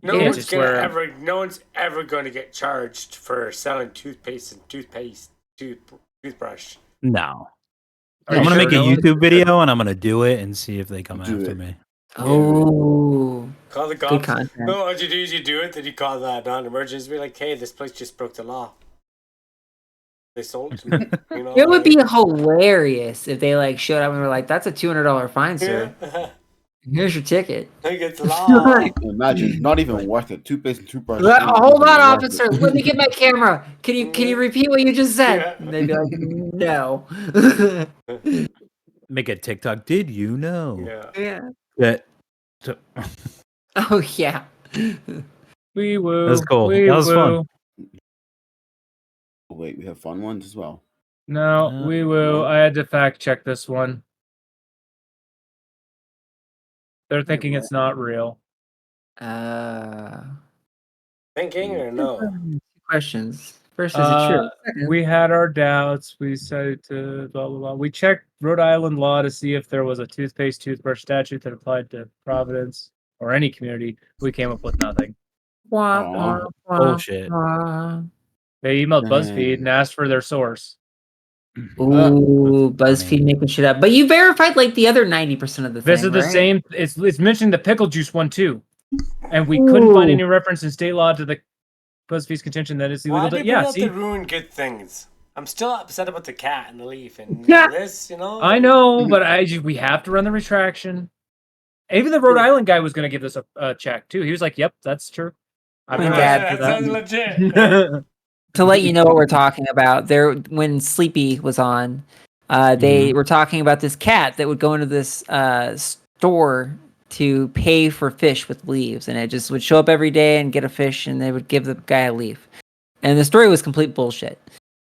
No Yeah, one's just gonna where- no one's ever going to get charged for selling toothpaste and toothbrush. No. Are I'm you gonna sure make a no one- YouTube video and I'm gonna do it and see if they come Do after it. me. Oh, Call the good cops. content. No, what you do is you do it, then you call that non-emergency. Be like, hey, this place just broke the law. They sold to me. You know, It would be hilarious if they like showed up and were like, "That's a $200 fine, sir. Yeah. Here's your ticket." I get the law. Imagine, not even worth it. Toothpaste and toothbrush. Hold on, Worth officer. it. Let me get my camera. Can you repeat what you just said? Yeah. And they'd be like, "No." Make a TikTok. Did you know Yeah. Yeah. that? Oh yeah. Wee woo. That's cool. Wee That was fun. woo. Wait, we have fun ones as well. No, wee woo. I had to fact check this one. They're thinking it's not real. Thinking or no? questions. First, is it true? Second, We had our doubts. We decided to blah blah blah. We checked Rhode Island law to see if there was a toothpaste toothbrush statute that applied to Providence or any community. We came up with nothing. wah, Aw. wah, wah, Bullshit. wah. They emailed BuzzFeed Dang. and asked for their source. Ooh, That's BuzzFeed funny. making shit up. But you verified like the other 90% of the This thing, is the right? same. It's mentioning the pickle juice one too, and we couldn't find any reference in state law to the BuzzFeed's contention that it's Why illegal. do To, you yeah, bring out see, the ruined good things? I'm still upset about the cat and the leaf and Yeah. this, you know? I know, but we have to run the retraction. Even the Rhode Island guy was going to give us a check too. He was like, "Yep, that's true. I'm Oh my going God. That sounds legit. that." To let you know what we're talking about, there when Sleepy was on, they were talking about this cat that would go into this store to pay for fish with leaves, and it just would show up every day and get a fish, and they would give the guy a leaf. And the story was complete bullshit.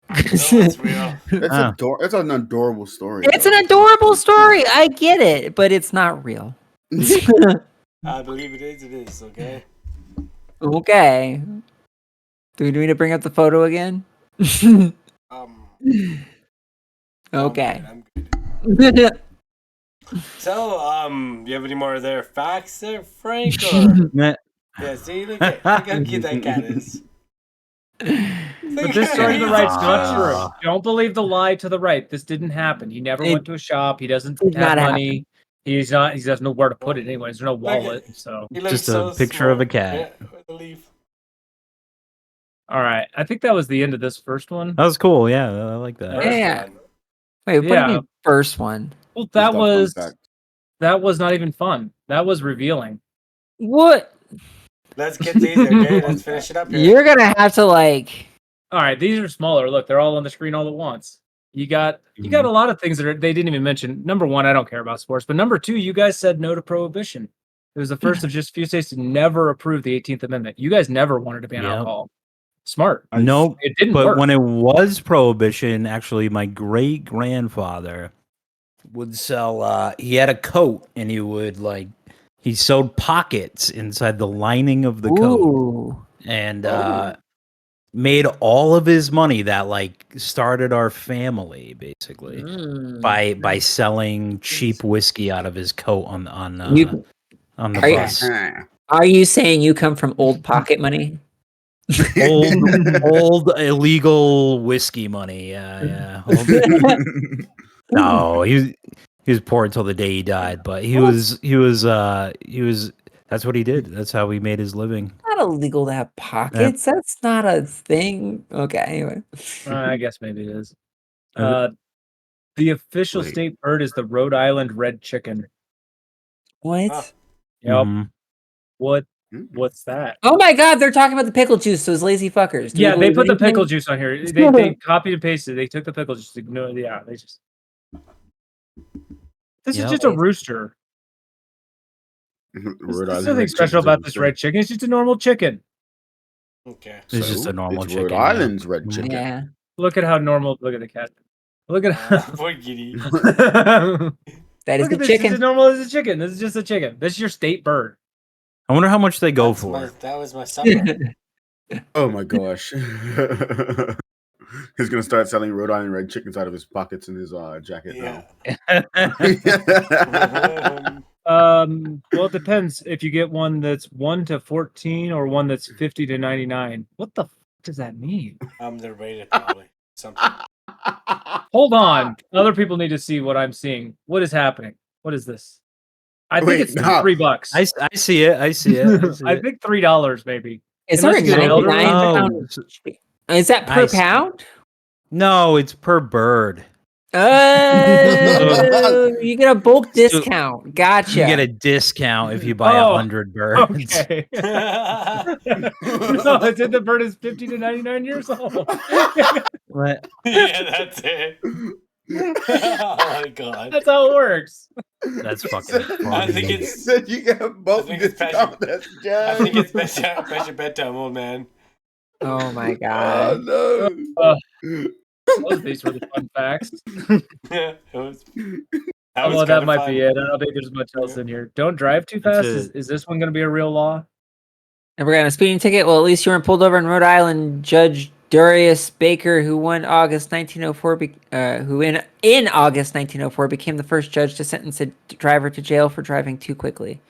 No, that's real. It's an adorable story. It's an adorable story. I get it, but it's not real. I believe it is, okay? Okay. Do we need to bring up the photo again? Okay. I'm good. So, you have any more of their facts there, Frank? Or... Meh. Yeah, see, look how cute that cat is. But this story to the right's not true. Don't believe the lie to the right. This didn't happen. He never went to a shop. He doesn't did have not money. He's not. He doesn't know where to put it. Anyways, there's no wallet. So He looks Just a so picture of a smart. cat. Yeah, with a leaf. all right, I think that was the end of this first one. That was cool. Yeah, I like that. First Yeah. one. Wait, what do Yeah. you mean first one? Well, Just a fun fact. that was not even fun. That was revealing. What? Let's get these, okay? Let's finish it up here. You're gonna have to like. All right, these are smaller. Look, they're all on the screen all at once. You got a lot of things that they didn't even mention. Number one, I don't care about sports, but number two, you guys said no to prohibition. It was the first of just a few states to never approve the 18th Amendment. You guys never wanted to ban Yep. alcohol. Smart. Nope. It didn't But work. when it was prohibition, actually, my great grandfather would sell. He had a coat, and he sewed pockets inside the lining of the coat, Ooh. and made all of his money. That started our family basically by selling cheap whiskey out of his coat on the bus. Are you saying you come from old pocket money? old illegal whiskey money. Yeah. No, he was poor until the day he died, but he was that's what he did. That's how he made his living. Not illegal to have pockets. That's not a thing. Okay, anyway. I guess maybe it is. The official state bird is the Rhode Island red chicken. What? Yep. Mhm. What's that? Oh my God, they're talking about the pickle juice. Those lazy fuckers. Do Yeah, we they believe put the anything? pickle juice on here. They copied and pasted. They took the pickle juice. No, yeah, they just. This is just a rooster. There's nothing special about this red chicken. It's just a normal chicken. Okay. It's just a normal it's chicken. Rhode Island's red Mhm. chicken. Yeah. Look at how normal. Look at the cat. Look at how. Poor kitty. That is Look the at this. chicken. It's as normal as a chicken. This is just a chicken. This is your state bird. I wonder how much they go for. That was my supper. Oh my gosh. He's gonna start selling Rhode Island red chickens out of his pockets in his jacket Yeah. now. Well, it depends if you get one that's 1 to 14 or one that's 50 to 99. What the f does that mean? They're rated probably. Something. Hold on. Other people need to see what I'm seeing. What is happening? What is this? I think Wait, it's no. $3. I see it. I see it. I think $3 maybe. Is there a Unless you get an elderly 99 thing. pound? Is that per I see. pound? No, it's per bird. Oh, you get a bulk discount. Gotcha. You get a discount if you buy Oh, 100 birds. Okay. No, it said the bird is 50 to 99 years old. What? Yeah, that's it. Oh my god. That's how it works. That's fucking funny. I think it's. Said you get both I think it's discount. That's I think jazz. it's past your bedtime, old man. Oh my Oh God. no. These were the fun facts. Yeah, it was. Although that might be it. I don't think there's much else in here. Don't drive too That's fast. Is this one going to be a real law? And we're gonna speeding ticket. Well, at least you weren't pulled over in Rhode Island. Judge Darius Baker, who won August 1904, who in August 1904 became the first judge to sentence a driver to jail for driving too quickly.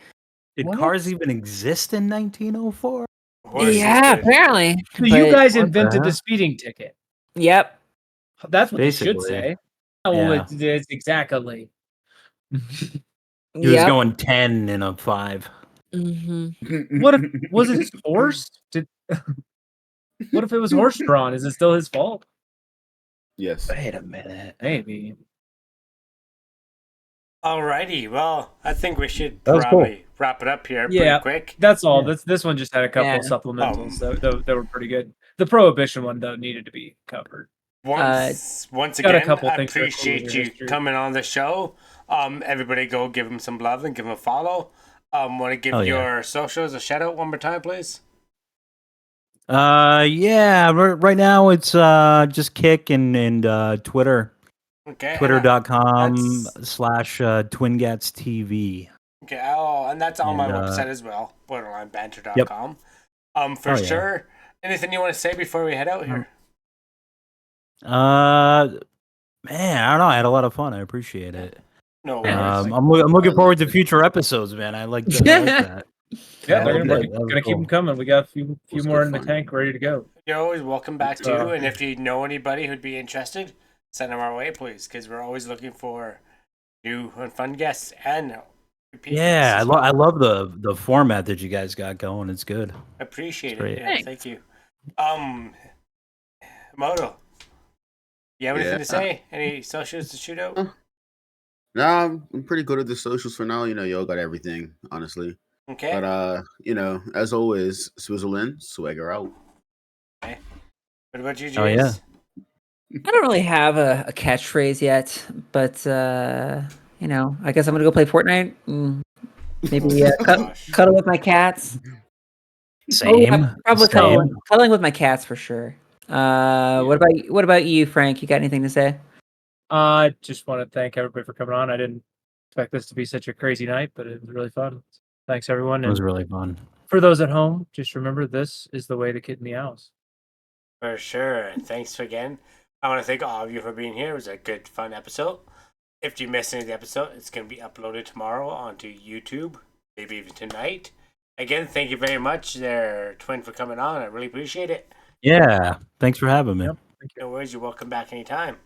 Did What? cars even exist in 1904? Yeah, apparently. So you But- guys What the invented the heck? speeding ticket. Yep. That's what they should Basically. say. Oh, Yeah. it is exactly. He was going 10 in a 5. Mm-hmm. What if was it his horse? What if it was horse drawn? Is it still his fault? Yes. Wait a minute. Maybe. Alrighty, well, I think we should That was cool. probably wrap it up here Yeah. pretty quick. That's all. Yeah. This one just had a couple Yeah. supplementals that were pretty good. The prohibition one though needed to be covered. Once got a again, couple I things that are cool appreciate with you history. coming on the show. Everybody go give him some love and give him a follow. Want to give Oh, yeah. your socials a shout out one more time, please? Yeah. Right now it's just Kick and Twitter. Okay. Twitter.com that's- /TwinGatz TV. Okay. Oh, and that's on my And, website as well, borderlinebanter.com. For Oh, yeah. sure. Anything you want to say before we head out here? Man, I don't know. I had a lot of fun. I appreciate it. No worries. I'm looking forward to future episodes, man. I like that. Yeah, That we're was gonna keep cool. them coming. We got a few was more good in the fun. tank ready to go. You're always welcome back So- too. And if you know anybody who'd be interested, send them our way, please, because we're always looking for new and fun guests and repeat Yeah, guests as I well. love the format that you guys got going. It's good. Appreciate Great. it. Yeah, Thanks. thank you. Moto, you have anything Yeah. to say? Any socials to shoot out? Nah, I'm pretty good at the socials for now. Y'all got everything, honestly. Okay. But as always, Switzerland, swagger out. What about you, Jace? Oh, yeah. I don't really have a catchphrase yet, but I guess I'm gonna go play Fortnite. And maybe Oh, gosh. cuddle with my cats. Same. I'm probably Same. cuddling with my cats for sure. What about you, Frank? You got anything to say? I just want to thank everybody for coming on. I didn't expect this to be such a crazy night, but it was really fun. Thanks everyone. It was And really fun. for those at home, just remember this is the way the kid meows. For sure. And thanks again. I want to thank all of you for being here. It was a good, fun episode. If you missed any of the episode, it's going to be uploaded tomorrow onto YouTube, maybe even tonight. Again, thank you very much there, Twin, for coming on. I really appreciate it. Yeah. Thanks for having me. Yep. No worries. You're welcome back anytime.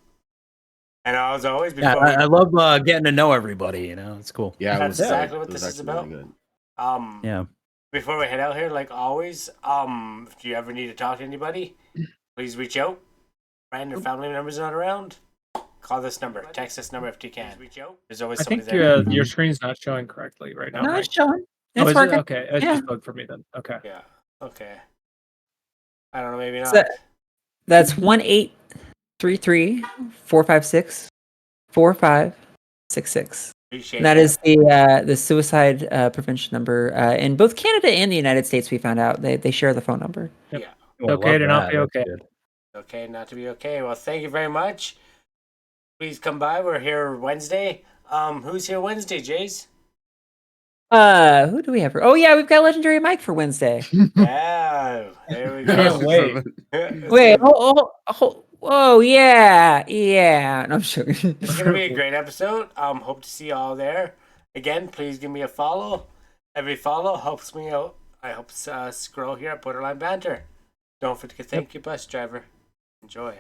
And as always, Yeah, before I love getting to know everybody. It's cool. Yeah, That's it was exactly good. what It was this is actually about. really good. Yeah. Before we head out here, like always, if you ever need to talk to anybody, please reach out. Friend or family members not around, call this number, text this number if you can. Reach out. There's always I somebody think there. your screen's not showing correctly right now. No, right? it's showing. Oh, It's is it? working. Okay, it Yeah. just bugged for me then. Okay. Yeah. Okay. I don't know. Maybe not. So- That's 1-833-456-4566. Appreciate And that it. is the suicide prevention number in both Canada and the United States. We found out they share the phone number. Yep. Yeah. Okay love to not be that. That's okay. good. Okay, not to be okay. Well, thank you very much. Please come by. We're here Wednesday. Who's here Wednesday, Jace? Who do we have? Oh yeah, we've got Legendary Mike for Wednesday. Yeah. There we go. Can't wait. Wait, oh yeah. No, I'm sure. It's gonna be a great episode. Hope to see you all there. Again, please give me a follow. Every follow helps me out. I help us grow here at Borderline Banter. Don't forget to thank your bus driver. Enjoy.